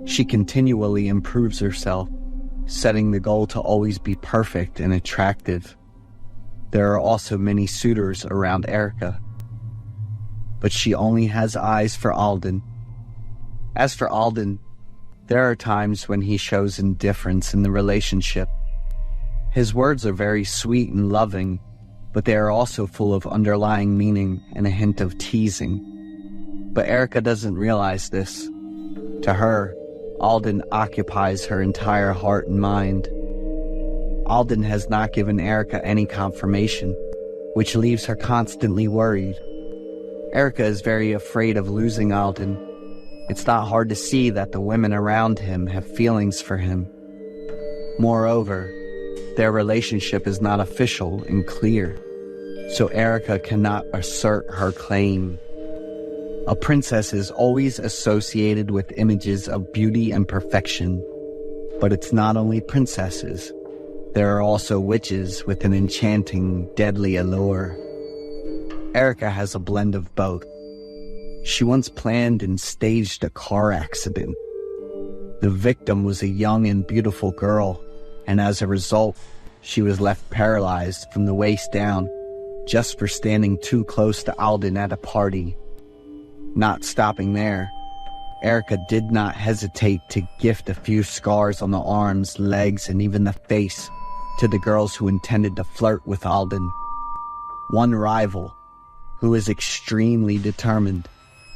She continually improves herself, setting the goal to always be perfect and attractive. There are also many suitors around Erica, but she only has eyes for Alden. As for Alden, there are times when he shows indifference in the relationship. His words are very sweet and loving, but they are also full of underlying meaning and a hint of teasing. But Erica doesn't realize this. To her, Alden occupies her entire heart and mind. Alden has not given Erica any confirmation, which leaves her constantly worried. Erica is very afraid of losing Alden. It's not hard to see that the women around him have feelings for him. Moreover, their relationship is not official and clear, so Erica cannot assert her claim. A princess is always associated with images of beauty and perfection, but it's not only princesses. There are also witches with an enchanting, deadly allure. Erica has a blend of both. She once planned and staged a car accident. The victim was a young and beautiful girl, and as a result, she was left paralyzed from the waist down just for standing too close to Alden at a party. Not stopping there, Erica did not hesitate to gift a few scars on the arms, legs, and even the face to the girls who intended to flirt with Alden. One rival, who is extremely determined,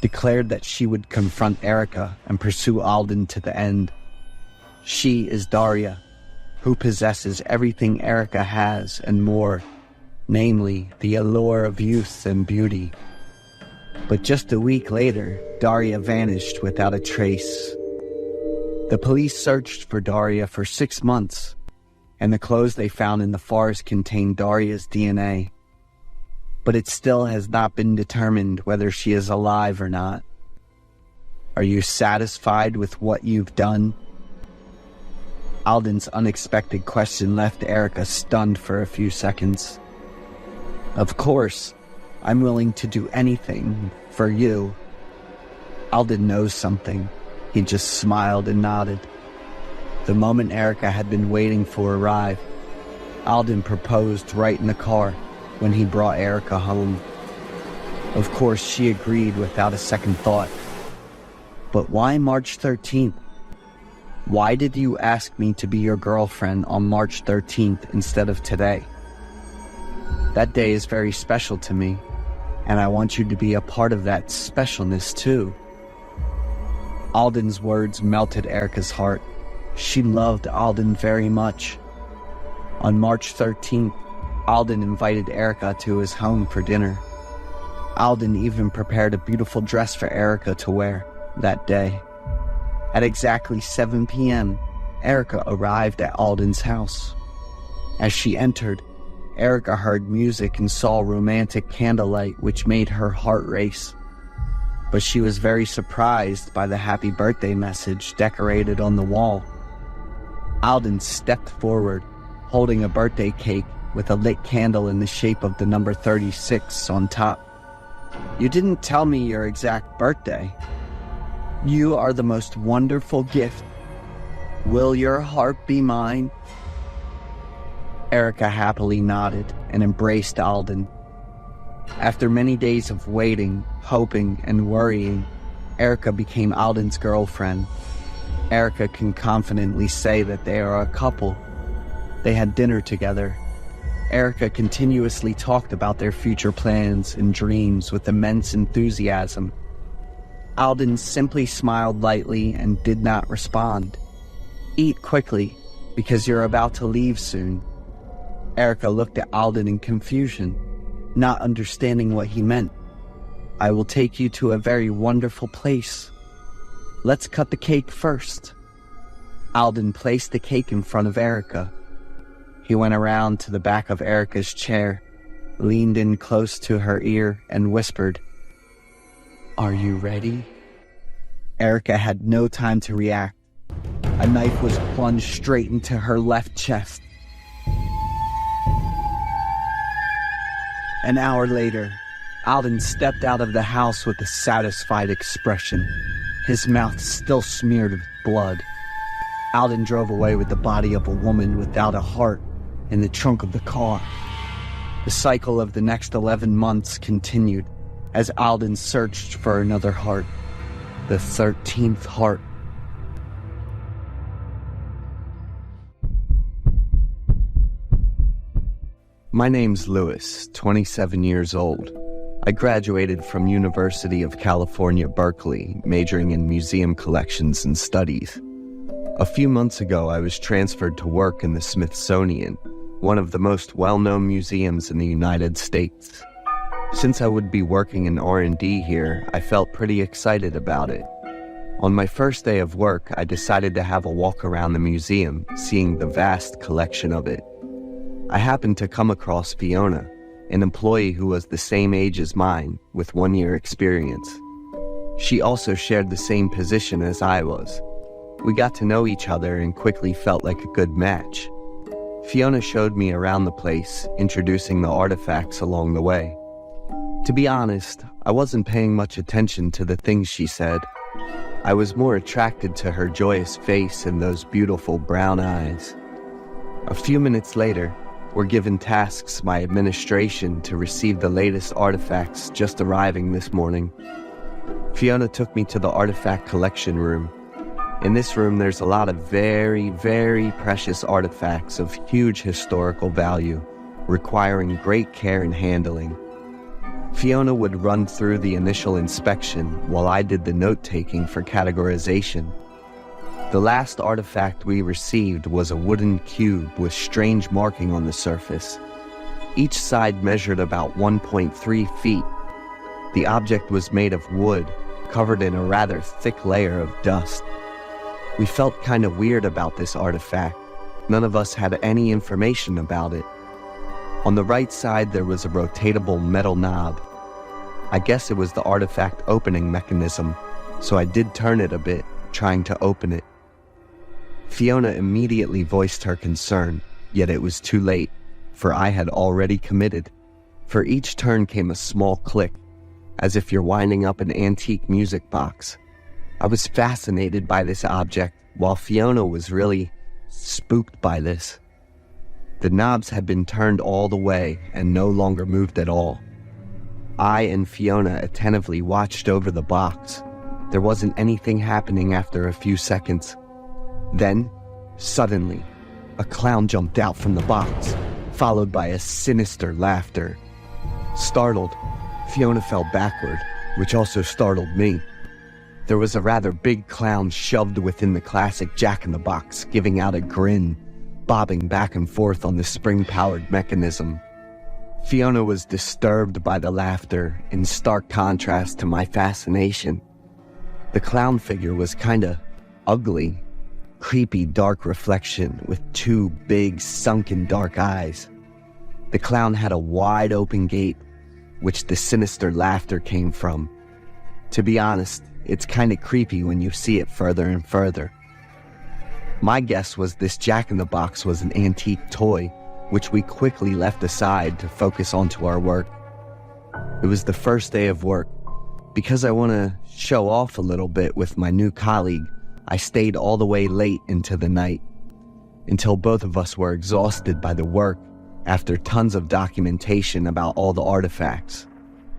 declared that she would confront Erica and pursue Alden to the end. She is Daria, who possesses everything Erica has and more, namely the allure of youth and beauty. But just a week later, Daria vanished without a trace. The police searched for Daria for 6 months, and the clothes they found in the forest contained Daria's DNA. But it still has not been determined whether she is alive or not. Are you satisfied with what you've done? Alden's unexpected question left Erica stunned for a few seconds. Of course, I'm willing to do anything for you. Alden knows something. He just smiled and nodded. The moment Erica had been waiting for arrived. Alden proposed right in the car when he brought Erica home. Of course, she agreed without a second thought. But why March 13th? Why did you ask me to be your girlfriend on March 13th instead of today? That day is very special to me, and I want you to be a part of that specialness too. Alden's words melted Erica's heart. She loved Alden very much. On March 13th, Alden invited Erica to his home for dinner. Alden even prepared a beautiful dress for Erica to wear that day. At exactly 7 p.m., Erica arrived at Alden's house. As she entered, Erica heard music and saw romantic candlelight, which made her heart race. But she was very surprised by the happy birthday message decorated on the wall. Alden stepped forward, holding a birthday cake with a lit candle in the shape of the number 36 on top. You didn't tell me your exact birthday. You are the most wonderful gift. Will your heart be mine? Erica happily nodded. and embraced Alden. After many days of waiting, hoping, and worrying, Erica became Alden's girlfriend. Erica can confidently say that they are a couple. They had dinner together. Erica continuously talked about their future plans and dreams with immense enthusiasm. Alden simply smiled lightly and did not respond. "Eat quickly, because you're about to leave soon." Erica looked at Alden in confusion, not understanding what he meant. "I will take you to a very wonderful place. Let's cut the cake first." Alden placed the cake in front of Erica. He went around to the back of Erica's chair, leaned in close to her ear, and whispered, "Are you ready?" Erica had no time to react. A knife was plunged straight into her left chest. An hour later, Alden stepped out of the house with a satisfied expression, his mouth still smeared with blood. Alden drove away with the body of a woman without a heart in the trunk of the car. The cycle of the next 11 months continued as Alden searched for another heart, the 13th heart. My name's Lewis, 27 years old. I graduated from University of California, Berkeley, majoring in museum collections and studies. A few months ago, I was transferred to work in the Smithsonian, one of the most well-known museums in the United States. Since I would be working in R&D here, I felt pretty excited about it. On my first day of work, I decided to have a walk around the museum, seeing the vast collection of it. I happened to come across Fiona, an employee who was the same age as mine, with 1 year experience. She also shared the same position as I was. We got to know each other and quickly felt like a good match. Fiona showed me around the place, introducing the artifacts along the way. To be honest, I wasn't paying much attention to the things she said. I was more attracted to her joyous face and those beautiful brown eyes. A few minutes later, we're given tasks by administration to receive the latest artifacts just arriving this morning. Fiona took me to the artifact collection room. In this room, there's a lot of very, very precious artifacts of huge historical value, requiring great care and handling. Fiona would run through the initial inspection while I did the note-taking for categorization. The last artifact we received was a wooden cube with strange marking on the surface. Each side measured about 1.3 feet. The object was made of wood, covered in a rather thick layer of dust. We felt kind of weird about this artifact. None of us had any information about it. On the right side, there was a rotatable metal knob. I guess it was the artifact opening mechanism, so I did turn it a bit, trying to open it. Fiona immediately voiced her concern, yet it was too late, for I had already committed. For each turn came a small click, as if you're winding up an antique music box. I was fascinated by this object, while Fiona was really spooked by this. The knobs had been turned all the way and no longer moved at all. I and Fiona attentively watched over the box. There wasn't anything happening after a few seconds. Then, suddenly, a clown jumped out from the box, followed by a sinister laughter. Startled, Fiona fell backward, which also startled me. There was a rather big clown shoved within the classic jack-in-the-box, giving out a grin, bobbing back and forth on the spring-powered mechanism. Fiona was disturbed by the laughter, in stark contrast to my fascination. The clown figure was kinda ugly, creepy dark reflection with two big sunken dark eyes. The clown had a wide open gape, which the sinister laughter came from. To be honest, it's kinda creepy when you see it further and further. My guess was this jack-in-the-box was an antique toy, which we quickly left aside to focus onto our work. It was the first day of work. Because I want to show off a little bit with my new colleague, I stayed all the way late into the night, until both of us were exhausted by the work after tons of documentation about all the artifacts.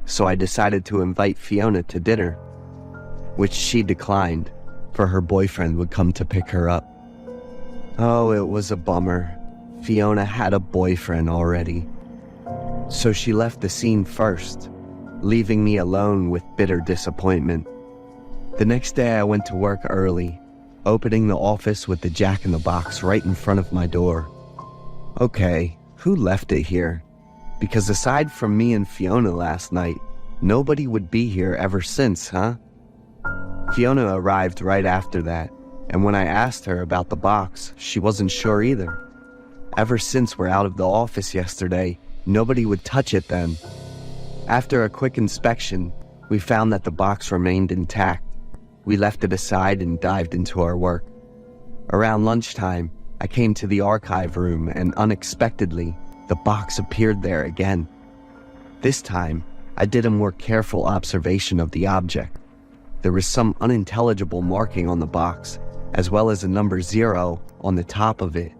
So I decided to invite Fiona to dinner, which she declined, for her boyfriend would come to pick her up. Oh, it was a bummer. Fiona had a boyfriend already. So she left the scene first, leaving me alone with bitter disappointment. The next day I went to work early, opening the office with the Jack-in-the-Box right in front of my door. Okay, who left it here? Because aside from me and Fiona last night, nobody would be here ever since, huh? Fiona arrived right after that, and when I asked her about the box, she wasn't sure either. Ever since we're out of the office yesterday, nobody would touch it then. After a quick inspection, we found that the box remained intact. We left it aside and dived into our work. Around lunchtime, I came to the archive room and unexpectedly, the box appeared there again. This time, I did a more careful observation of the object. There was some unintelligible marking on the box, as well as a number 0 on the top of it.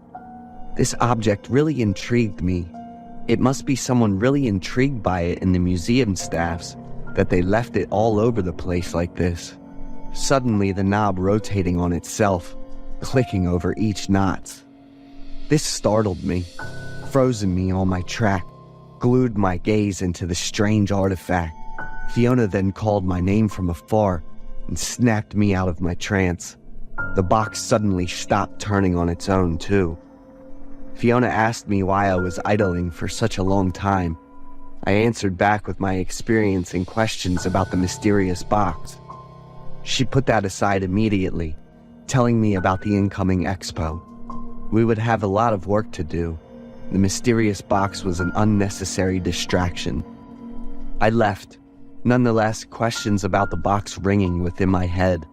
This object really intrigued me. It must be someone really intrigued by it in the museum staffs that they left it all over the place like this. Suddenly, the knob rotating on itself, clicking over each knot. This startled me, frozen me on my track, glued my gaze into the strange artifact. Fiona then called my name from afar and snapped me out of my trance. The box suddenly stopped turning on its own, too. Fiona asked me why I was idling for such a long time. I answered back with my experience and questions about the mysterious box. She put that aside immediately, telling me about the incoming expo. We would have a lot of work to do. The mysterious box was an unnecessary distraction. I left, nonetheless, questions about the box ringing within my head.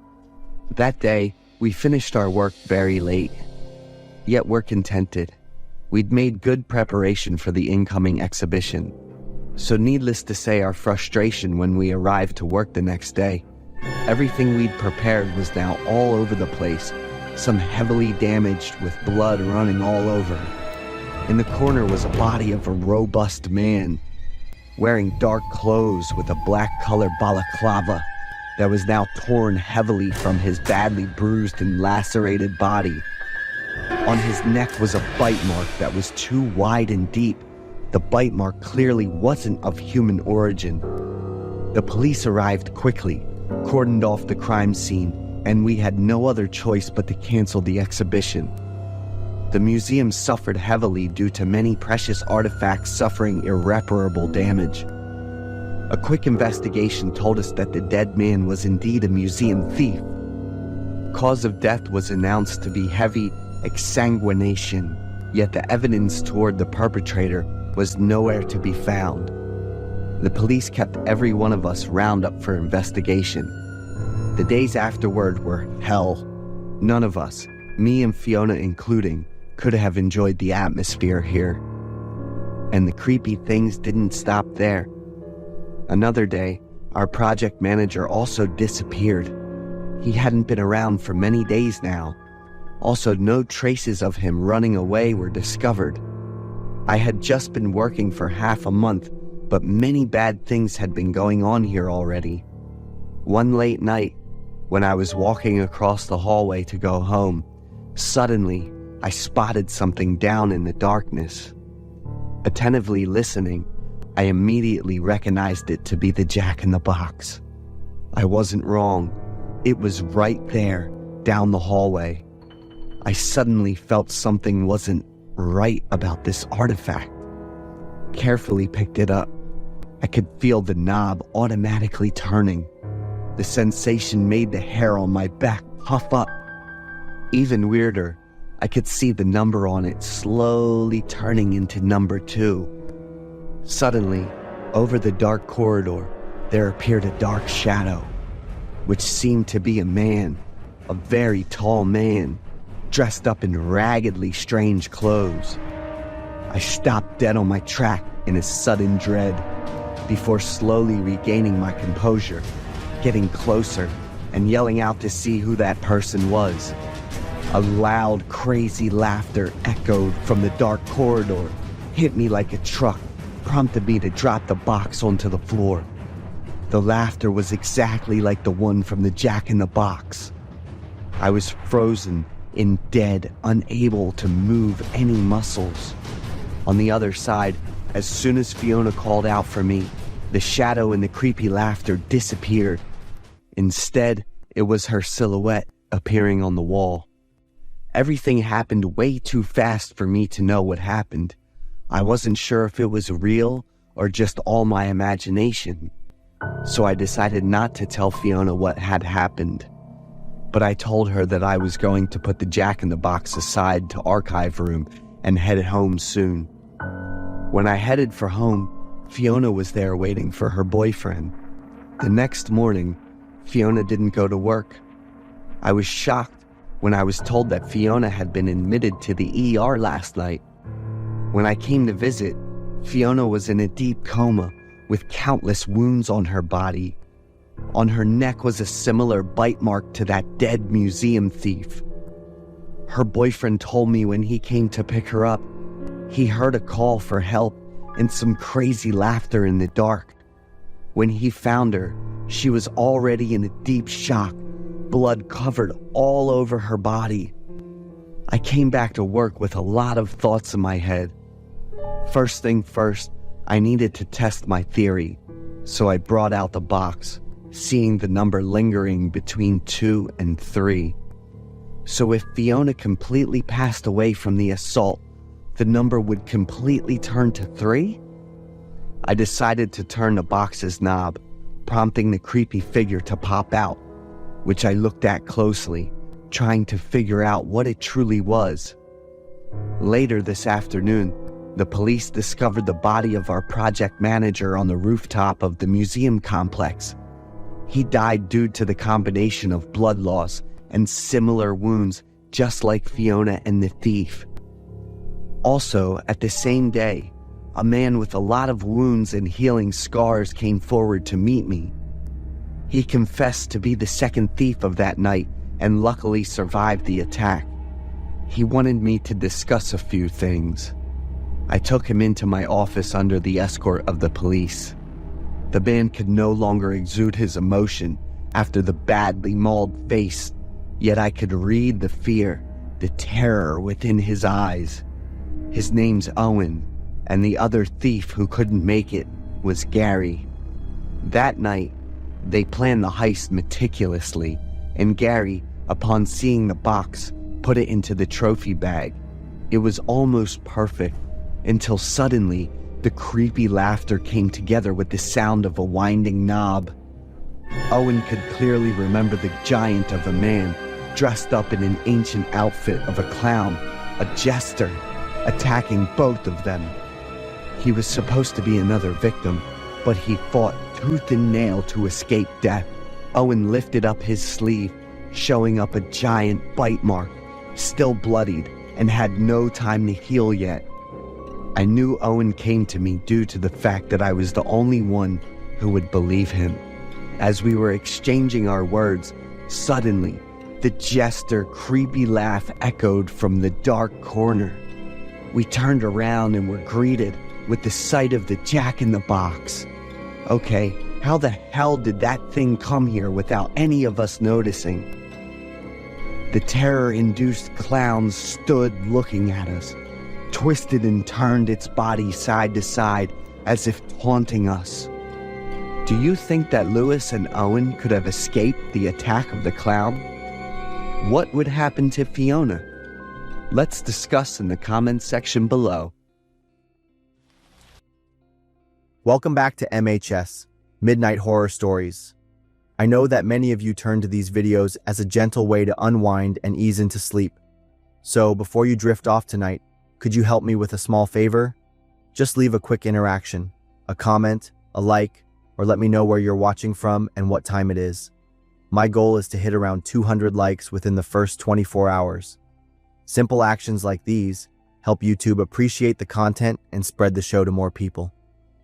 That day, we finished our work very late. Yet we're contented. We'd made good preparation for the incoming exhibition. So needless to say, our frustration when we arrived to work the next day. Everything we'd prepared was now all over the place, some heavily damaged with blood running all over. In the corner was a body of a robust man, wearing dark clothes with a black-colored balaclava that was now torn heavily from his badly bruised and lacerated body. On his neck was a bite mark that was too wide and deep. The bite mark clearly wasn't of human origin. The police arrived quickly, cordoned off the crime scene, and we had no other choice but to cancel the exhibition. The museum suffered heavily due to many precious artifacts suffering irreparable damage. A quick investigation told us that the dead man was indeed a museum thief. Cause of death was announced to be heavy exsanguination, yet the evidence toward the perpetrator was nowhere to be found. The police kept every one of us round up for investigation. The days afterward were hell. None of us, me and Fiona including, could have enjoyed the atmosphere here. And the creepy things didn't stop there. Another day, our project manager also disappeared. He hadn't been around for many days now. Also, no traces of him running away were discovered. I had just been working for half a month, but many bad things had been going on here already. One late night, when I was walking across the hallway to go home, suddenly I spotted something down in the darkness. Attentively listening, I immediately recognized it to be the Jack-in-the-Box. I wasn't wrong. It was right there, down the hallway. I suddenly felt something wasn't right about this artifact. Carefully picked it up. I could feel the knob automatically turning. The sensation made the hair on my back puff up. Even weirder, I could see the number on it slowly turning into number 2. Suddenly, over the dark corridor, there appeared a dark shadow, which seemed to be a man, a very tall man, dressed up in raggedly strange clothes. I stopped dead on my track in a sudden dread, before slowly regaining my composure, getting closer, and yelling out to see who that person was. A loud, crazy laughter echoed from the dark corridor, hit me like a truck, prompted me to drop the box onto the floor. The laughter was exactly like the one from the Jack in the Box. I was frozen and dead, unable to move any muscles. On the other side, as soon as Fiona called out for me, the shadow and the creepy laughter disappeared. Instead, it was her silhouette appearing on the wall. Everything happened way too fast for me to know what happened. I wasn't sure if it was real or just all my imagination. So I decided not to tell Fiona what had happened. But I told her that I was going to put the Jack in the Box aside to archive room and head home soon. When I headed for home, Fiona was there waiting for her boyfriend. The next morning, Fiona didn't go to work. I was shocked when I was told that Fiona had been admitted to the ER last night. When I came to visit, Fiona was in a deep coma with countless wounds on her body. On her neck was a similar bite mark to that dead museum thief. Her boyfriend told me when he came to pick her up, he heard a call for help and some crazy laughter in the dark. When he found her, she was already in a deep shock, blood covered all over her body. I came back to work with a lot of thoughts in my head. First thing first, I needed to test my theory, so I brought out the box, seeing the number lingering between 2 and 3. So if Fiona completely passed away from the assault, the number would completely turn to 3? I decided to turn the box's knob, prompting the creepy figure to pop out, which I looked at closely, trying to figure out what it truly was. Later this afternoon, the police discovered the body of our project manager on the rooftop of the museum complex. He died due to the combination of blood loss and similar wounds, just like Fiona and the thief. Also, at the same day, a man with a lot of wounds and healing scars came forward to meet me. He confessed to be the second thief of that night and luckily survived the attack. He wanted me to discuss a few things. I took him into my office under the escort of the police. The man could no longer exude his emotion after the badly mauled face, yet I could read the fear, the terror within his eyes. His name's Owen, and the other thief who couldn't make it was Gary. That night, they planned the heist meticulously, and Gary, upon seeing the box, put it into the trophy bag. It was almost perfect, until suddenly, the creepy laughter came together with the sound of a winding knob. Owen could clearly remember the giant of a man, dressed up in an ancient outfit of a clown, a jester, attacking both of them. He was supposed to be another victim, but he fought tooth and nail to escape death. Owen lifted up his sleeve, showing up a giant bite mark, still bloodied, and had no time to heal yet. I knew Owen came to me due to the fact that I was the only one who would believe him. As we were exchanging our words, suddenly, the jester creepy laugh echoed from the dark corner. We turned around and were greeted with the sight of the Jack in the Box. Okay, how the hell did that thing come here without any of us noticing? The terror-induced clown stood looking at us, twisted and turned its body side to side as if taunting us. Do you think that Lewis and Owen could have escaped the attack of the clown? What would happen to Fiona? Let's discuss in the comments section below. Welcome back to MHS, Midnight Horror Stories. I know that many of you turn to these videos as a gentle way to unwind and ease into sleep. So before you drift off tonight, could you help me with a small favor? Just leave a quick interaction, a comment, a like, or let me know where you're watching from and what time it is. My goal is to hit around 200 likes within the first 24 hours. Simple actions like these help YouTube appreciate the content and spread the show to more people.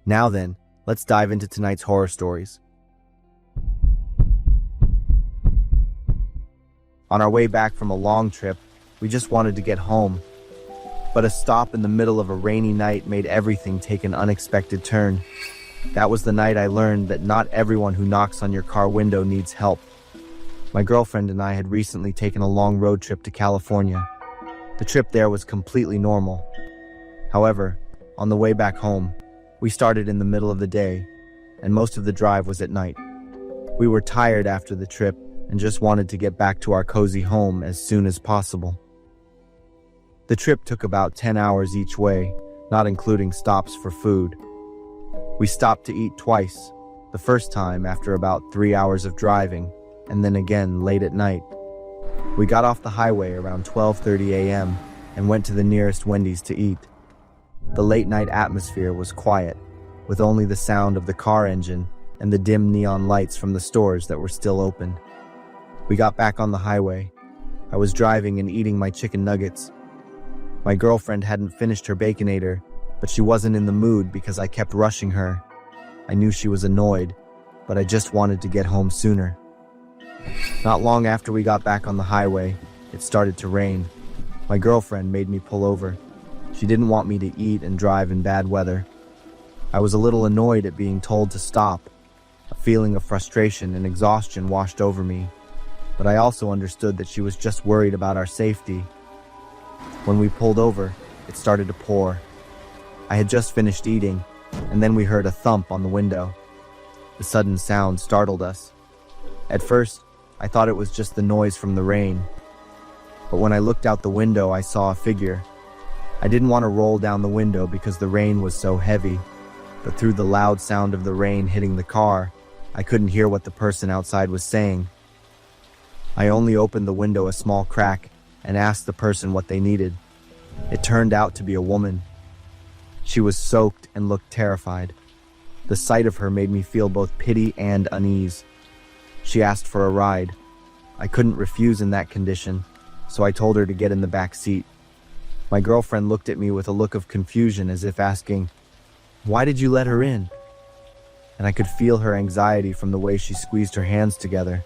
Now then, let's dive into tonight's horror stories. On our way back from a long trip, we just wanted to get home. But a stop in the middle of a rainy night made everything take an unexpected turn. That was the night I learned that not everyone who knocks on your car window needs help. My girlfriend and I had recently taken a long road trip to California. The trip there was completely normal. However, on the way back home, we started in the middle of the day, and most of the drive was at night. We were tired after the trip and just wanted to get back to our cozy home as soon as possible. The trip took about 10 hours each way, not including stops for food. We stopped to eat twice, the first time after about 3 hours of driving, and then again late at night. We got off the highway around 12:30 a.m. and went to the nearest Wendy's to eat. The late-night atmosphere was quiet, with only the sound of the car engine and the dim neon lights from the stores that were still open. We got back on the highway. I was driving and eating my chicken nuggets. My girlfriend hadn't finished her Baconator, but she wasn't in the mood because I kept rushing her. I knew she was annoyed, but I just wanted to get home sooner. Not long after we got back on the highway, it started to rain. My girlfriend made me pull over. She didn't want me to eat and drive in bad weather. I was a little annoyed at being told to stop. A feeling of frustration and exhaustion washed over me, but I also understood that she was just worried about our safety. When we pulled over, it started to pour. I had just finished eating, and then we heard a thump on the window. The sudden sound startled us. At first, I thought it was just the noise from the rain. But when I looked out the window, I saw a figure. I didn't want to roll down the window because the rain was so heavy, but through the loud sound of the rain hitting the car, I couldn't hear what the person outside was saying. I only opened the window a small crack and asked the person what they needed. It turned out to be a woman. She was soaked and looked terrified. The sight of her made me feel both pity and unease. She asked for a ride. I couldn't refuse in that condition, so I told her to get in the back seat. My girlfriend looked at me with a look of confusion as if asking, "Why did you let her in?" And I could feel her anxiety from the way she squeezed her hands together.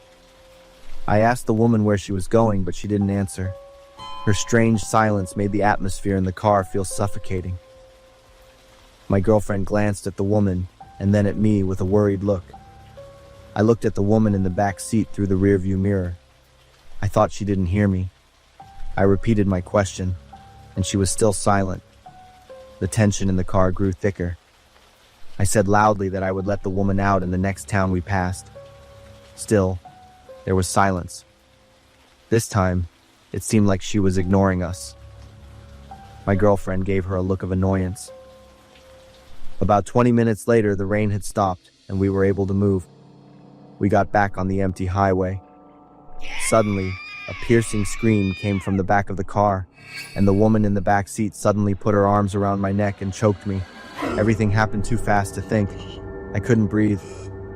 I asked the woman where she was going, but she didn't answer. Her strange silence made the atmosphere in the car feel suffocating. My girlfriend glanced at the woman and then at me with a worried look. I looked at the woman in the back seat through the rearview mirror. I thought she didn't hear me. I repeated my question, and she was still silent. The tension in the car grew thicker. I said loudly that I would let the woman out in the next town we passed. Still, there was silence. This time, it seemed like she was ignoring us. My girlfriend gave her a look of annoyance. About 20 minutes later, the rain had stopped, and we were able to move. We got back on the empty highway. Suddenly, a piercing scream came from the back of the car, and the woman in the back seat suddenly put her arms around my neck and choked me. Everything happened too fast to think. I couldn't breathe.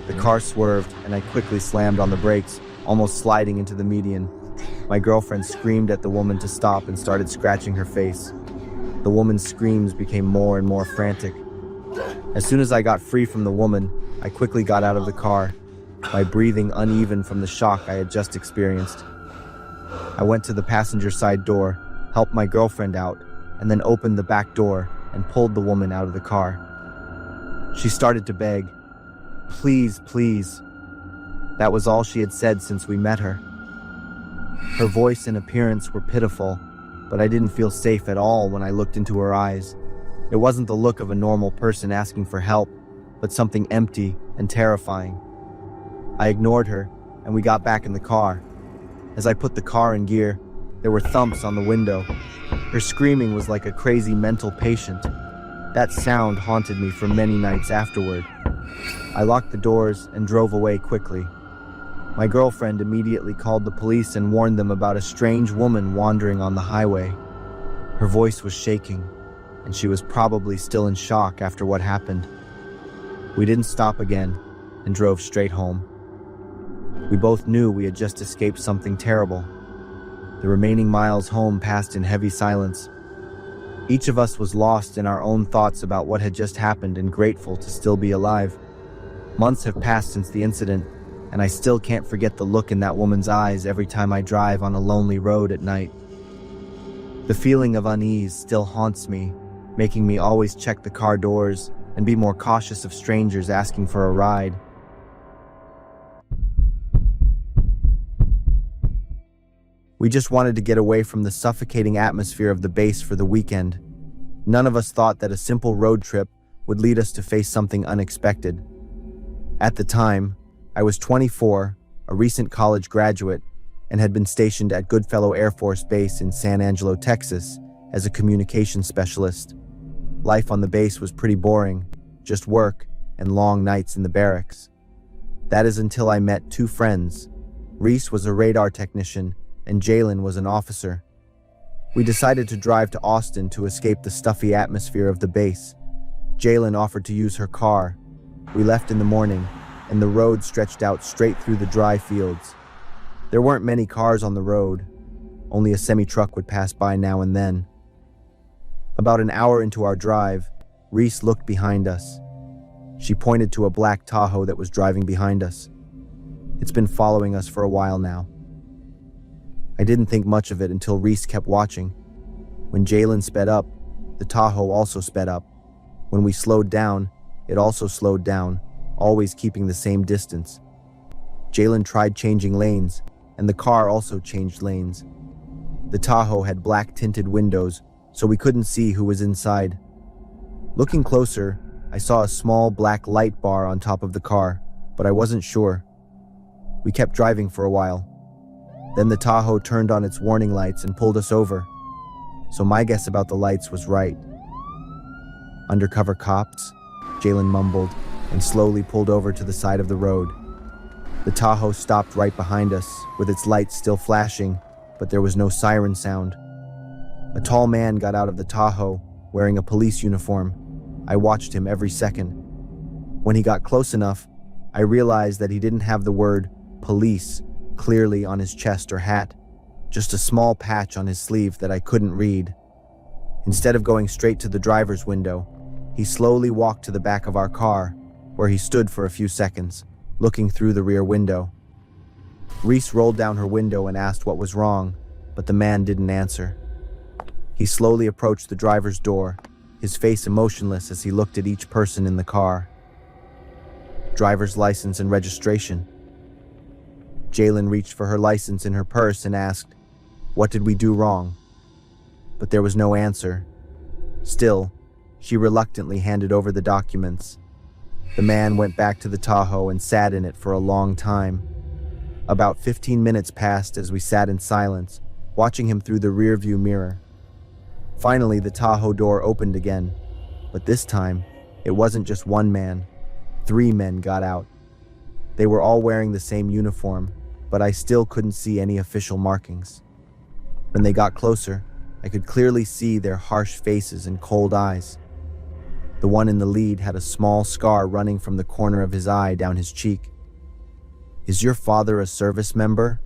The car swerved, and I quickly slammed on the brakes, almost sliding into the median. My girlfriend screamed at the woman to stop and started scratching her face. The woman's screams became more and more frantic. As soon as I got free from the woman, I quickly got out of the car, my breathing uneven from the shock I had just experienced. I went to the passenger side door, helped my girlfriend out, and then opened the back door and pulled the woman out of the car. She started to beg, "Please, please." That was all she had said since we met her. Her voice and appearance were pitiful, but I didn't feel safe at all when I looked into her eyes. It wasn't the look of a normal person asking for help, but something empty and terrifying. I ignored her, and we got back in the car. As I put the car in gear, there were thumps on the window. Her screaming was like a crazy mental patient. That sound haunted me for many nights afterward. I locked the doors and drove away quickly. My girlfriend immediately called the police and warned them about a strange woman wandering on the highway. Her voice was shaking, and she was probably still in shock after what happened. We didn't stop again and drove straight home. We both knew we had just escaped something terrible. The remaining miles home passed in heavy silence. Each of us was lost in our own thoughts about what had just happened and grateful to still be alive. Months have passed since the incident, and I still can't forget the look in that woman's eyes every time I drive on a lonely road at night. The feeling of unease still haunts me, making me always check the car doors and be more cautious of strangers asking for a ride. We just wanted to get away from the suffocating atmosphere of the base for the weekend. None of us thought that a simple road trip would lead us to face something unexpected. At the time, I was 24, a recent college graduate, and had been stationed at Goodfellow Air Force Base in San Angelo, Texas, as a communications specialist. Life on the base was pretty boring, just work and long nights in the barracks. That is until I met two friends. Reese was a radar technician, and Jalen was an officer. We decided to drive to Austin to escape the stuffy atmosphere of the base. Jalen offered to use her car. We left in the morning, and the road stretched out straight through the dry fields. There weren't many cars on the road. Only a semi-truck would pass by now and then. About an hour into our drive, Reese looked behind us. She pointed to a black Tahoe that was driving behind us. It's been following us for a while now. I didn't think much of it until Reese kept watching. When Jalen sped up, the Tahoe also sped up. When we slowed down, it also slowed down, always keeping the same distance. Jalen tried changing lanes, and the car also changed lanes. The Tahoe had black tinted windows, so we couldn't see who was inside. Looking closer, I saw a small black light bar on top of the car, but I wasn't sure. We kept driving for a while. Then the Tahoe turned on its warning lights and pulled us over. So my guess about the lights was right. "Undercover cops?" Jalen mumbled, and slowly pulled over to the side of the road. The Tahoe stopped right behind us, with its lights still flashing, but there was no siren sound. A tall man got out of the Tahoe, wearing a police uniform. I watched him every second. When he got close enough, I realized that he didn't have the word "police" clearly on his chest or hat, just a small patch on his sleeve that I couldn't read. Instead of going straight to the driver's window, he slowly walked to the back of our car, where he stood for a few seconds, looking through the rear window. Reese rolled down her window and asked what was wrong, but the man didn't answer. He slowly approached the driver's door, his face emotionless as he looked at each person in the car. "Driver's license and registration." Jalen reached for her license in her purse and asked, "What did we do wrong?" But there was no answer. Still, she reluctantly handed over the documents. The man went back to the Tahoe and sat in it for a long time. About 15 minutes passed as we sat in silence, watching him through the rearview mirror. Finally, the Tahoe door opened again, but this time, it wasn't just one man. 3 men got out. They were all wearing the same uniform, but I still couldn't see any official markings. When they got closer, I could clearly see their harsh faces and cold eyes. The one in the lead had a small scar running from the corner of his eye down his cheek. "Is your father a service member?"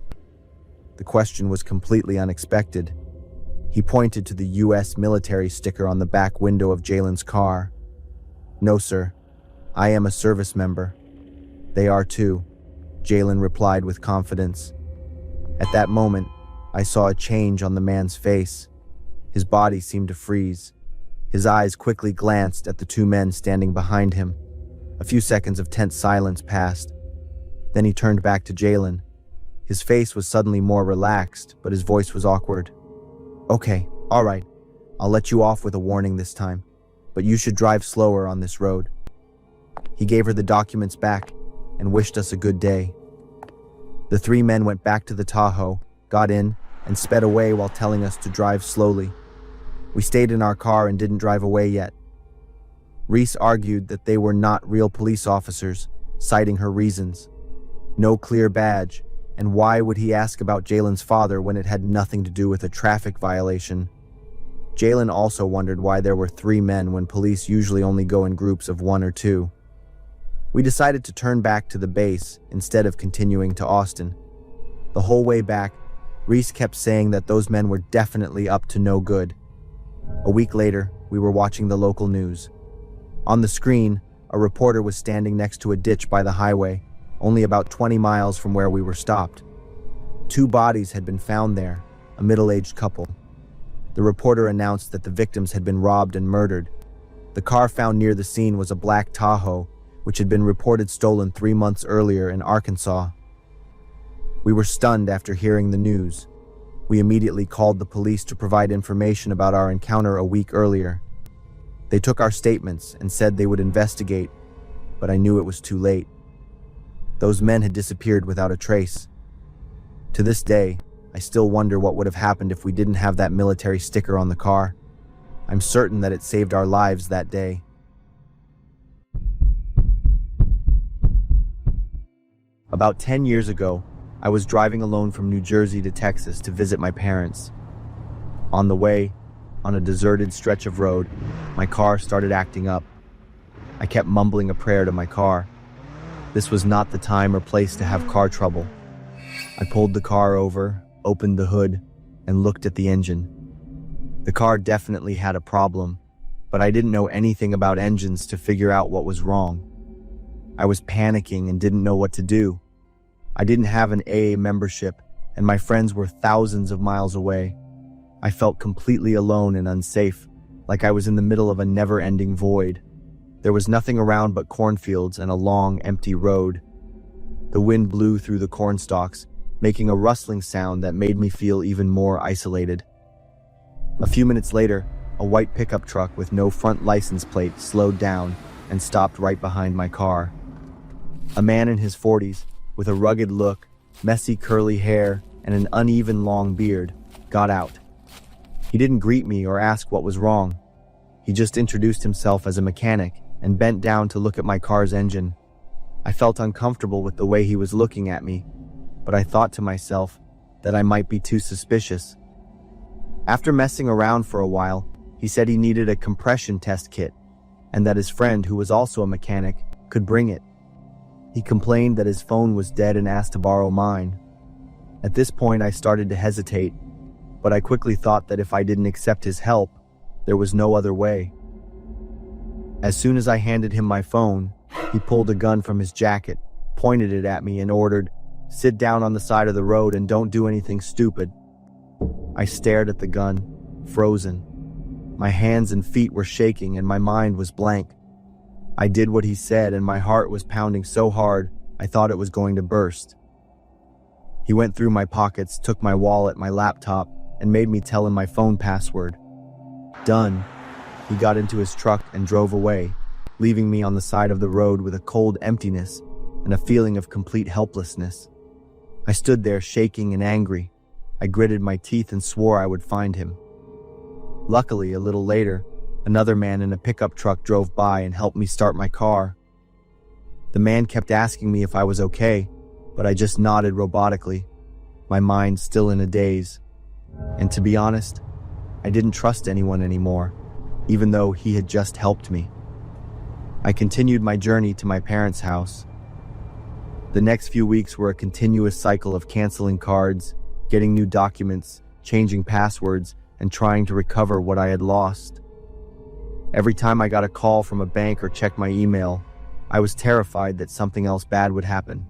The question was completely unexpected. He pointed to the U.S. military sticker on the back window of Jalen's car. "No, sir. I am a service member." "They are too," Jalen replied with confidence. At that moment, I saw a change on the man's face. His body seemed to freeze. His eyes quickly glanced at the 2 men standing behind him. A few seconds of tense silence passed. Then he turned back to Jalen. His face was suddenly more relaxed, but his voice was awkward. "Okay, all right. I'll let you off with a warning this time, but you should drive slower on this road." He gave her the documents back and wished us a good day. The 3 men went back to the Tahoe, got in, and sped away while telling us to drive slowly. We stayed in our car and didn't drive away yet. Reese argued that they were not real police officers, citing her reasons. No clear badge, and why would he ask about Jalen's father when it had nothing to do with a traffic violation? Jalen also wondered why there were 3 men when police usually only go in groups of 1 or 2. We decided to turn back to the base instead of continuing to Austin. The whole way back, Reese kept saying that those men were definitely up to no good. A week later, we were watching the local news. On the screen, a reporter was standing next to a ditch by the highway, only about 20 miles from where we were stopped. 2 bodies had been found there, a middle-aged couple. The reporter announced that the victims had been robbed and murdered. The car found near the scene was a black Tahoe, which had been reported stolen 3 months earlier in Arkansas. We were stunned after hearing the news. We immediately called the police to provide information about our encounter a week earlier. They took our statements and said they would investigate, but I knew it was too late. Those men had disappeared without a trace. To this day, I still wonder what would have happened if we didn't have that military sticker on the car. I'm certain that it saved our lives that day. About 10 years ago, I was driving alone from New Jersey to Texas to visit my parents. On the way, on a deserted stretch of road, my car started acting up. I kept mumbling a prayer to my car. This was not the time or place to have car trouble. I pulled the car over, opened the hood, and looked at the engine. The car definitely had a problem, but I didn't know anything about engines to figure out what was wrong. I was panicking and didn't know what to do. I didn't have an AA membership, and my friends were thousands of miles away. I felt completely alone and unsafe, like I was in the middle of a never-ending void. There was nothing around but cornfields and a long, empty road. The wind blew through the corn stalks, making a rustling sound that made me feel even more isolated. A few minutes later, a white pickup truck with no front license plate slowed down and stopped right behind my car. A man in his 40s, with a rugged look, messy curly hair, and an uneven long beard, got out. He didn't greet me or ask what was wrong. He just introduced himself as a mechanic and bent down to look at my car's engine. I felt uncomfortable with the way he was looking at me, but I thought to myself that I might be too suspicious. After messing around for a while, he said he needed a compression test kit and that his friend, who was also a mechanic, could bring it. He complained that his phone was dead and asked to borrow mine. At this point, I started to hesitate, but I quickly thought that if I didn't accept his help, there was no other way. As soon as I handed him my phone, he pulled a gun from his jacket, pointed it at me, and ordered, "Sit down on the side of the road and don't do anything stupid." I stared at the gun, frozen. My hands and feet were shaking and my mind was blank. I did what he said and my heart was pounding so hard I thought it was going to burst. He went through my pockets, took my wallet, my laptop, and made me tell him my phone password. Done. He got into his truck and drove away, leaving me on the side of the road with a cold emptiness and a feeling of complete helplessness. I stood there shaking and angry. I gritted my teeth and swore I would find him. Luckily, a little later, another man in a pickup truck drove by and helped me start my car. The man kept asking me if I was okay, but I just nodded robotically, my mind still in a daze. And to be honest, I didn't trust anyone anymore, even though he had just helped me. I continued my journey to my parents' house. The next few weeks were a continuous cycle of canceling cards, getting new documents, changing passwords, and trying to recover what I had lost. Every time I got a call from a bank or checked my email, I was terrified that something else bad would happen.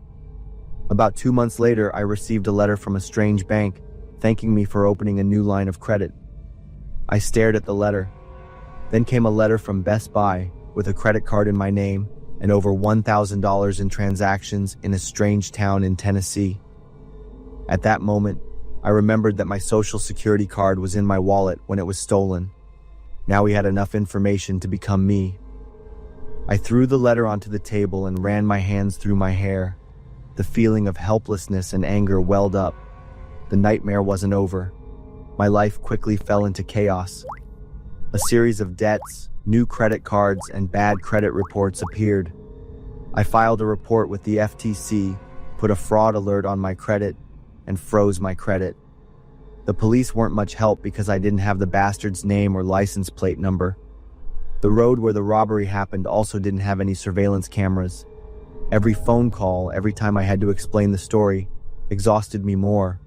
About 2 months later, I received a letter from a strange bank thanking me for opening a new line of credit. I stared at the letter. Then came a letter from Best Buy with a credit card in my name and over $1,000 in transactions in a strange town in Tennessee. At that moment, I remembered that my Social Security card was in my wallet when it was stolen. Now he had enough information to become me. I threw the letter onto the table and ran my hands through my hair. The feeling of helplessness and anger welled up. The nightmare wasn't over. My life quickly fell into chaos. A series of debts, new credit cards, and bad credit reports appeared. I filed a report with the FTC, put a fraud alert on my credit, and froze my credit. The police weren't much help because I didn't have the bastard's name or license plate number. The road where the robbery happened also didn't have any surveillance cameras. Every phone call, every time I had to explain the story, exhausted me more.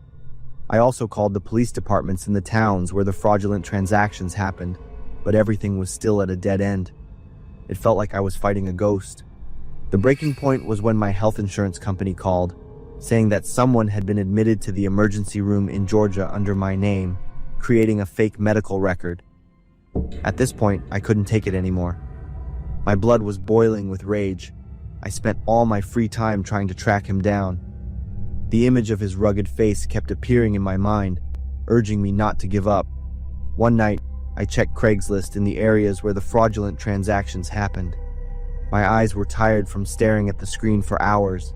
I also called the police departments in the towns where the fraudulent transactions happened, but everything was still at a dead end. It felt like I was fighting a ghost. The breaking point was when my health insurance company called, saying that someone had been admitted to the emergency room in Georgia under my name creating a fake medical record. At this point, I couldn't take it anymore. My blood was boiling with rage. I spent all my free time trying to track him down. The image of his rugged face kept appearing in my mind, urging me not to give up. One night, I checked Craigslist in the areas where the fraudulent transactions happened. My eyes were tired from staring at the screen for hours.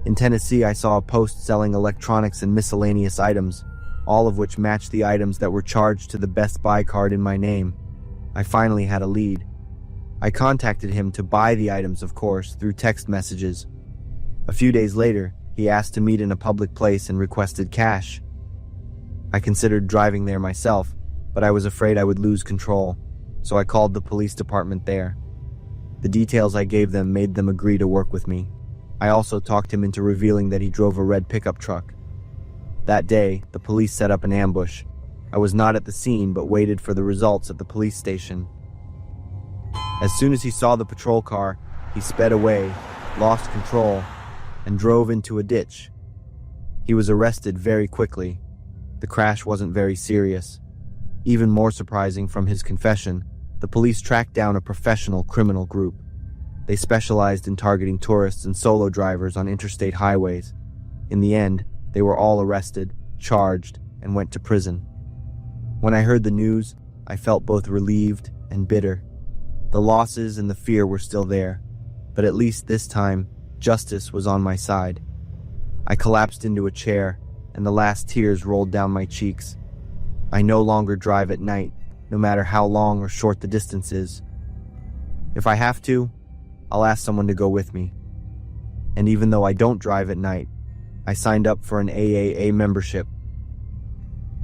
In Tennessee, I saw a post selling electronics and miscellaneous items, all of which matched the items that were charged to the Best Buy card in my name. I finally had a lead. I contacted him to buy the items, of course, through text messages. A few days later, he asked to meet in a public place and requested cash. I considered driving there myself, but I was afraid I would lose control, so I called the police department there. The details I gave them made them agree to work with me. I also talked him into revealing that he drove a red pickup truck. That day, the police set up an ambush. I was not at the scene, but waited for the results at the police station. As soon as he saw the patrol car, he sped away, lost control, and drove into a ditch. He was arrested very quickly. The crash wasn't very serious. Even more surprising from his confession, the police tracked down a professional criminal group. They specialized in targeting tourists and solo drivers on interstate highways. In the end, they were all arrested, charged, and went to prison. When I heard the news, I felt both relieved and bitter. The losses and the fear were still there, but at least this time, justice was on my side. I collapsed into a chair, and the last tears rolled down my cheeks. I no longer drive at night, no matter how long or short the distance is. If I have to, I'll ask someone to go with me. And even though I don't drive at night, I signed up for an AAA membership.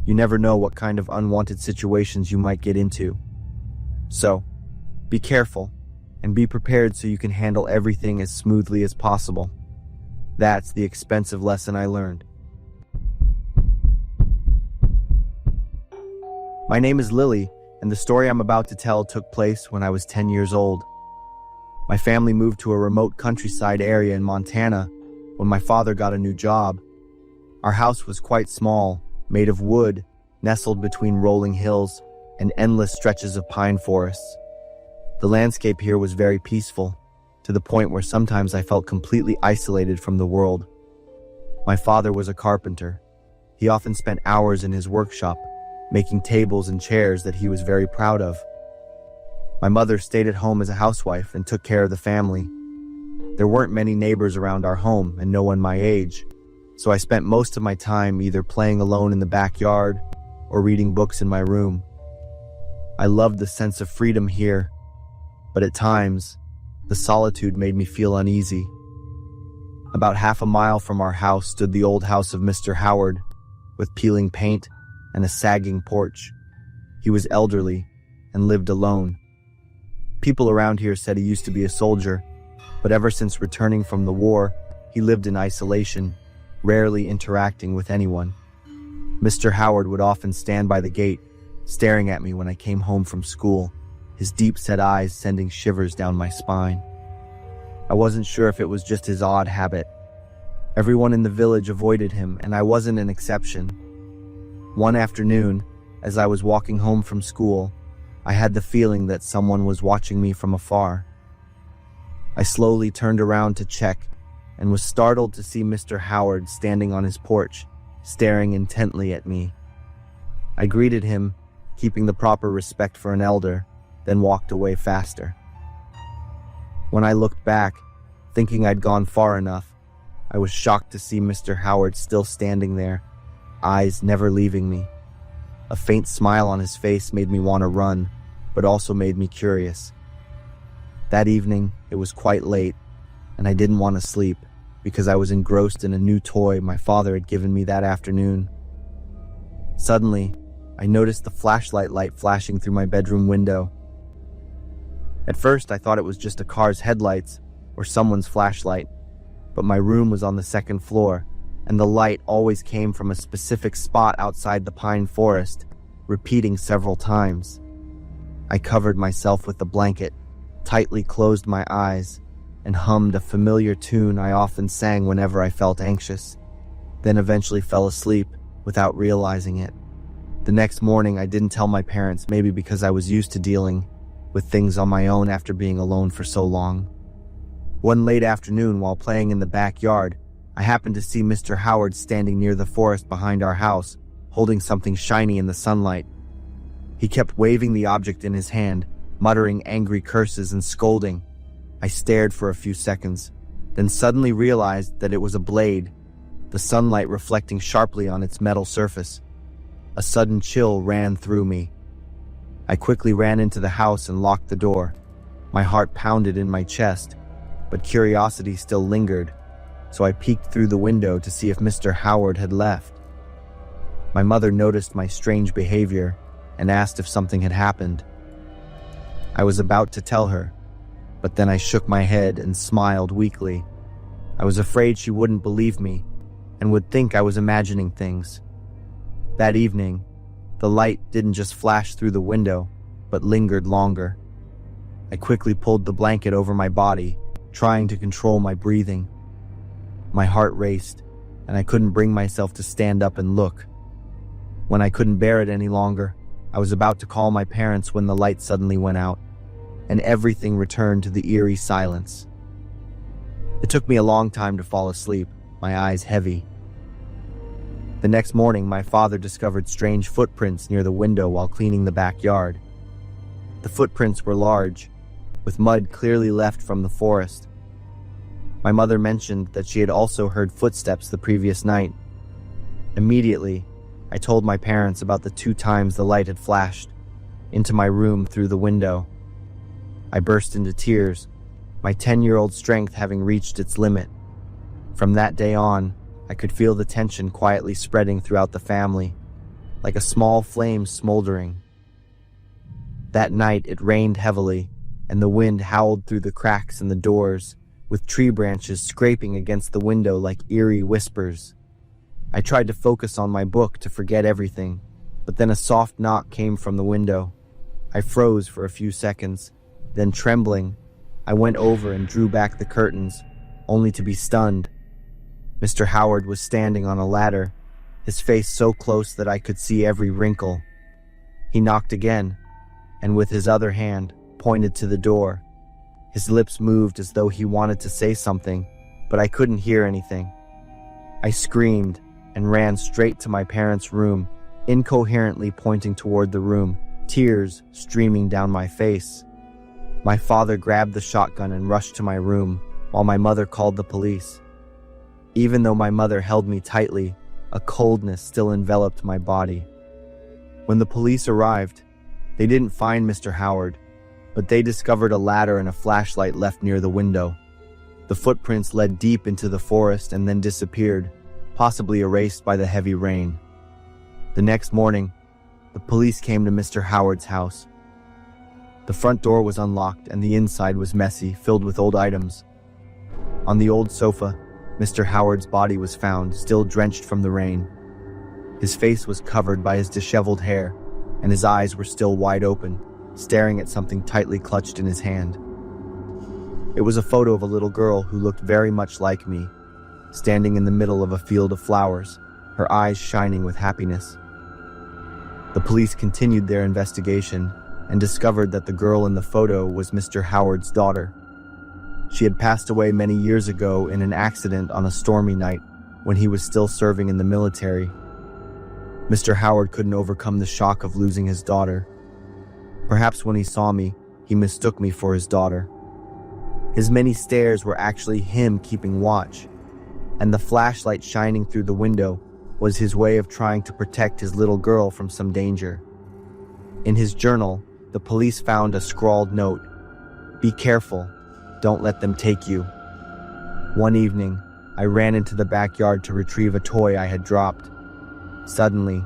You never know what kind of unwanted situations you might get into. So, be careful, and be prepared so you can handle everything as smoothly as possible. That's the expensive lesson I learned. My name is Lily, and the story I'm about to tell took place when I was 10 years old. My family moved to a remote countryside area in Montana when my father got a new job. Our house was quite small, made of wood, nestled between rolling hills and endless stretches of pine forests. The landscape here was very peaceful, to the point where sometimes I felt completely isolated from the world. My father was a carpenter. He often spent hours in his workshop, making tables and chairs that he was very proud of. My mother stayed at home as a housewife and took care of the family. There weren't many neighbors around our home and no one my age, so I spent most of my time either playing alone in the backyard or reading books in my room. I loved the sense of freedom here, but at times, the solitude made me feel uneasy. About half a mile from our house stood the old house of Mr. Howard, with peeling paint and a sagging porch. He was elderly and lived alone. People around here said he used to be a soldier, but ever since returning from the war, he lived in isolation, rarely interacting with anyone. Mr. Howard would often stand by the gate, staring at me when I came home from school, his deep-set eyes sending shivers down my spine. I wasn't sure if it was just his odd habit. Everyone in the village avoided him, and I wasn't an exception. One afternoon, as I was walking home from school, I had the feeling that someone was watching me from afar. I slowly turned around to check, and was startled to see Mr. Howard standing on his porch, staring intently at me. I greeted him, keeping the proper respect for an elder, then walked away faster. When I looked back, thinking I'd gone far enough, I was shocked to see Mr. Howard still standing there, eyes never leaving me. A faint smile on his face made me want to run, but also made me curious. That evening, it was quite late, and I didn't want to sleep because I was engrossed in a new toy my father had given me that afternoon. Suddenly, I noticed the flashlight light flashing through my bedroom window. At first, I thought it was just a car's headlights or someone's flashlight, but my room was on the second floor, and the light always came from a specific spot outside the pine forest, repeating several times. I covered myself with the blanket, tightly closed my eyes, and hummed a familiar tune I often sang whenever I felt anxious, then eventually fell asleep without realizing it. The next morning, I didn't tell my parents, maybe because I was used to dealing with things on my own after being alone for so long. One late afternoon, while playing in the backyard, I happened to see Mr. Howard standing near the forest behind our house, holding something shiny in the sunlight. He kept waving the object in his hand, muttering angry curses and scolding. I stared for a few seconds, then suddenly realized that it was a blade, the sunlight reflecting sharply on its metal surface. A sudden chill ran through me. I quickly ran into the house and locked the door. My heart pounded in my chest, but curiosity still lingered, so I peeked through the window to see if Mr. Howard had left. My mother noticed my strange behavior and asked if something had happened. I was about to tell her, but then I shook my head and smiled weakly. I was afraid she wouldn't believe me and would think I was imagining things. That evening, the light didn't just flash through the window, but lingered longer. I quickly pulled the blanket over my body, trying to control my breathing. My heart raced, and I couldn't bring myself to stand up and look. When I couldn't bear it any longer, I was about to call my parents when the light suddenly went out, and everything returned to the eerie silence. It took me a long time to fall asleep, my eyes heavy. The next morning, my father discovered strange footprints near the window while cleaning the backyard. The footprints were large, with mud clearly left from the forest. My mother mentioned that she had also heard footsteps the previous night. Immediately, I told my parents about the 2 times the light had flashed into my room through the window. I burst into tears, my 10-year-old strength having reached its limit. From that day on, I could feel the tension quietly spreading throughout the family, like a small flame smoldering. That night it rained heavily, and the wind howled through the cracks in the doors, with tree branches scraping against the window like eerie whispers. I tried to focus on my book to forget everything, but then a soft knock came from the window. I froze for a few seconds, then trembling, I went over and drew back the curtains, only to be stunned. Mr. Howard was standing on a ladder, his face so close that I could see every wrinkle. He knocked again, and with his other hand, pointed to the door. His lips moved as though he wanted to say something, but I couldn't hear anything. I screamed and ran straight to my parents' room, incoherently pointing toward the room, tears streaming down my face. My father grabbed the shotgun and rushed to my room, while my mother called the police. Even though my mother held me tightly, a coldness still enveloped my body. When the police arrived, they didn't find Mr. Howard, but they discovered a ladder and a flashlight left near the window. The footprints led deep into the forest and then disappeared, possibly erased by the heavy rain. The next morning, the police came to Mr. Howard's house. The front door was unlocked and the inside was messy, filled with old items. On the old sofa, Mr. Howard's body was found, still drenched from the rain. His face was covered by his disheveled hair, and his eyes were still wide open, staring at something tightly clutched in his hand. It was a photo of a little girl who looked very much like me, standing in the middle of a field of flowers, her eyes shining with happiness. The police continued their investigation and discovered that the girl in the photo was Mr. Howard's daughter. She had passed away many years ago in an accident on a stormy night when he was still serving in the military. Mr. Howard couldn't overcome the shock of losing his daughter. Perhaps when he saw me, he mistook me for his daughter. His many stares were actually him keeping watch, and the flashlight shining through the window was his way of trying to protect his little girl from some danger. In his journal, the police found a scrawled note: "Be careful. Don't let them take you." One evening, I ran into the backyard to retrieve a toy I had dropped. Suddenly,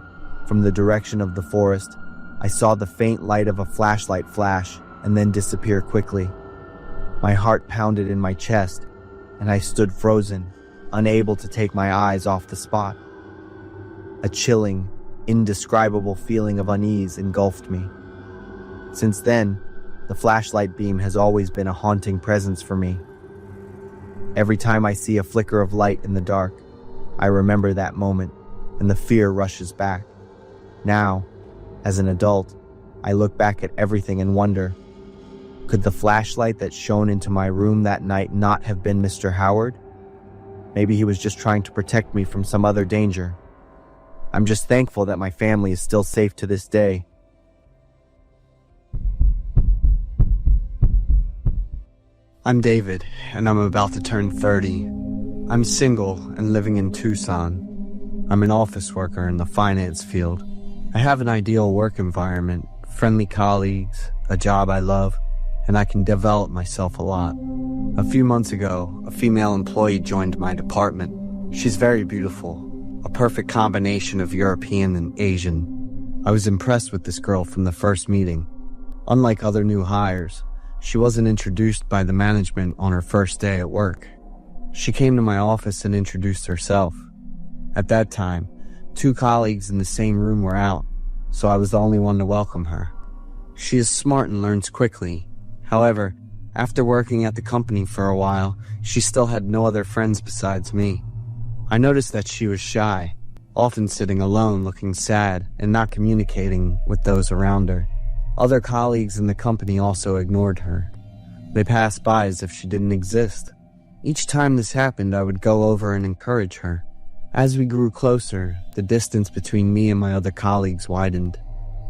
from the direction of the forest, I saw the faint light of a flashlight flash and then disappear quickly. My heart pounded in my chest, and I stood frozen, unable to take my eyes off the spot. A chilling, indescribable feeling of unease engulfed me. Since then, the flashlight beam has always been a haunting presence for me. Every time I see a flicker of light in the dark, I remember that moment, and the fear rushes back. Now, as an adult, I look back at everything and wonder, could the flashlight that shone into my room that night not have been Mr. Howard? Maybe he was just trying to protect me from some other danger. I'm just thankful that my family is still safe to this day. I'm David, and I'm about to turn 30. I'm single and living in Tucson. I'm an office worker in the finance field. I have an ideal work environment, friendly colleagues, a job I love, and I can develop myself a lot. A few months ago, a female employee joined my department. She's very beautiful, a perfect combination of European and Asian. I was impressed with this girl from the first meeting. Unlike other new hires, she wasn't introduced by the management on her first day at work. She came to my office and introduced herself. At that time, 2 colleagues in the same room were out, so I was the only one to welcome her. She is smart and learns quickly. However, after working at the company for a while, she still had no other friends besides me. I noticed that she was shy, often sitting alone looking sad and not communicating with those around her. Other colleagues in the company also ignored her. They passed by as if she didn't exist. Each time this happened, I would go over and encourage her. As we grew closer, the distance between me and my other colleagues widened.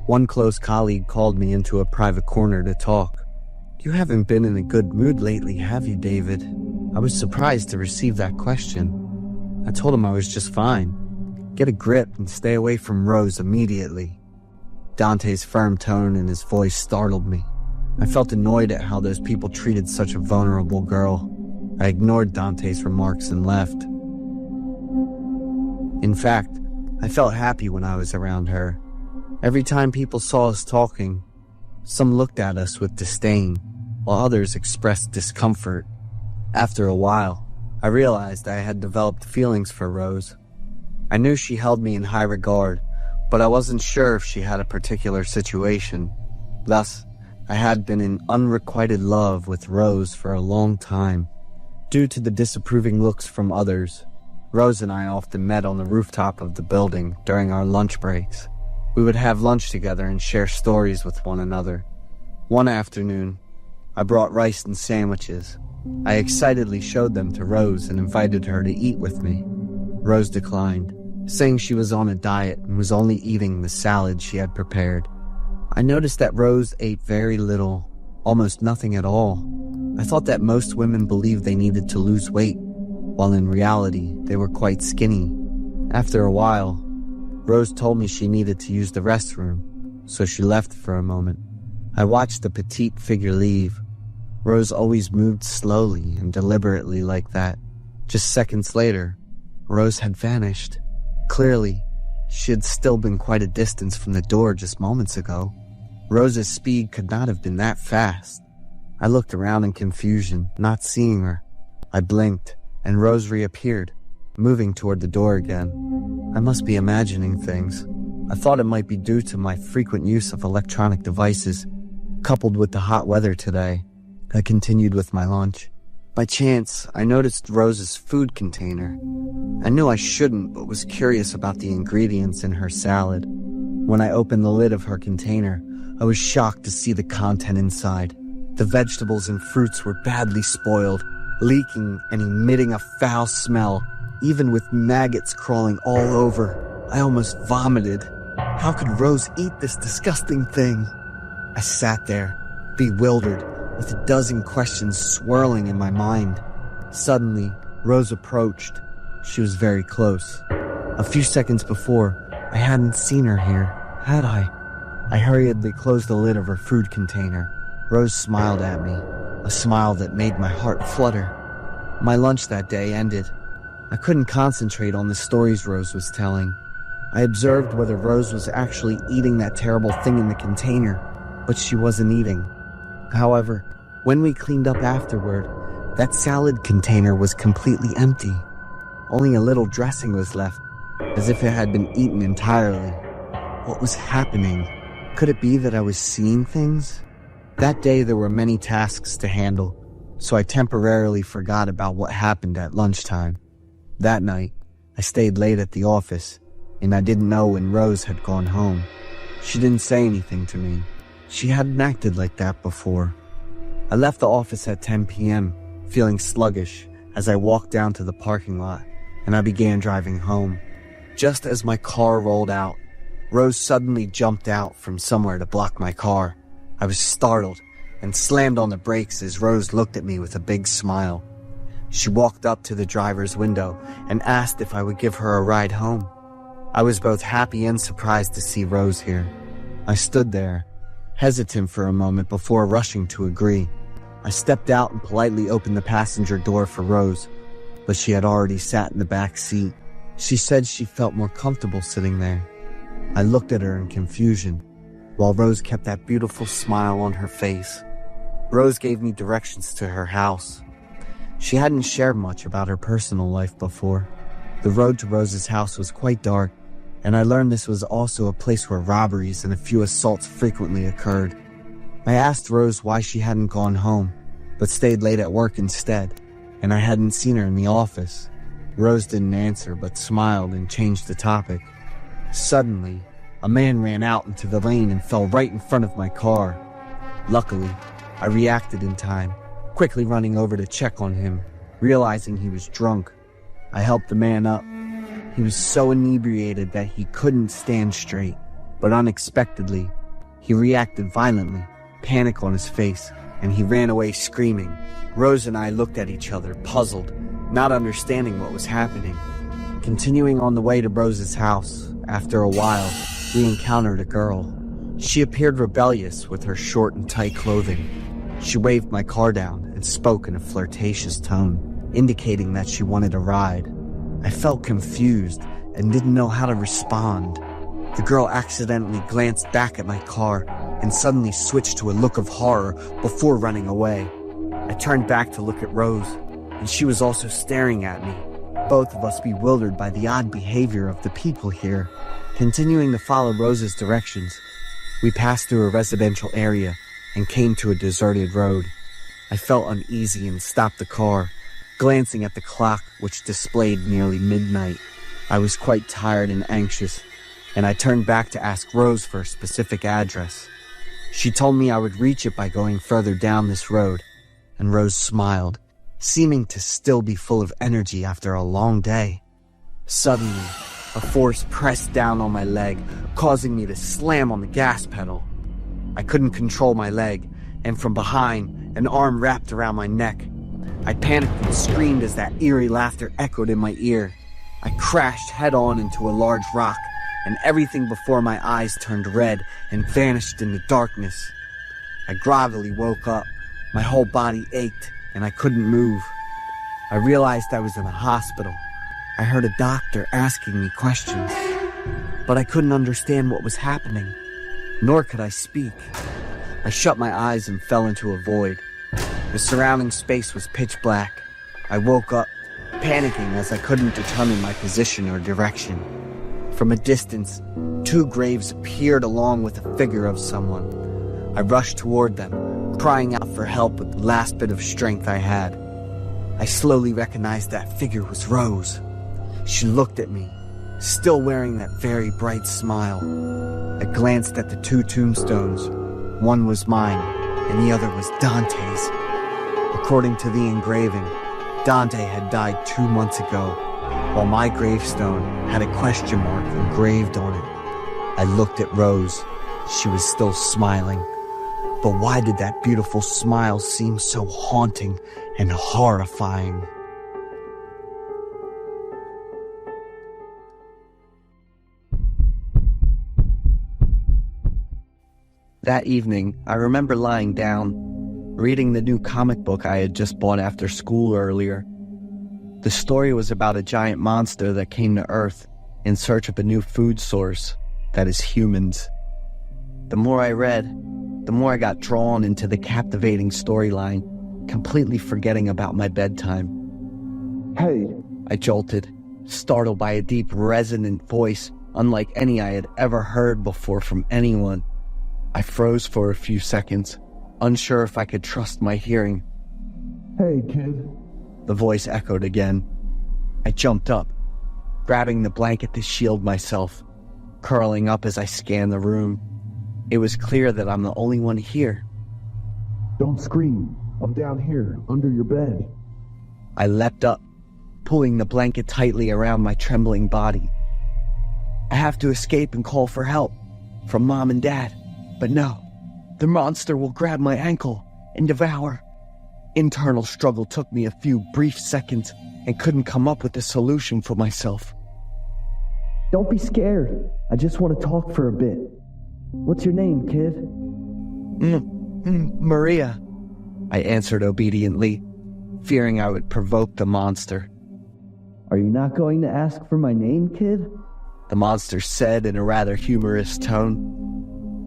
One close colleague called me into a private corner to talk. "You haven't been in a good mood lately, have you, David?" I was surprised to receive that question. I told him I was just fine. Get a grip and stay away from Rose immediately. Dante's firm tone in his voice startled me. I felt annoyed at how those people treated such a vulnerable girl. I ignored Dante's remarks and left. In fact, I felt happy when I was around her. Every time people saw us talking, some looked at us with disdain, while others expressed discomfort. After a while, I realized I had developed feelings for Rose. I knew she held me in high regard, but I wasn't sure if she had a particular situation. Thus, I had been in unrequited love with Rose for a long time. Due to the disapproving looks from others, Rose and I often met on the rooftop of the building during our lunch breaks. We would have lunch together and share stories with one another. One afternoon, I brought rice and sandwiches. I excitedly showed them to Rose and invited her to eat with me. Rose declined, saying she was on a diet and was only eating the salad she had prepared. I noticed that Rose ate very little, almost nothing at all. I thought that most women believed they needed to lose weight, while in reality, they were quite skinny. After a while, Rose told me she needed to use the restroom, so she left for a moment. I watched the petite figure leave. Rose always moved slowly and deliberately like that. Just seconds later, Rose had vanished. Clearly, she had still been quite a distance from the door just moments ago. Rose's speed could not have been that fast. I looked around in confusion, not seeing her. I blinked, and Rose reappeared, moving toward the door again. I must be imagining things. I thought it might be due to my frequent use of electronic devices, coupled with the hot weather today. I continued with my lunch. By chance, I noticed Rose's food container. I knew I shouldn't, but was curious about the ingredients in her salad. When I opened the lid of her container, I was shocked to see the content inside. The vegetables and fruits were badly spoiled, leaking and emitting a foul smell, even with maggots crawling all over. I almost vomited. How could Rose eat this disgusting thing? I sat there, bewildered, with a dozen questions swirling in my mind. Suddenly, Rose approached. She was very close. A few seconds before, I hadn't seen her here, had I? I hurriedly closed the lid of her food container. Rose smiled at me, a smile that made my heart flutter. My lunch that day ended. I couldn't concentrate on the stories Rose was telling. I observed whether Rose was actually eating that terrible thing in the container, but she wasn't eating. However, when we cleaned up afterward, that salad container was completely empty. Only a little dressing was left, as if it had been eaten entirely. What was happening? Could it be that I was seeing things? That day there were many tasks to handle, so I temporarily forgot about what happened at lunchtime. That night, I stayed late at the office. and I didn't know when Rose had gone home. She didn't say anything to me. She hadn't acted like that before. I left the office at 10 p.m., feeling sluggish as I walked down to the parking lot, and I began driving home. Just as my car rolled out, Rose suddenly jumped out from somewhere to block my car. I was startled and slammed on the brakes as Rose looked at me with a big smile. She walked up to the driver's window and asked if I would give her a ride home. I was both happy and surprised to see Rose here. I stood there, hesitant for a moment before rushing to agree. I stepped out and politely opened the passenger door for Rose, but she had already sat in the back seat. She said she felt more comfortable sitting there. I looked at her in confusion, while Rose kept that beautiful smile on her face. Rose gave me directions to her house. She hadn't shared much about her personal life before. The road to Rose's house was quite dark, and I learned this was also a place where robberies and a few assaults frequently occurred. I asked Rose why she hadn't gone home, but stayed late at work instead, and I hadn't seen her in the office. Rose didn't answer, but smiled and changed the topic. Suddenly, a man ran out into the lane and fell right in front of my car. Luckily, I reacted in time, quickly running over to check on him, realizing he was drunk. I helped the man up. He was so inebriated that he couldn't stand straight, but unexpectedly, he reacted violently, panic on his face, and he ran away screaming. Rose and I looked at each other, puzzled, not understanding what was happening. Continuing on the way to Rose's house, after a while, we encountered a girl. She appeared rebellious with her short and tight clothing. She waved my car down and spoke in a flirtatious tone, indicating that she wanted a ride. I felt confused and didn't know how to respond. The girl accidentally glanced back at my car and suddenly switched to a look of horror before running away. I turned back to look at Rose, and she was also staring at me, both of us bewildered by the odd behavior of the people here. Continuing to follow Rose's directions, we passed through a residential area and came to a deserted road. I felt uneasy and stopped the car, glancing at the clock, which displayed nearly midnight. I was quite tired and anxious, and I turned back to ask Rose for a specific address. She told me I would reach it by going further down this road, and Rose smiled, seeming to still be full of energy after a long day. Suddenly, a force pressed down on my leg, causing me to slam on the gas pedal. I couldn't control my leg, and from behind, an arm wrapped around my neck. I panicked and screamed as that eerie laughter echoed in my ear. I crashed head-on into a large rock, and everything before my eyes turned red and vanished in the darkness. I groggily woke up. My whole body ached, and I couldn't move. I realized I was in a hospital. I heard a doctor asking me questions, but I couldn't understand what was happening, nor could I speak. I shut my eyes and fell into a void. The surrounding space was pitch black. I woke up, panicking as I couldn't determine my position or direction. From a distance, two graves appeared along with the figure of someone. I rushed toward them, crying out for help with the last bit of strength I had. I slowly recognized that figure was Rose. She looked at me, still wearing that very bright smile. I glanced at the two tombstones. One was mine, and the other was Dante's. According to the engraving, Dante had died 2 months ago, while my gravestone had a question mark engraved on it. I looked at Rose. She was still smiling. But why did that beautiful smile seem so haunting and horrifying? That evening, I remember lying down, reading the new comic book I had just bought after school earlier. The story was about a giant monster that came to Earth in search of a new food source, that is humans. The more I read, the more I got drawn into the captivating storyline, completely forgetting about my bedtime. "Hey," I jolted, startled by a deep, resonant voice unlike any I had ever heard before from anyone. I froze for a few seconds, unsure if I could trust my hearing. "Hey, kid," the voice echoed again. I jumped up. grabbing the blanket to shield myself, curling up as I scanned the room. It was clear that I'm the only one here. Don't scream. I'm down here, under your bed. I leapt up, pulling the blanket tightly around my trembling body. I have to escape and call for help from Mom and Dad, but no, the monster will grab my ankle and devour. Internal struggle took me a few brief seconds and couldn't come up with a solution for myself. Don't be scared. I just want to talk for a bit. What's your name, kid? Maria, I answered obediently, fearing I would provoke the monster. Are you not going to ask for my name, kid? The monster said in a rather humorous tone.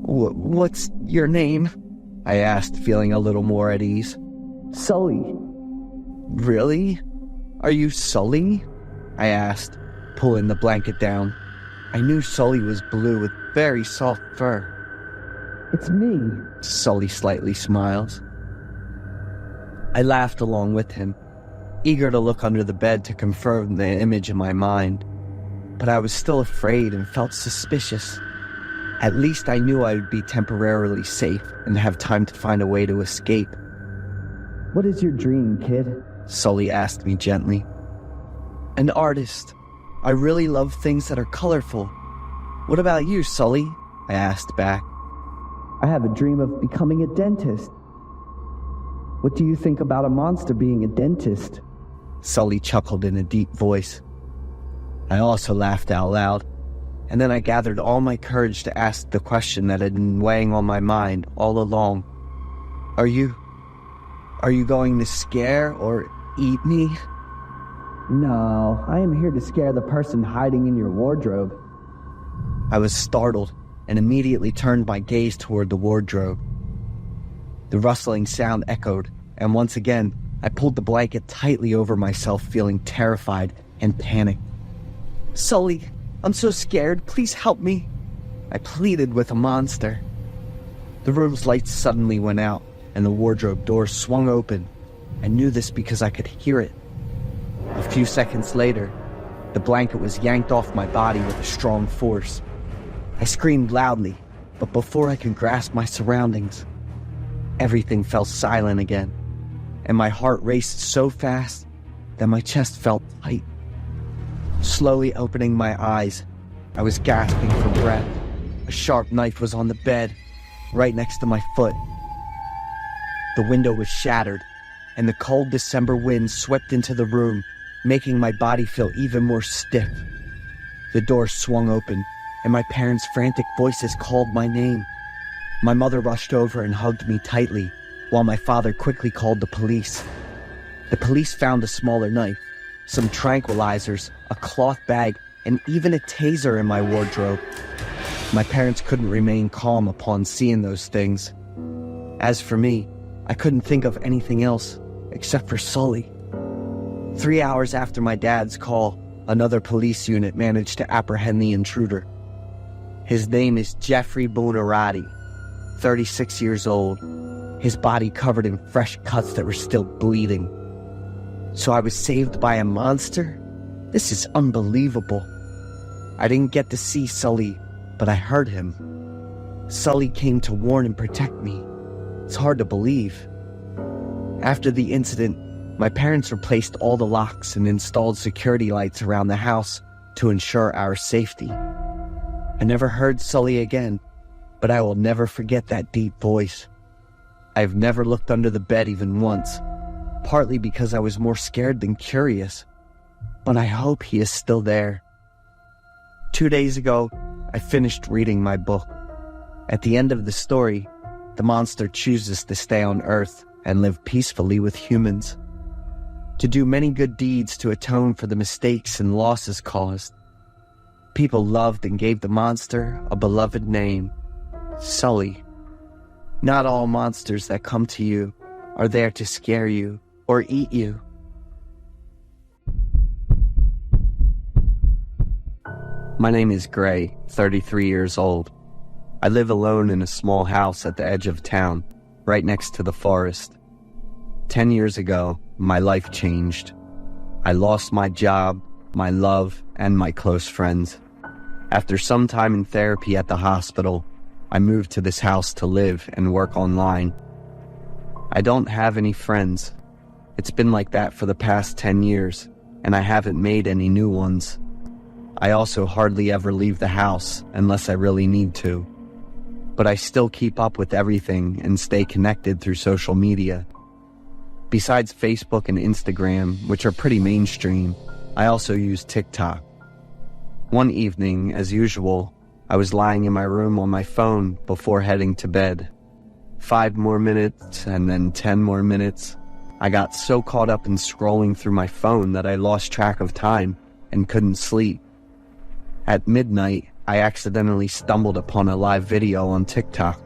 What's your name? I asked, feeling a little more at ease. Sully. Really? Are you Sully? I asked, pulling the blanket down. I knew Sully was blue with very soft fur. It's me. Sully slightly smiles. I laughed along with him, eager to look under the bed to confirm the image in my mind. But I was still afraid and felt suspicious. At least I knew I would be temporarily safe and have time to find a way to escape. What is your dream, kid? Sully asked me gently. An artist. I really love things that are colorful. What about you, Sully? I asked back. I have a dream of becoming a dentist. What do you think about a monster being a dentist? Sully chuckled in a deep voice. I also laughed out loud, and then I gathered all my courage to ask the question that had been weighing on my mind all along. Are you going to scare or eat me? No, I am here to scare the person hiding in your wardrobe. I was startled and immediately turned my gaze toward the wardrobe. The rustling sound echoed, and once again, I pulled the blanket tightly over myself, feeling terrified and panicked. Sully, I'm so scared. Please help me. I pleaded with a monster. The room's lights suddenly went out, and the wardrobe door swung open. I knew this because I could hear it. A few seconds later, the blanket was yanked off my body with a strong force. I screamed loudly, but before I could grasp my surroundings, everything fell silent again, and my heart raced so fast that my chest felt tight. Slowly opening my eyes, I was gasping for breath. A sharp knife was on the bed, right next to my foot. The window was shattered, and the cold December wind swept into the room, making my body feel even more stiff. The door swung open, and my parents' frantic voices called my name. My mother rushed over and hugged me tightly, while my father quickly called the police. The police found a smaller knife, some tranquilizers, a cloth bag, and even a taser in my wardrobe. My parents couldn't remain calm upon seeing those things. As for me, I couldn't think of anything else except for Sully. 3 hours after my dad's call, another police unit managed to apprehend the intruder. His name is Jeffrey Buonarroti, 36 years old, his body covered in fresh cuts that were still bleeding. So I was saved by a monster? This is unbelievable. I didn't get to see Sully, but I heard him. Sully came to warn and protect me. It's hard to believe. After the incident, my parents replaced all the locks and installed security lights around the house to ensure our safety. I never heard Sully again, but I will never forget that deep voice. I've never looked under the bed even once, partly because I was more scared than curious, but I hope he is still there. 2 days ago, I finished reading my book. At the end of the story, the monster chooses to stay on Earth and live peacefully with humans, to do many good deeds to atone for the mistakes and losses caused. People loved and gave the monster a beloved name, Sully. Not all monsters that come to you are there to scare you or eat you. My name is Gray, 33 years old. I live alone in a small house at the edge of town, right next to the forest. 10 years ago, my life changed. I lost my job, my love, and my close friends. After some time in therapy at the hospital, I moved to this house to live and work online. I don't have any friends. It's been like that for the past 10 years, and I haven't made any new ones. I also hardly ever leave the house unless I really need to. But I still keep up with everything and stay connected through social media. Besides Facebook and Instagram, which are pretty mainstream, I also use TikTok. One evening, as usual, I was lying in my room on my phone before heading to bed. 5 more minutes and then 10 more minutes. I got so caught up in scrolling through my phone that I lost track of time and couldn't sleep. At midnight, I accidentally stumbled upon a live video on TikTok.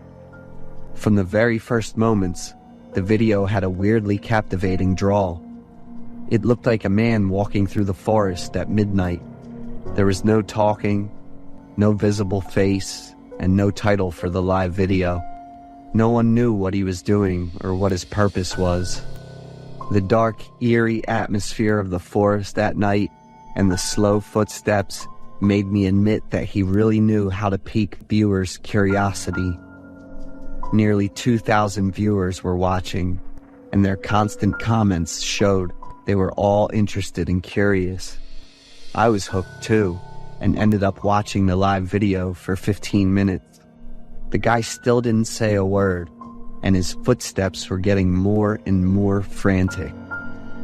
From the very first moments, the video had a weirdly captivating drawl. It looked like a man walking through the forest at midnight. There was no talking, no visible face, and no title for the live video. No one knew what he was doing or what his purpose was. The dark, eerie atmosphere of the forest at night and the slow footsteps made me admit that he really knew how to pique viewers' curiosity. Nearly 2,000 viewers were watching, and their constant comments showed they were all interested and curious. I was hooked too, and ended up watching the live video for 15 minutes. The guy still didn't say a word, and his footsteps were getting more and more frantic.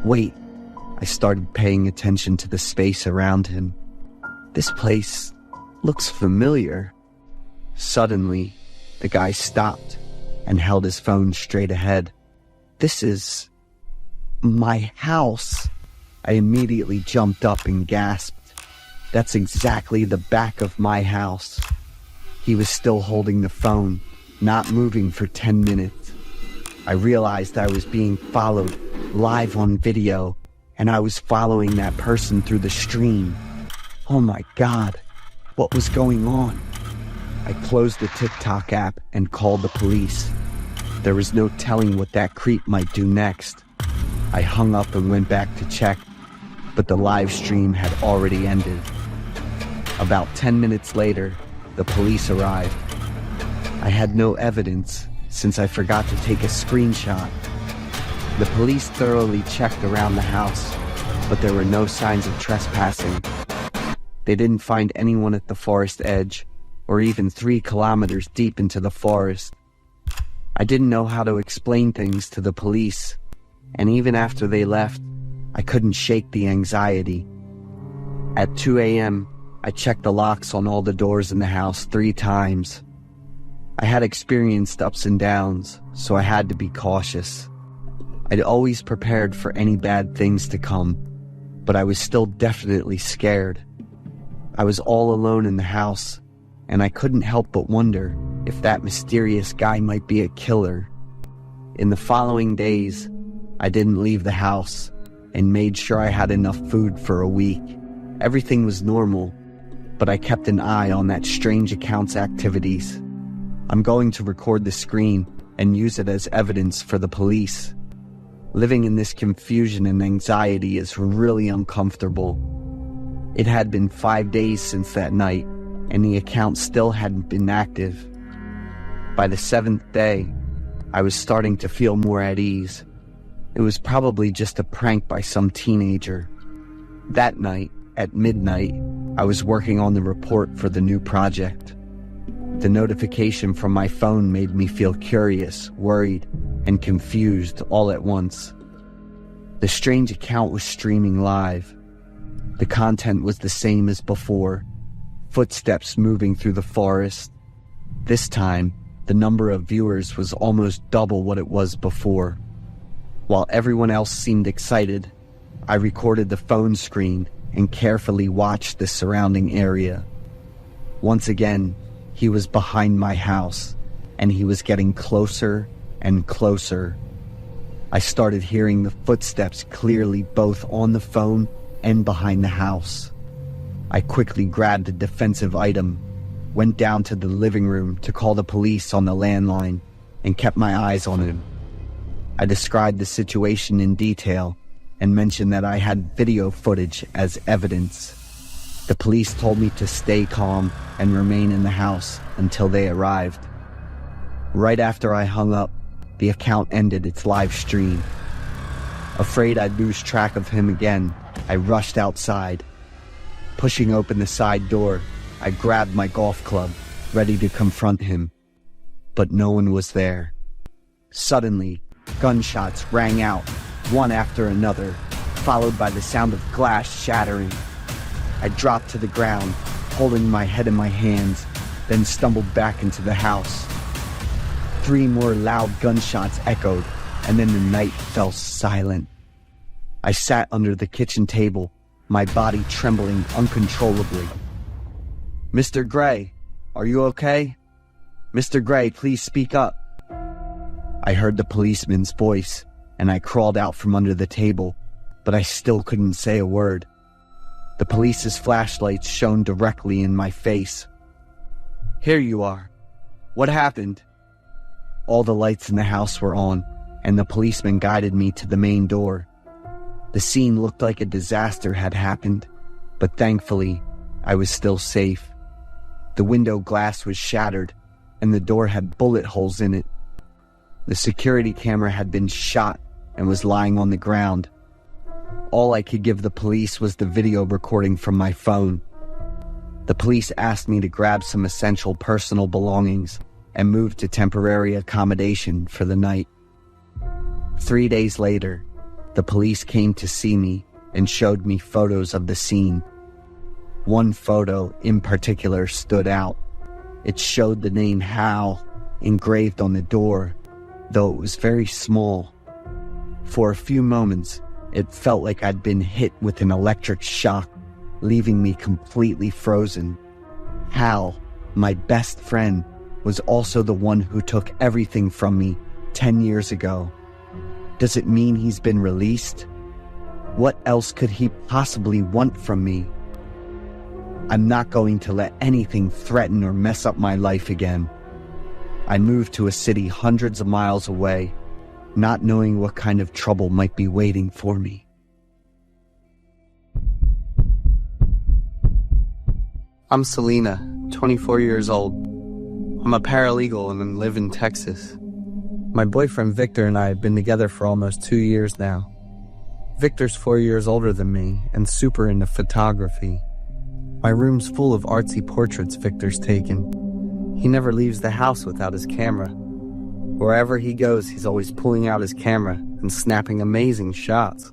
Wait, I started paying attention to the space around him. This place looks familiar. Suddenly, the guy stopped and held his phone straight ahead. This is my house. I immediately jumped up and gasped. That's exactly the back of my house. He was still holding the phone, not moving for 10 minutes. I realized I was being followed live on video, and I was following that person through the stream. Oh my God, what was going on? I closed the TikTok app and called the police. There was no telling what that creep might do next. I hung up and went back to check, but the live stream had already ended. About 10 minutes later, the police arrived. I had no evidence since I forgot to take a screenshot. The police thoroughly checked around the house, but there were no signs of trespassing. They didn't find anyone at the forest edge, or even 3 kilometers deep into the forest. I didn't know how to explain things to the police, and even after they left, I couldn't shake the anxiety. At 2 a.m., I checked the locks on all the doors in the house 3 times. I had experienced ups and downs, so I had to be cautious. I'd always prepared for any bad things to come, but I was still definitely scared. I was all alone in the house, and I couldn't help but wonder if that mysterious guy might be a killer. In the following days, I didn't leave the house and made sure I had enough food for a week. Everything was normal, but I kept an eye on that strange account's activities. I'm going to record the screen and use it as evidence for the police. Living in this confusion and anxiety is really uncomfortable. It had been 5 days since that night, and the account still hadn't been active. By the 7th day, I was starting to feel more at ease. It was probably just a prank by some teenager. That night, at midnight, I was working on the report for the new project. The notification from my phone made me feel curious, worried, and confused all at once. The strange account was streaming live. The content was the same as before, footsteps moving through the forest. This time, the number of viewers was almost double what it was before. While everyone else seemed excited, I recorded the phone screen and carefully watched the surrounding area. Once again, he was behind my house, and he was getting closer and closer. I started hearing the footsteps clearly both on the phone and behind the house. I quickly grabbed a defensive item, went down to the living room to call the police on the landline, and kept my eyes on him. I described the situation in detail and mentioned that I had video footage as evidence. The police told me to stay calm and remain in the house until they arrived. Right after I hung up, the account ended its live stream. Afraid I'd lose track of him again, I rushed outside. Pushing open the side door, I grabbed my golf club, ready to confront him. But no one was there. Suddenly, gunshots rang out, one after another, followed by the sound of glass shattering. I dropped to the ground, holding my head in my hands, then stumbled back into the house. 3 more loud gunshots echoed, and then the night fell silent. I sat under the kitchen table, my body trembling uncontrollably. "Mr. Gray, are you okay? Mr. Gray, please speak up." I heard the policeman's voice, and I crawled out from under the table, but I still couldn't say a word. The police's flashlights shone directly in my face. "Here you are. What happened?" All the lights in the house were on, and the policeman guided me to the main door. The scene looked like a disaster had happened, but thankfully, I was still safe. The window glass was shattered, and the door had bullet holes in it. The security camera had been shot and was lying on the ground. All I could give the police was the video recording from my phone. The police asked me to grab some essential personal belongings and move to temporary accommodation for the night. 3 days later, the police came to see me and showed me photos of the scene. One photo in particular stood out. It showed the name Hal engraved on the door, though it was very small. For a few moments, it felt like I'd been hit with an electric shock, leaving me completely frozen. Hal, my best friend, was also the one who took everything from me 10 years ago. Does it mean he's been released? What else could he possibly want from me? I'm not going to let anything threaten or mess up my life again. I moved to a city hundreds of miles away, not knowing what kind of trouble might be waiting for me. I'm Selena, 24 years old. I'm a paralegal and live in Texas. My boyfriend Victor and I have been together for almost 2 years now. Victor's 4 years older than me and super into photography. My room's full of artsy portraits Victor's taken. He never leaves the house without his camera. Wherever he goes, he's always pulling out his camera and snapping amazing shots.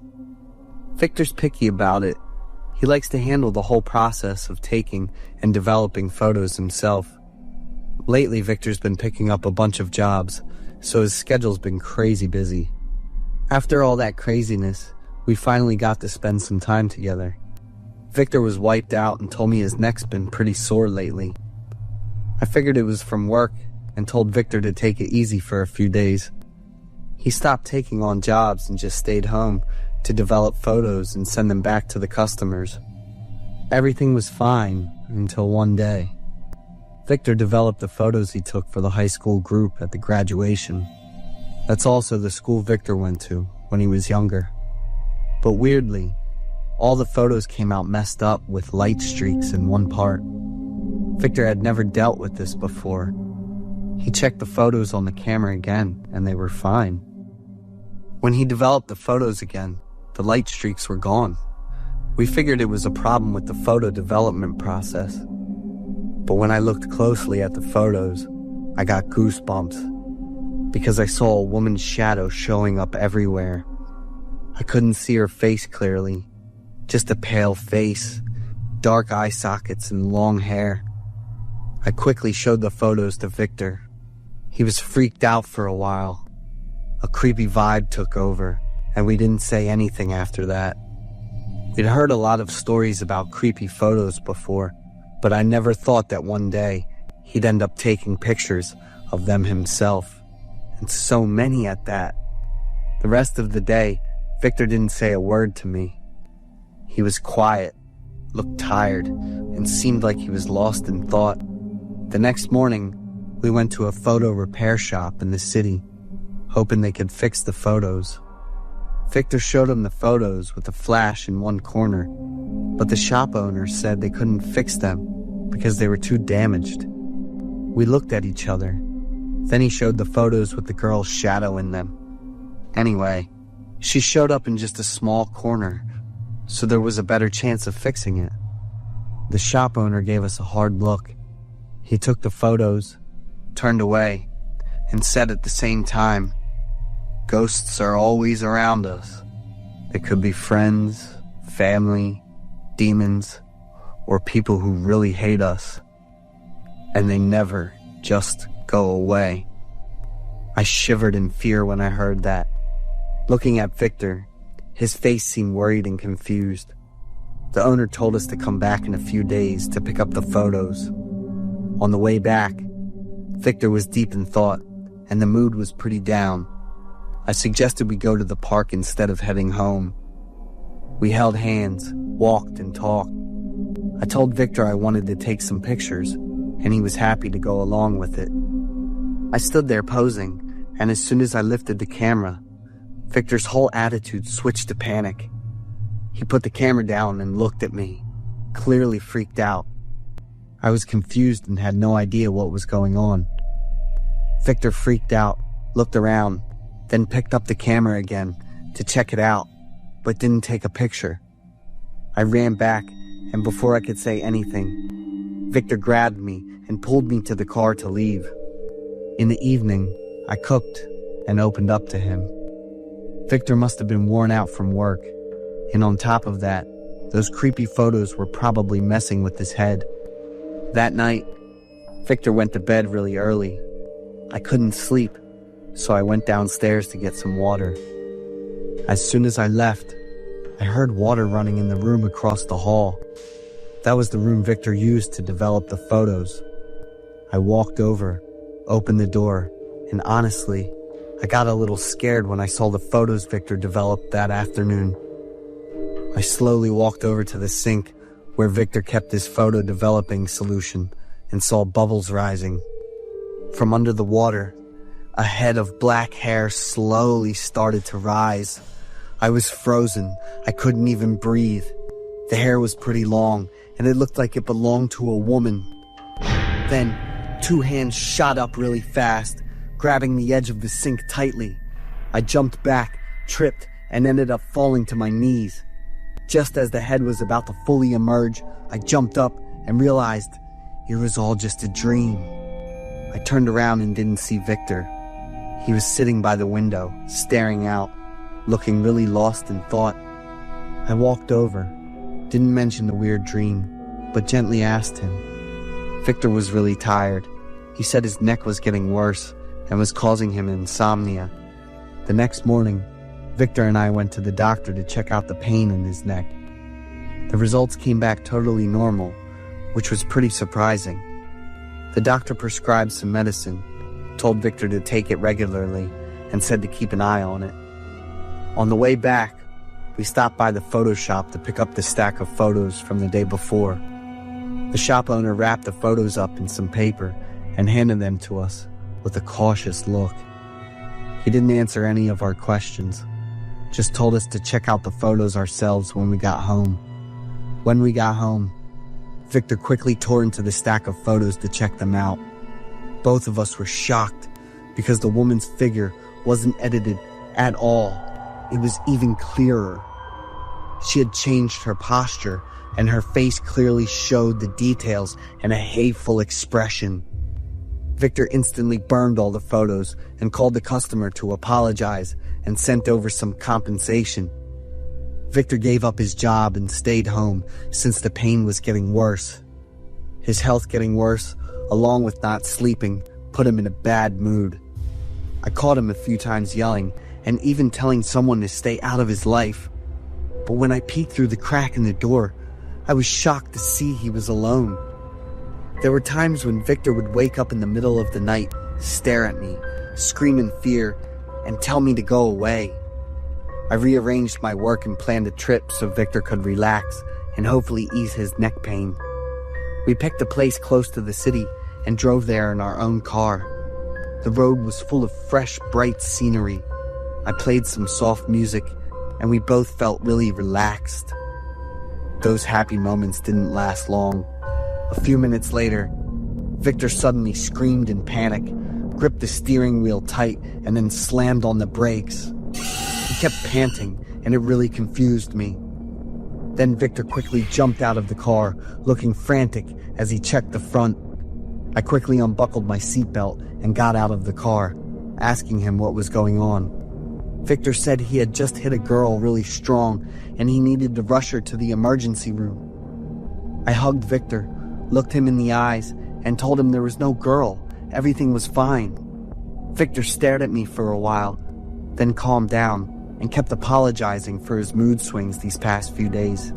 Victor's picky about it. He likes to handle the whole process of taking and developing photos himself. Lately, Victor's been picking up a bunch of jobs, so his schedule's been crazy busy. After all that craziness, we finally got to spend some time together. Victor was wiped out and told me his neck's been pretty sore lately. I figured it was from work and told Victor to take it easy for a few days. He stopped taking on jobs and just stayed home to develop photos and send them back to the customers. Everything was fine until one day. Victor developed the photos he took for the high school group at the graduation. That's also the school Victor went to when he was younger. But weirdly, all the photos came out messed up with light streaks in one part. Victor had never dealt with this before. He checked the photos on the camera again, and they were fine. When he developed the photos again, the light streaks were gone. We figured it was a problem with the photo development process. But when I looked closely at the photos, I got goosebumps because I saw a woman's shadow showing up everywhere. I couldn't see her face clearly, just a pale face, dark eye sockets, and long hair. I quickly showed the photos to Victor. He was freaked out for a while. A creepy vibe took over, and we didn't say anything after that. We'd heard a lot of stories about creepy photos before, but I never thought that one day he'd end up taking pictures of them himself, and so many at that. The rest of the day, Victor didn't say a word to me. He was quiet, looked tired, and seemed like he was lost in thought. The next morning, we went to a photo repair shop in the city, hoping they could fix the photos. Victor showed him the photos with a flash in one corner. but the shop owner said they couldn't fix them because they were too damaged. We looked at each other. Then he showed the photos with the girl's shadow in them. Anyway, she showed up in just a small corner, so there was a better chance of fixing it. The shop owner gave us a hard look. He took the photos, turned away, and said at the same time, "Ghosts are always around us. They could be friends, family, demons, or people who really hate us. And they never just go away." I shivered in fear when I heard that. Looking at Victor, his face seemed worried and confused. The owner told us to come back in a few days to pick up the photos. On the way back, Victor was deep in thought, and the mood was pretty down. I suggested we go to the park instead of heading home. We held hands, walked, and talked. I told Victor I wanted to take some pictures, and he was happy to go along with it. I stood there posing, and as soon as I lifted the camera, Victor's whole attitude switched to panic. He put the camera down and looked at me, clearly freaked out. I was confused and had no idea what was going on. Victor freaked out, looked around, then picked up the camera again to check it out, but didn't take a picture. I ran back, and before I could say anything, Victor grabbed me and pulled me to the car to leave. In the evening, I cooked and opened up to him. Victor must have been worn out from work, and on top of that, those creepy photos were probably messing with his head. That night, Victor went to bed really early. I couldn't sleep, so I went downstairs to get some water. As soon as I left, I heard water running in the room across the hall. That was the room Victor used to develop the photos. I walked over, opened the door, and honestly, I got a little scared when I saw the photos Victor developed that afternoon. I slowly walked over to the sink where Victor kept his photo developing solution and saw bubbles rising. From under the water, a head of black hair slowly started to rise. I was frozen. I couldn't even breathe. The hair was pretty long, and it looked like it belonged to a woman. Then, 2 hands shot up really fast, grabbing the edge of the sink tightly. I jumped back, tripped, and ended up falling to my knees. Just as the head was about to fully emerge, I jumped up and realized it was all just a dream. I turned around and didn't see Victor. He was sitting by the window, staring out, looking really lost in thought. I walked over, didn't mention the weird dream, but gently asked him. Victor was really tired. He said his neck was getting worse and was causing him insomnia. The next morning, Victor and I went to the doctor to check out the pain in his neck. The results came back totally normal, which was pretty surprising. The doctor prescribed some medicine, told Victor to take it regularly, and said to keep an eye on it. On the way back, we stopped by the photo shop to pick up the stack of photos from the day before. The shop owner wrapped the photos up in some paper and handed them to us with a cautious look. He didn't answer any of our questions, just told us to check out the photos ourselves when we got home. When we got home, Victor quickly tore into the stack of photos to check them out. Both of us were shocked because the woman's figure wasn't edited at all. It was even clearer. She had changed her posture, and her face clearly showed the details and a hateful expression. Victor instantly burned all the photos and called the customer to apologize and sent over some compensation. Victor gave up his job and stayed home since the pain was getting worse. His health getting worse, along with not sleeping, put him in a bad mood. I caught him a few times yelling and even telling someone to stay out of his life. But when I peeked through the crack in the door, I was shocked to see he was alone. There were times when Victor would wake up in the middle of the night, stare at me, scream in fear, and tell me to go away. I rearranged my work and planned a trip so Victor could relax and hopefully ease his neck pain. We picked a place close to the city and drove there in our own car. The road was full of fresh, bright scenery. I played some soft music, and we both felt really relaxed. Those happy moments didn't last long. A few minutes later, Victor suddenly screamed in panic, gripped the steering wheel tight, and then slammed on the brakes. He kept panting, and it really confused me. Then Victor quickly jumped out of the car, looking frantic as he checked the front. I quickly unbuckled my seatbelt and got out of the car, asking him what was going on. Victor said he had just hit a girl really strong and he needed to rush her to the emergency room. I hugged Victor, looked him in the eyes, and told him there was no girl. Everything was fine. Victor stared at me for a while, then calmed down and kept apologizing for his mood swings these past few days.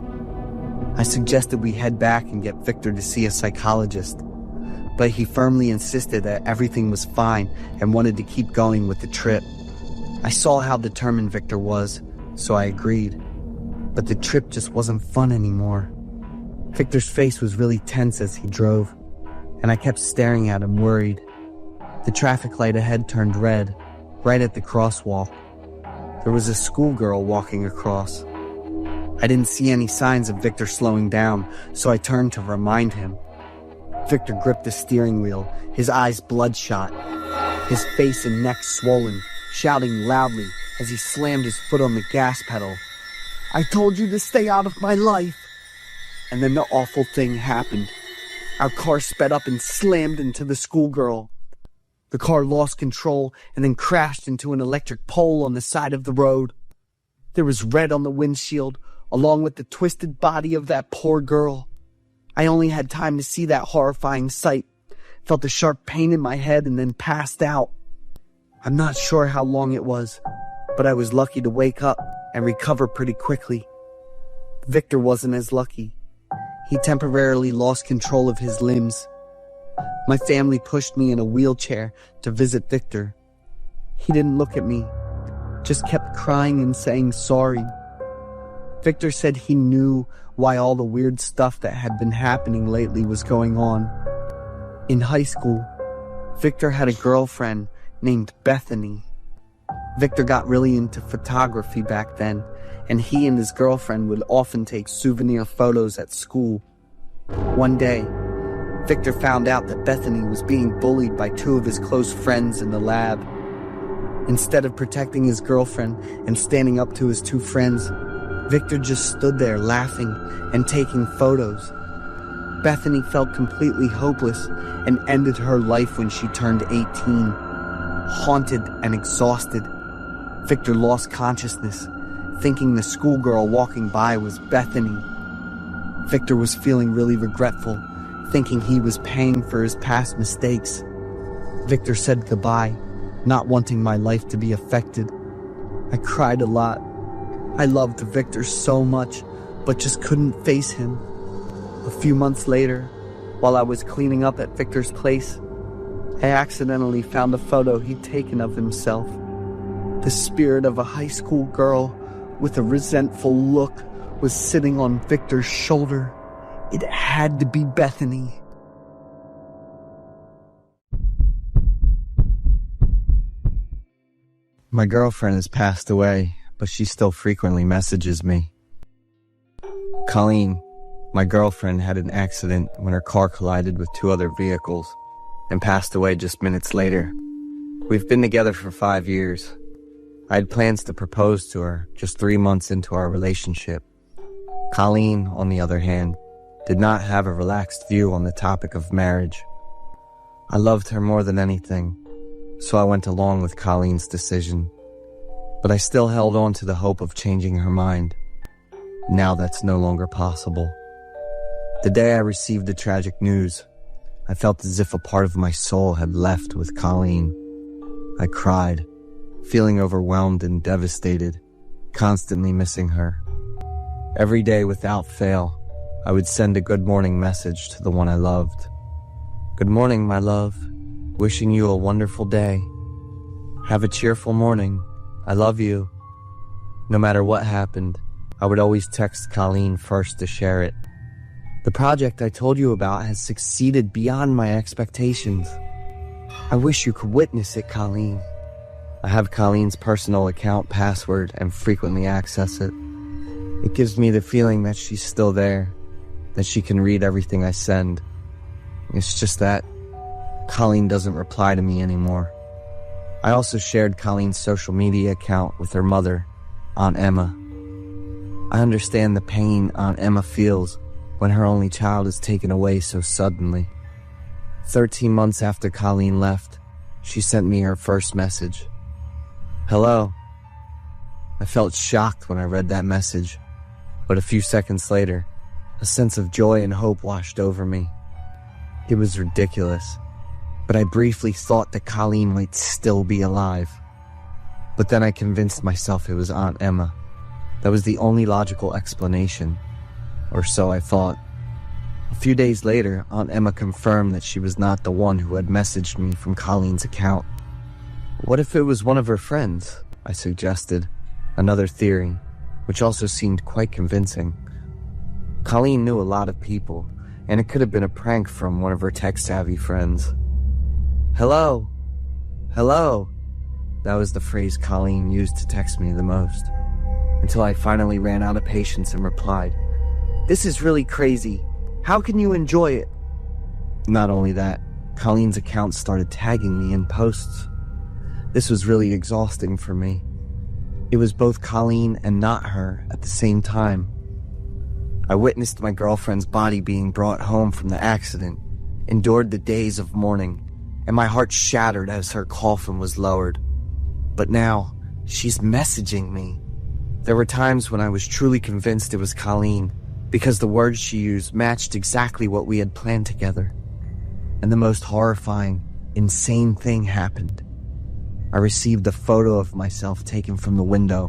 I suggested we head back and get Victor to see a psychologist, but he firmly insisted that everything was fine and wanted to keep going with the trip. I saw how determined Victor was, so I agreed. But the trip just wasn't fun anymore. Victor's face was really tense as he drove, and I kept staring at him, worried. The traffic light ahead turned red, right at the crosswalk. There was a schoolgirl walking across. I didn't see any signs of Victor slowing down, so I turned to remind him. Victor gripped the steering wheel, his eyes bloodshot, his face and neck swollen, shouting loudly as he slammed his foot on the gas pedal. "I told you to stay out of my life!" And then the awful thing happened. Our car sped up and slammed into the schoolgirl. The car lost control and then crashed into an electric pole on the side of the road. There was red on the windshield, along with the twisted body of that poor girl. I only had time to see that horrifying sight, felt a sharp pain in my head, and then passed out. I'm not sure how long it was, but I was lucky to wake up and recover pretty quickly. Victor wasn't as lucky. He temporarily lost control of his limbs. My family pushed me in a wheelchair to visit Victor. He didn't look at me, just kept crying and saying sorry. Victor said he knew why all the weird stuff that had been happening lately was going on. In high school, Victor had a girlfriend named Bethany. Victor got really into photography back then, and he and his girlfriend would often take souvenir photos at school. One day, Victor found out that Bethany was being bullied by two of his close friends in the lab. Instead of protecting his girlfriend and standing up to his two friends, Victor just stood there laughing and taking photos. Bethany felt completely hopeless and ended her life when she turned 18. Haunted and exhausted, Victor lost consciousness, thinking the schoolgirl walking by was Bethany. Victor was feeling really regretful, thinking he was paying for his past mistakes. Victor said goodbye, not wanting my life to be affected. I cried a lot. I loved Victor so much, but just couldn't face him. A few months later, while I was cleaning up at Victor's place, I accidentally found a photo he'd taken of himself. The spirit of a high school girl with a resentful look was sitting on Victor's shoulder. It had to be Bethany. My girlfriend has passed away, but she still frequently messages me. Colleen, my girlfriend, had an accident when her car collided with two other vehicles and passed away just minutes later. We've been together for 5 years. I had plans to propose to her just 3 months into our relationship. Colleen, on the other hand, did not have a relaxed view on the topic of marriage. I loved her more than anything, so I went along with Colleen's decision. But I still held on to the hope of changing her mind. Now that's no longer possible. The day I received the tragic news, I felt as if a part of my soul had left with Colleen. I cried, feeling overwhelmed and devastated, constantly missing her. Every day without fail, I would send a good morning message to the one I loved. Good morning, my love. Wishing you a wonderful day. Have a cheerful morning. I love you. No matter what happened, I would always text Colleen first to share it. The project I told you about has succeeded beyond my expectations. I wish you could witness it, Colleen. I have Colleen's personal account password and frequently access it. It gives me the feeling that she's still there, that she can read everything I send. It's just that Colleen doesn't reply to me anymore. I also shared Colleen's social media account with her mother, Aunt Emma. I understand the pain Aunt Emma feels when her only child is taken away so suddenly. 13 months after Colleen left, she sent me her first message. Hello. I felt shocked when I read that message, but a few seconds later, a sense of joy and hope washed over me. It was ridiculous, but I briefly thought that Colleen might still be alive. But then I convinced myself it was Aunt Emma. That was the only logical explanation, or so I thought. A few days later, Aunt Emma confirmed that she was not the one who had messaged me from Colleen's account. What if it was one of her friends? I suggested, another theory, which also seemed quite convincing. Colleen knew a lot of people, and it could have been a prank from one of her tech-savvy friends. Hello? Hello? That was the phrase Colleen used to text me the most, until I finally ran out of patience and replied, This is really crazy. How can you enjoy it? Not only that, Colleen's account started tagging me in posts. This was really exhausting for me. It was both Colleen and not her at the same time. I witnessed my girlfriend's body being brought home from the accident, endured the days of mourning, and my heart shattered as her coffin was lowered. But now, she's messaging me. There were times when I was truly convinced it was Colleen, because the words she used matched exactly what we had planned together. And the most horrifying, insane thing happened. I received a photo of myself taken from the window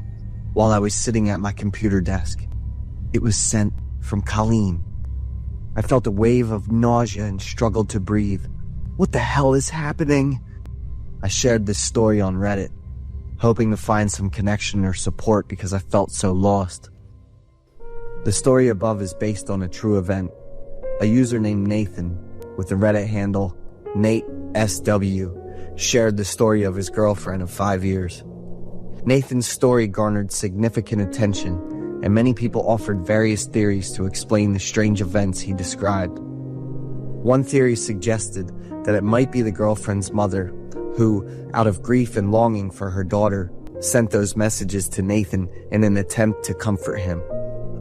while I was sitting at my computer desk. It was sent from Colleen. I felt a wave of nausea and struggled to breathe. What the hell is happening? I shared this story on Reddit, hoping to find some connection or support because I felt so lost. The story above is based on a true event. A user named Nathan, with the Reddit handle NateSW, shared the story of his girlfriend of 5 years. Nathan's story garnered significant attention, and many people offered various theories to explain the strange events he described. One theory suggested that it might be the girlfriend's mother, who, out of grief and longing for her daughter, sent those messages to Nathan in an attempt to comfort him.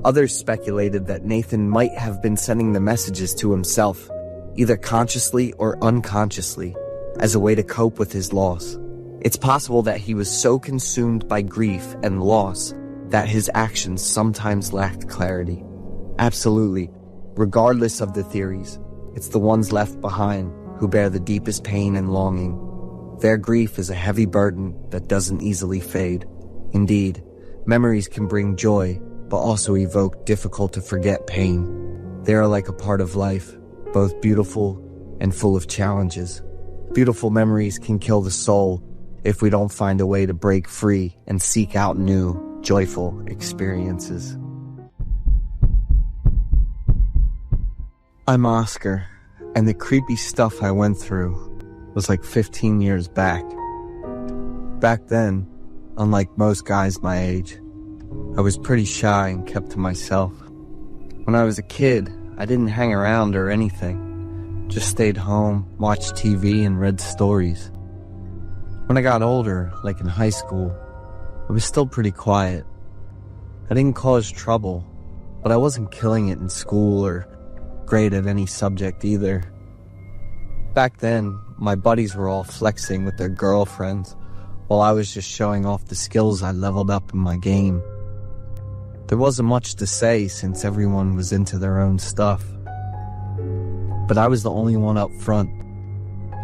Others speculated that Nathan might have been sending the messages to himself, either consciously or unconsciously, as a way to cope with his loss. It's possible that he was so consumed by grief and loss that his actions sometimes lacked clarity. Absolutely, regardless of the theories, it's the ones left behind who bear the deepest pain and longing. Their grief is a heavy burden that doesn't easily fade. Indeed, memories can bring joy, but also evoke difficult-to-forget pain. They are like a part of life, both beautiful and full of challenges. Beautiful memories can kill the soul if we don't find a way to break free and seek out new, joyful experiences. I'm Oscar, and the creepy stuff I went through was like 15 years back. Back then, unlike most guys my age, I was pretty shy and kept to myself. When I was a kid, I didn't hang around or anything. Just stayed home, watched TV, and read stories. When I got older, like in high school, I was still pretty quiet. I didn't cause trouble, but I wasn't killing it in school or great at any subject either. Back then, my buddies were all flexing with their girlfriends, while I was just showing off the skills I leveled up in my game. There wasn't much to say since everyone was into their own stuff. But I was the only one up front,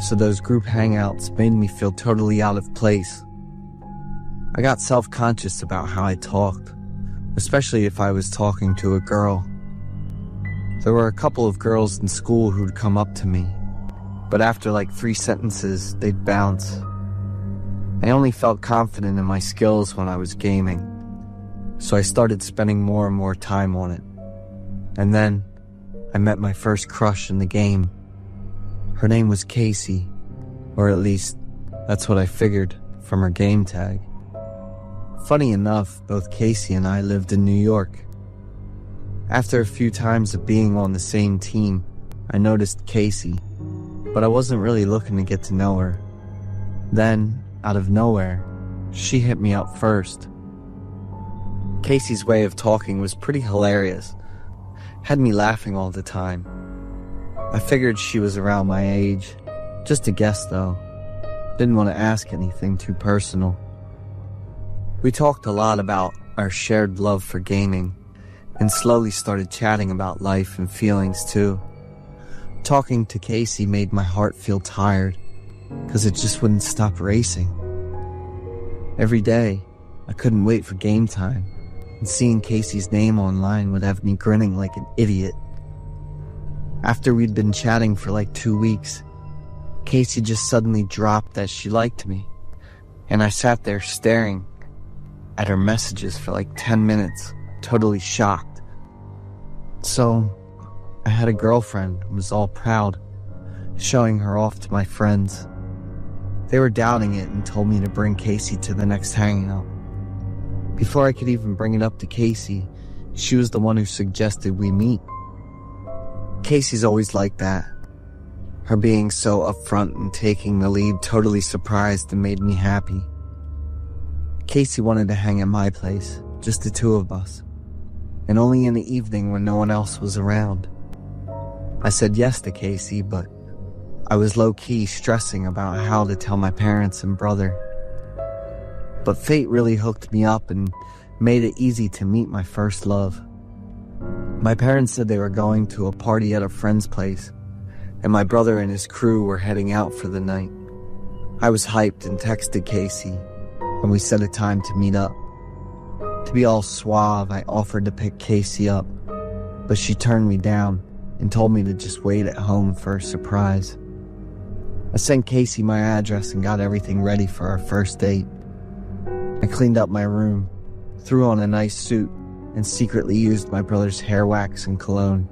so those group hangouts made me feel totally out of place. I got self-conscious about how I talked, especially if I was talking to a girl. There were a couple of girls in school who'd come up to me, but after like 3 sentences, they'd bounce. I only felt confident in my skills when I was gaming, so I started spending more and more time on it. And then, I met my first crush in the game. Her name was Casey, or at least, that's what I figured from her game tag. Funny enough, both Casey and I lived in New York, After a few times of being on the same team, I noticed Casey, but I wasn't really looking to get to know her. Then, out of nowhere, she hit me up first. Casey's way of talking was pretty hilarious. Had me laughing all the time. I figured she was around my age. Just a guess though. Didn't want to ask anything too personal. We talked a lot about our shared love for gaming, and slowly started chatting about life and feelings too. Talking to Casey made my heart feel tired, because it just wouldn't stop racing. Every day, I couldn't wait for game time, and seeing Casey's name online would have me grinning like an idiot. After we'd been chatting for like 2 weeks, Casey just suddenly dropped that she liked me, and I sat there staring at her messages for like 10 minutes, totally shocked. So, I had a girlfriend and was all proud, showing her off to my friends. They were doubting it and told me to bring Casey to the next hangout. Before I could even bring it up to Casey, she was the one who suggested we meet. Casey's always like that. Her being so upfront and taking the lead totally surprised and made me happy. Casey wanted to hang at my place, just the two of us, and only in the evening when no one else was around. I said yes to Casey, but I was low-key stressing about how to tell my parents and brother. But fate really hooked me up and made it easy to meet my first love. My parents said they were going to a party at a friend's place, and my brother and his crew were heading out for the night. I was hyped and texted Casey, and we set a time to meet up. To be all suave, I offered to pick Casey up, but she turned me down and told me to just wait at home for a surprise. I sent Casey my address and got everything ready for our first date. I cleaned up my room, threw on a nice suit, and secretly used my brother's hair wax and cologne.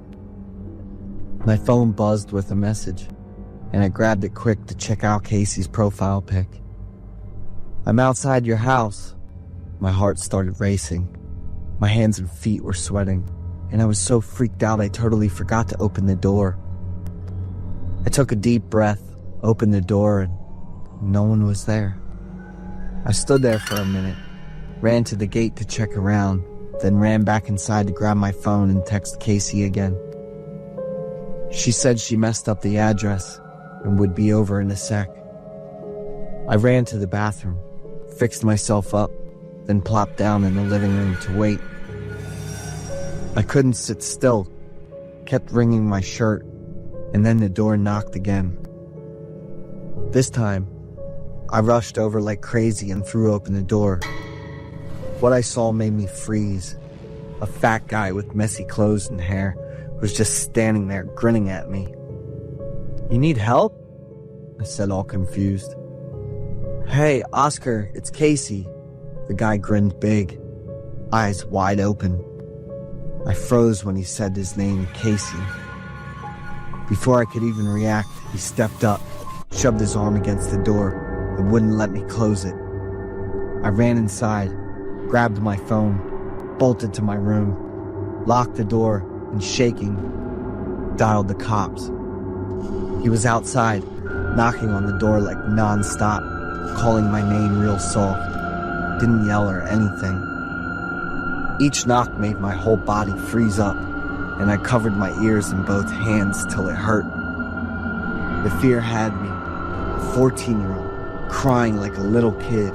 My phone buzzed with a message, and I grabbed it quick to check out Casey's profile pic. "I'm outside your house." My heart started racing. My hands and feet were sweating, and I was so freaked out I totally forgot to open the door. I took a deep breath, opened the door, and no one was there. I stood there for a minute, ran to the gate to check around, then ran back inside to grab my phone and text Casey again. She said she messed up the address and would be over in a sec. I ran to the bathroom, fixed myself up, then plopped down in the living room to wait. I couldn't sit still, kept wringing my shirt, and then the door knocked again. This time, I rushed over like crazy and threw open the door. What I saw made me freeze. A fat guy with messy clothes and hair was just standing there grinning at me. "You need help?" I said, all confused. "Hey, Oscar, it's Casey." The guy grinned big, eyes wide open. I froze when he said his name, Casey. Before I could even react, he stepped up, shoved his arm against the door, and wouldn't let me close it. I ran inside, grabbed my phone, bolted to my room, locked the door, and shaking, dialed the cops. He was outside, knocking on the door like non-stop, calling my name real soft. Didn't yell or anything. Each knock made my whole body freeze up, and I covered my ears in both hands till it hurt. The fear had me, a 14-year-old, crying like a little kid,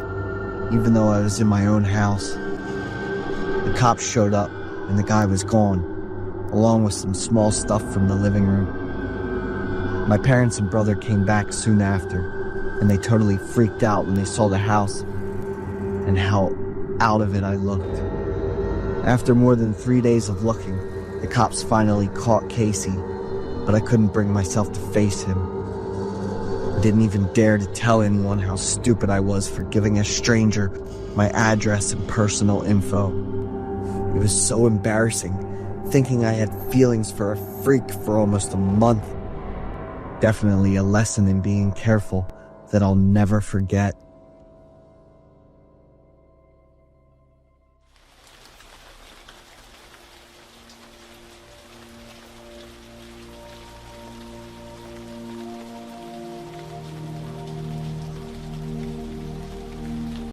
even though I was in my own house. The cops showed up, and the guy was gone, along with some small stuff from the living room. My parents and brother came back soon after, and they totally freaked out when they saw the house and how out of it I looked. After more than 3 days of looking, the cops finally caught Casey, but I couldn't bring myself to face him. I didn't even dare to tell anyone how stupid I was for giving a stranger my address and personal info. It was so embarrassing, thinking I had feelings for a freak for almost a month. Definitely a lesson in being careful that I'll never forget.